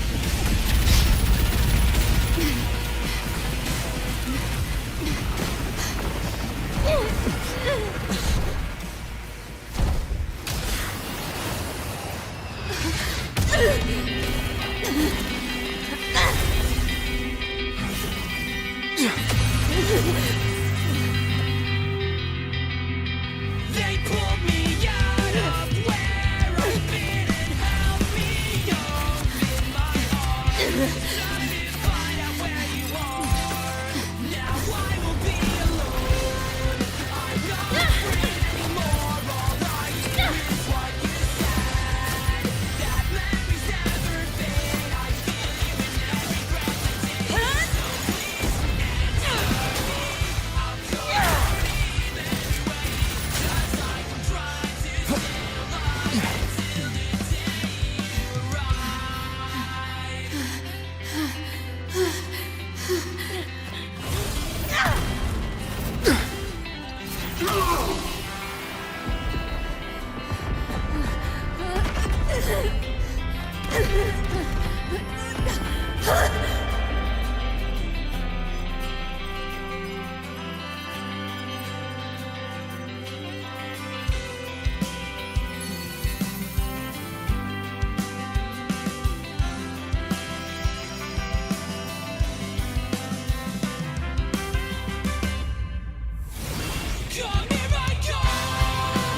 They pulled me out of where I've been and held me up in my arms. Time to find out where you are. Now I will be alone. I'm not afraid anymore. All I hear is what you said. That memory's never fade. I feel you in every breath I take. So please answer me. I'm sorry. Come here I come.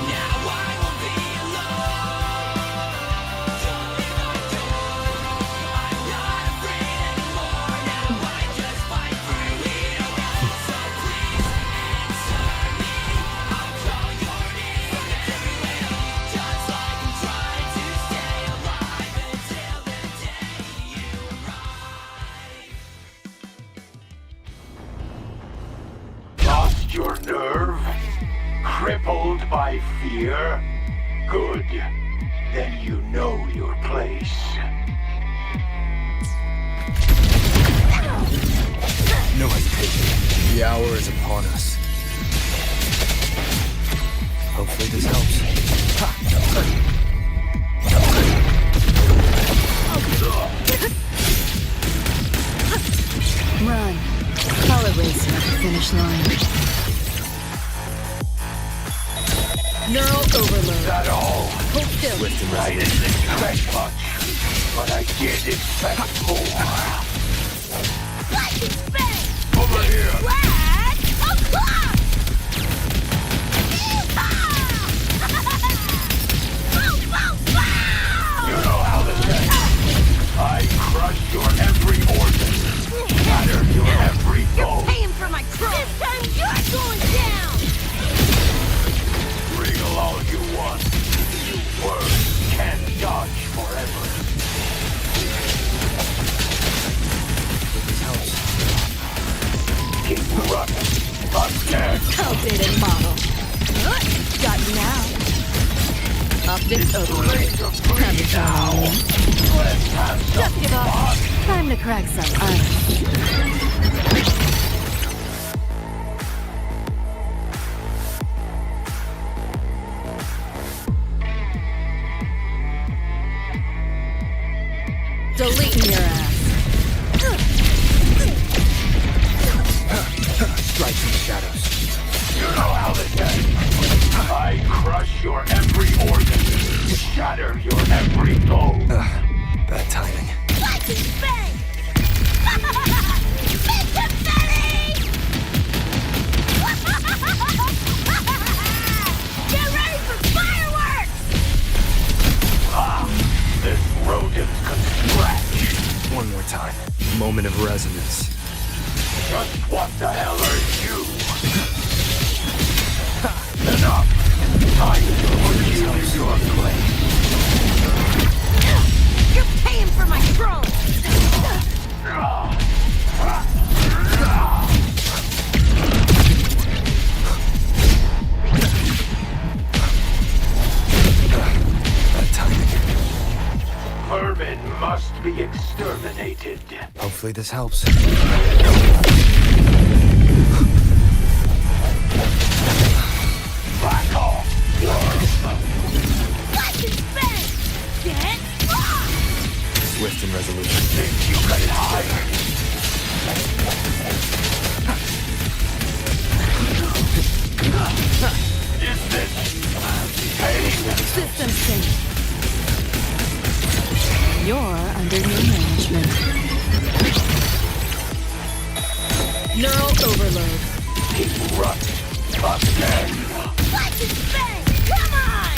Now I will be alone. Come here I come. I'm not afraid anymore. Now I just fight for heroes. So please answer me. I'll call your name everywhere. Just like I'm trying to stay alive until the day you arrive. Lost your nerve? Crippled by fear? Good. Then you know your place. No hesitation. The hour is upon us. Hopefully this helps. Run. Color racing at the finish line. Neural overload. That all? Hold still. Swift and I resolute. didn't expect much, but I did expect more. Lightning spin! Over here! Flag o'clock! You know how this ends. I crush your every organ, shatter your every bone. Paying for my crime! This time you're going down! Bring all you want. You words can't dodge forever. This helps. Keep running. I'm dead. Outdated model. Got you now. Optics overload. Time to try. Just give up. Time to crack some ice. Deleting your ass. Strikes in the shadows. You know how this ends. I crush your every organ, shatter your every bone. Bad timing. Let's bang! Big confetti! Get ready for fireworks! This rodent can scratch. One more time. Moment of resonance. Just what the hell are you? Enough! Time to put you in your place. You're paying for my troll! Bad timing. Vermin must be exterminated. Hopefully this helps. Back off, worm! Let's bang! Get off! Swift and resolution. Think you can hide? Is this pain? System sync. You're under new management. Neural overload. Keep running. Again. Let's bang! Come on!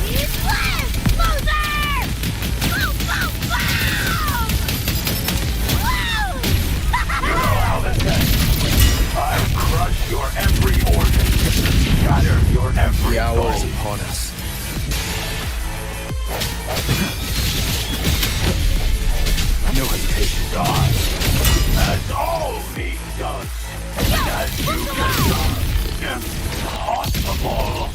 He's left! Loser! Boom, boom, boom! Woo! You know how this ends. I crush your every organ, shatter your every The hour is bone. upon us. No hesitation. Die, as all meat does, as you can die. Impossible.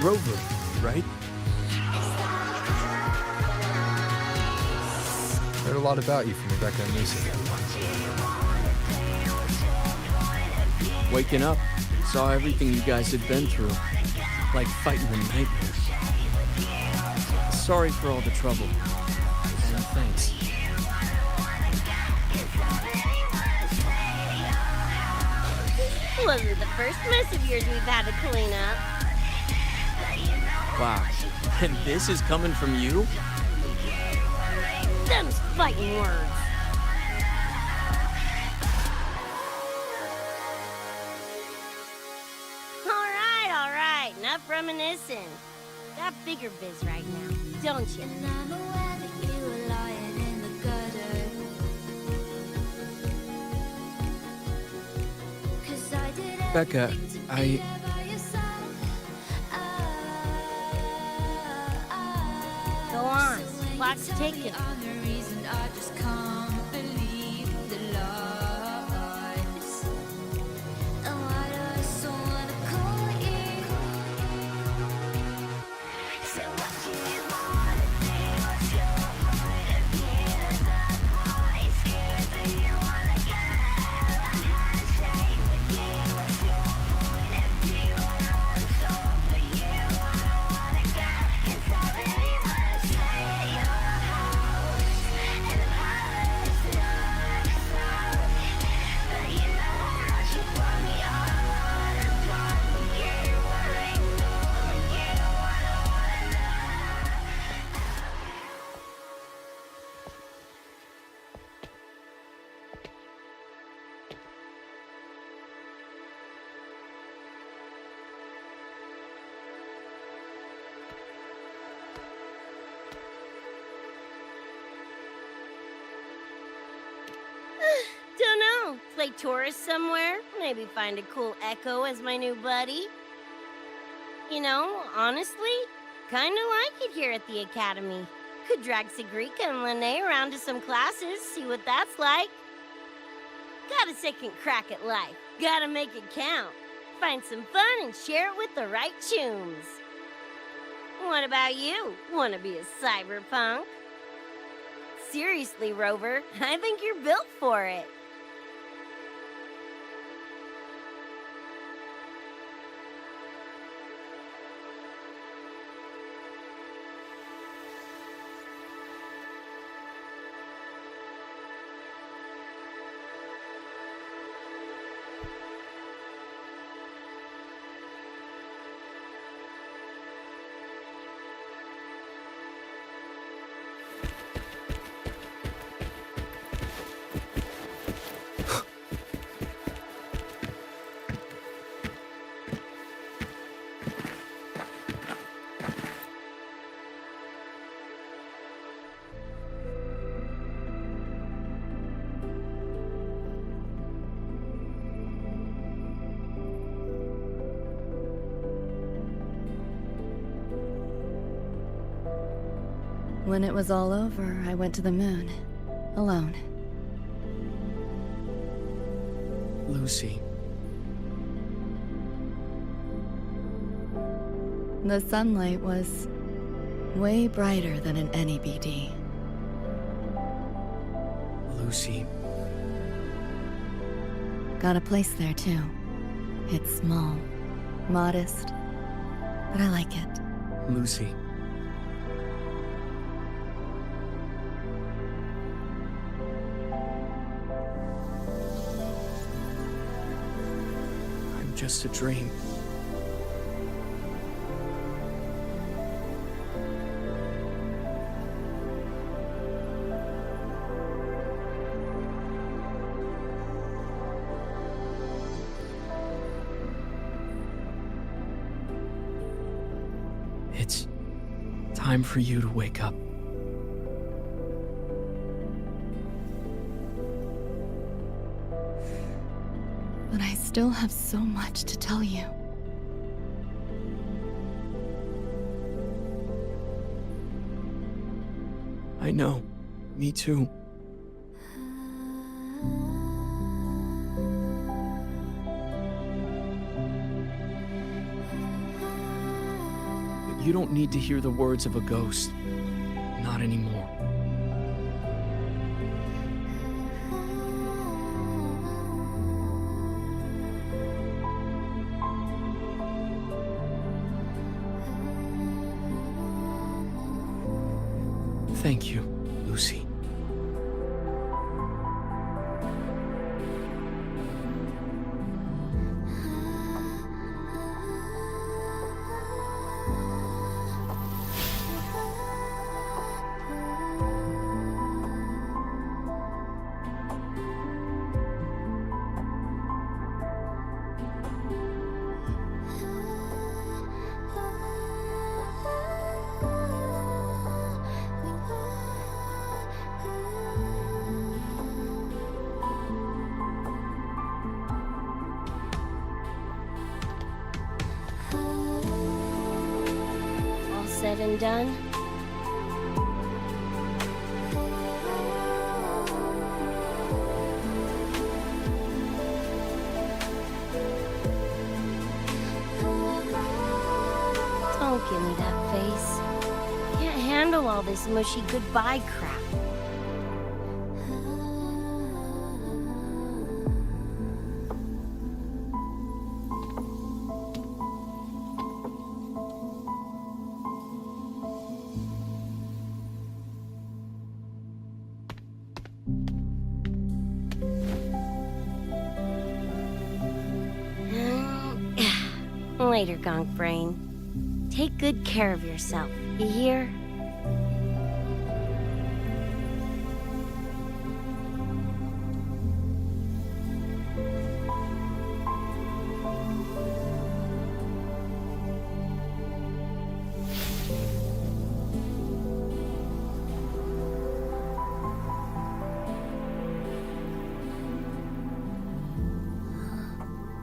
Rover, right? Heard a lot about you from Rebecca and Lucy. Waking up, saw everything you guys had been through. Like fighting a nightmare. Sorry for all the trouble. And thanks. Wasn't the first mess of yours we've had to clean up. Wow. And this is coming from you? Them's fighting words. reminiscing. Got bigger biz right now, don't you? And I'm aware that you were lying in the gutter. 'Cause I did Becca, everything to be there by your side. Go on, clock's ticking. I'm the reason I just can't believe the lies. And why do I so wanna call you? So what do you wanna do? What's your point of view? That why scared that you wanna go? I'm gonna stay with you. What's your point of view? I wanna solve for you. I don't wanna go. 'Cause I really wanna stay at your house. And the palace looks loud. But you know how much you want me all the time. You wanna ignore me. You wanna Don't know. Play tourist somewhere? Maybe find a cool Echo as my new buddy? You know, honestly, kinda like it here at the Academy. Could drag Sigrika and Lene around to some classes, see what that's like. Got a second crack at life. Gotta make it count. Find some fun and share it with the right chooms. What about you? Wanna be a cyberpunk? Seriously, Rover, I think you're built for it. When it was all over, I went to the moon. Alone. Lucy. The sunlight was way brighter than in any BD. Lucy. Got a place there too. It's small, modest, but I like it. Lucy. I'm just a dream. It's time for you to wake up. But I still have so much to tell you. I know. Me too. But you don't need to hear the words of a ghost. Not anymore. Thank you, Lucy. said and done? Don't give me that face. Can't handle all this mushy goodbye crap. Later, Gonk Brain. Take good care of yourself. You hear?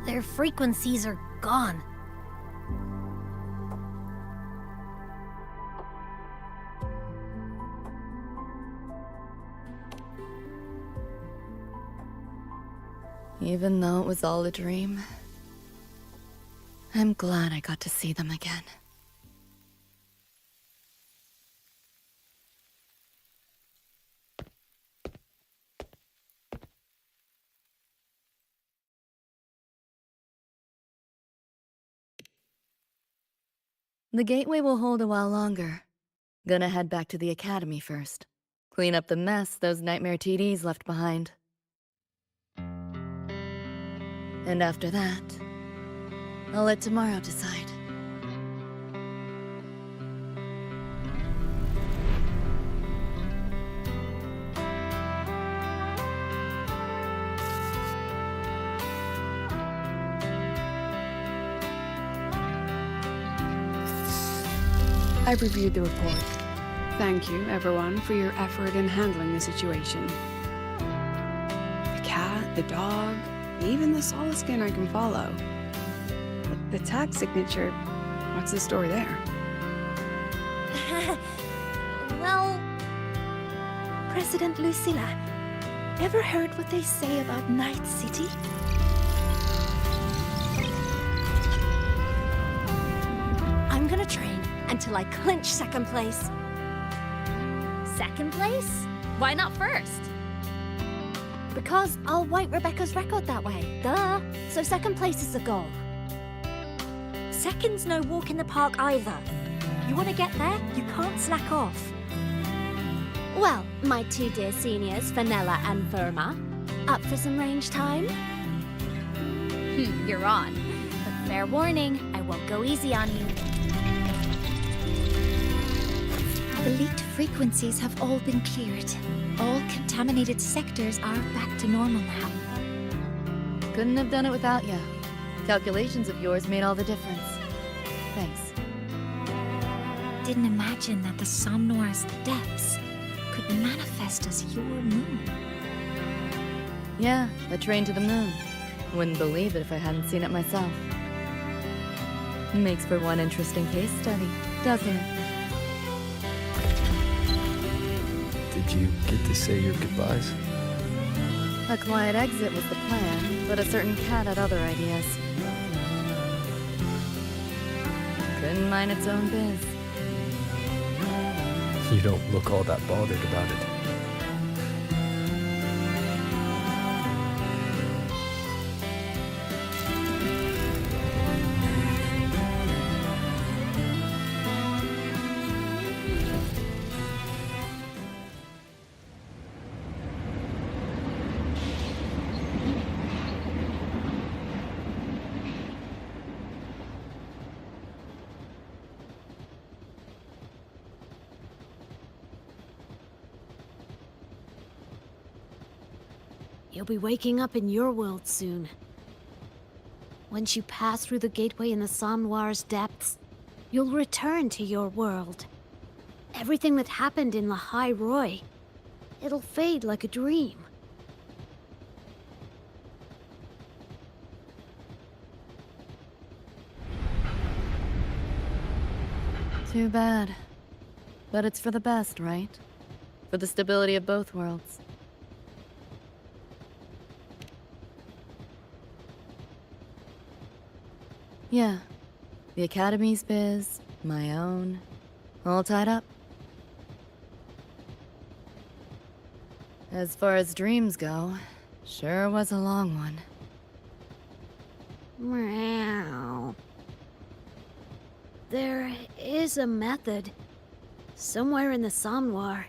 Their frequencies are gone. Even though it was all a dream, I'm glad I got to see them again. The gateway will hold a while longer. Gonna head back to the academy first. Clean up the mess those nightmare TDs left behind. And after that, I'll let tomorrow decide. I've reviewed the report. Thank you, everyone, for your effort in handling the situation. The cat, the dog, even the solid skin I can follow. But the tag signature, what's the story there? Well, President Lucilla, ever heard what they say about Night City? I'm gonna train until I clinch second place. Second place? Why not first? Because I'll wipe Rebecca's record that way. Duh. So second place is the goal. Second's no walk in the park either. You want to get there, you can't slack off. Well, my two dear seniors, Vanilla and Verma, up for some range time? You're on. But fair warning, I won't go easy on you. The leaked frequencies have all been cleared. All contaminated sectors are back to normal now. Couldn't have done it without you. Calculations of yours made all the difference. Thanks. Didn't imagine that the Somnoir's depths could manifest as your moon. Yeah, a train to the moon. Wouldn't believe it if I hadn't seen it myself. Makes for one interesting case study, doesn't it? Did you get to say your goodbyes? A quiet exit was the plan, but a certain cat had other ideas. Couldn't mind its own biz. You don't look all that bothered about it. You'll be waking up in your world soon. Once you pass through the gateway in the Somnoir's depths, you'll return to your world. Everything that happened in La High Roy, it'll fade like a dream. Too bad. But it's for the best, right? For the stability of both worlds. Yeah. The Academy's biz, my own, all tied up. As far as dreams go, sure was a long one. Meow. There is a method, somewhere in the Somnoir,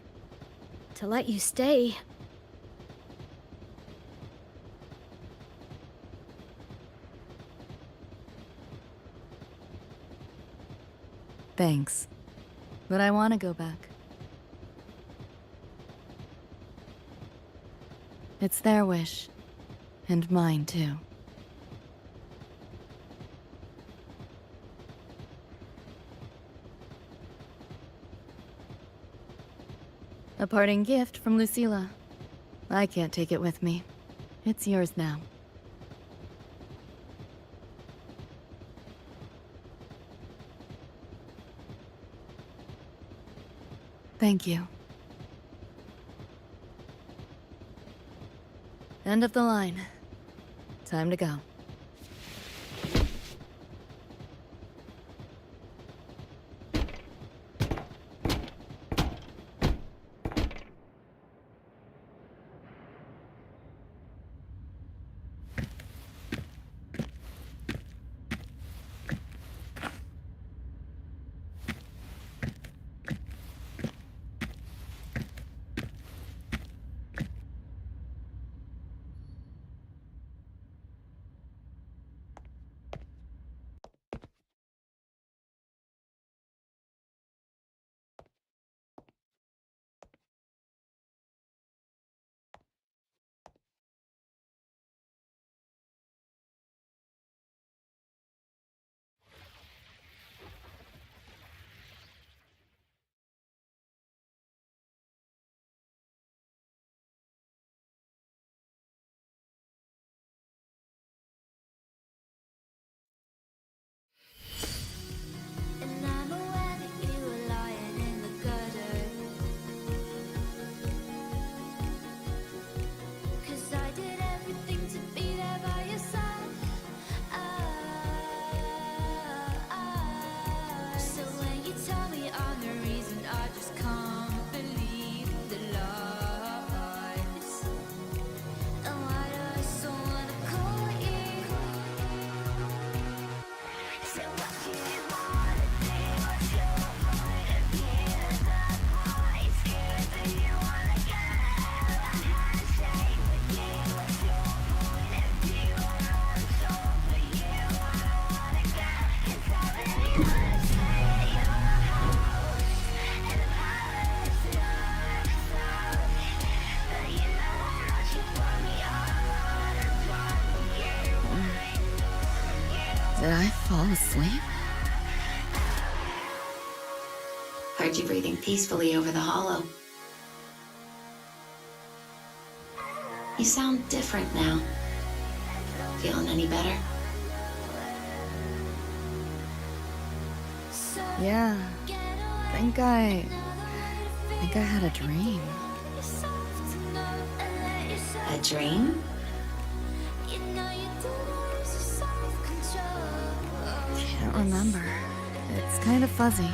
to let you stay. Thanks. But I want to go back. It's their wish. And mine, too. A parting gift from Lucilla. I can't take it with me. It's yours now. Thank you. End of the line. Time to go. Did I fall asleep? Heard you breathing peacefully over the hollow. You sound different now. Feeling any better? Yeah. I think I had a dream. A dream? Can't remember. It's kind of fuzzy.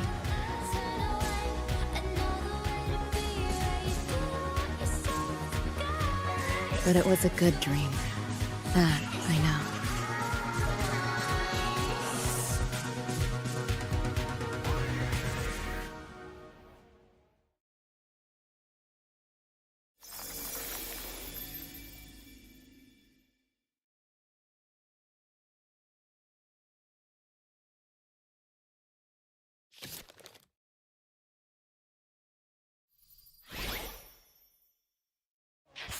But it was a good dream. That I know.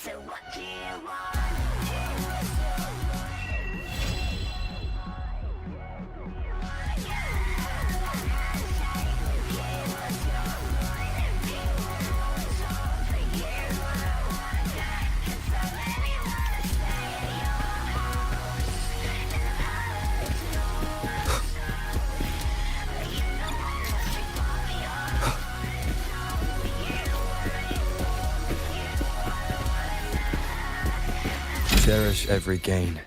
So what do you want? Cherish every gain.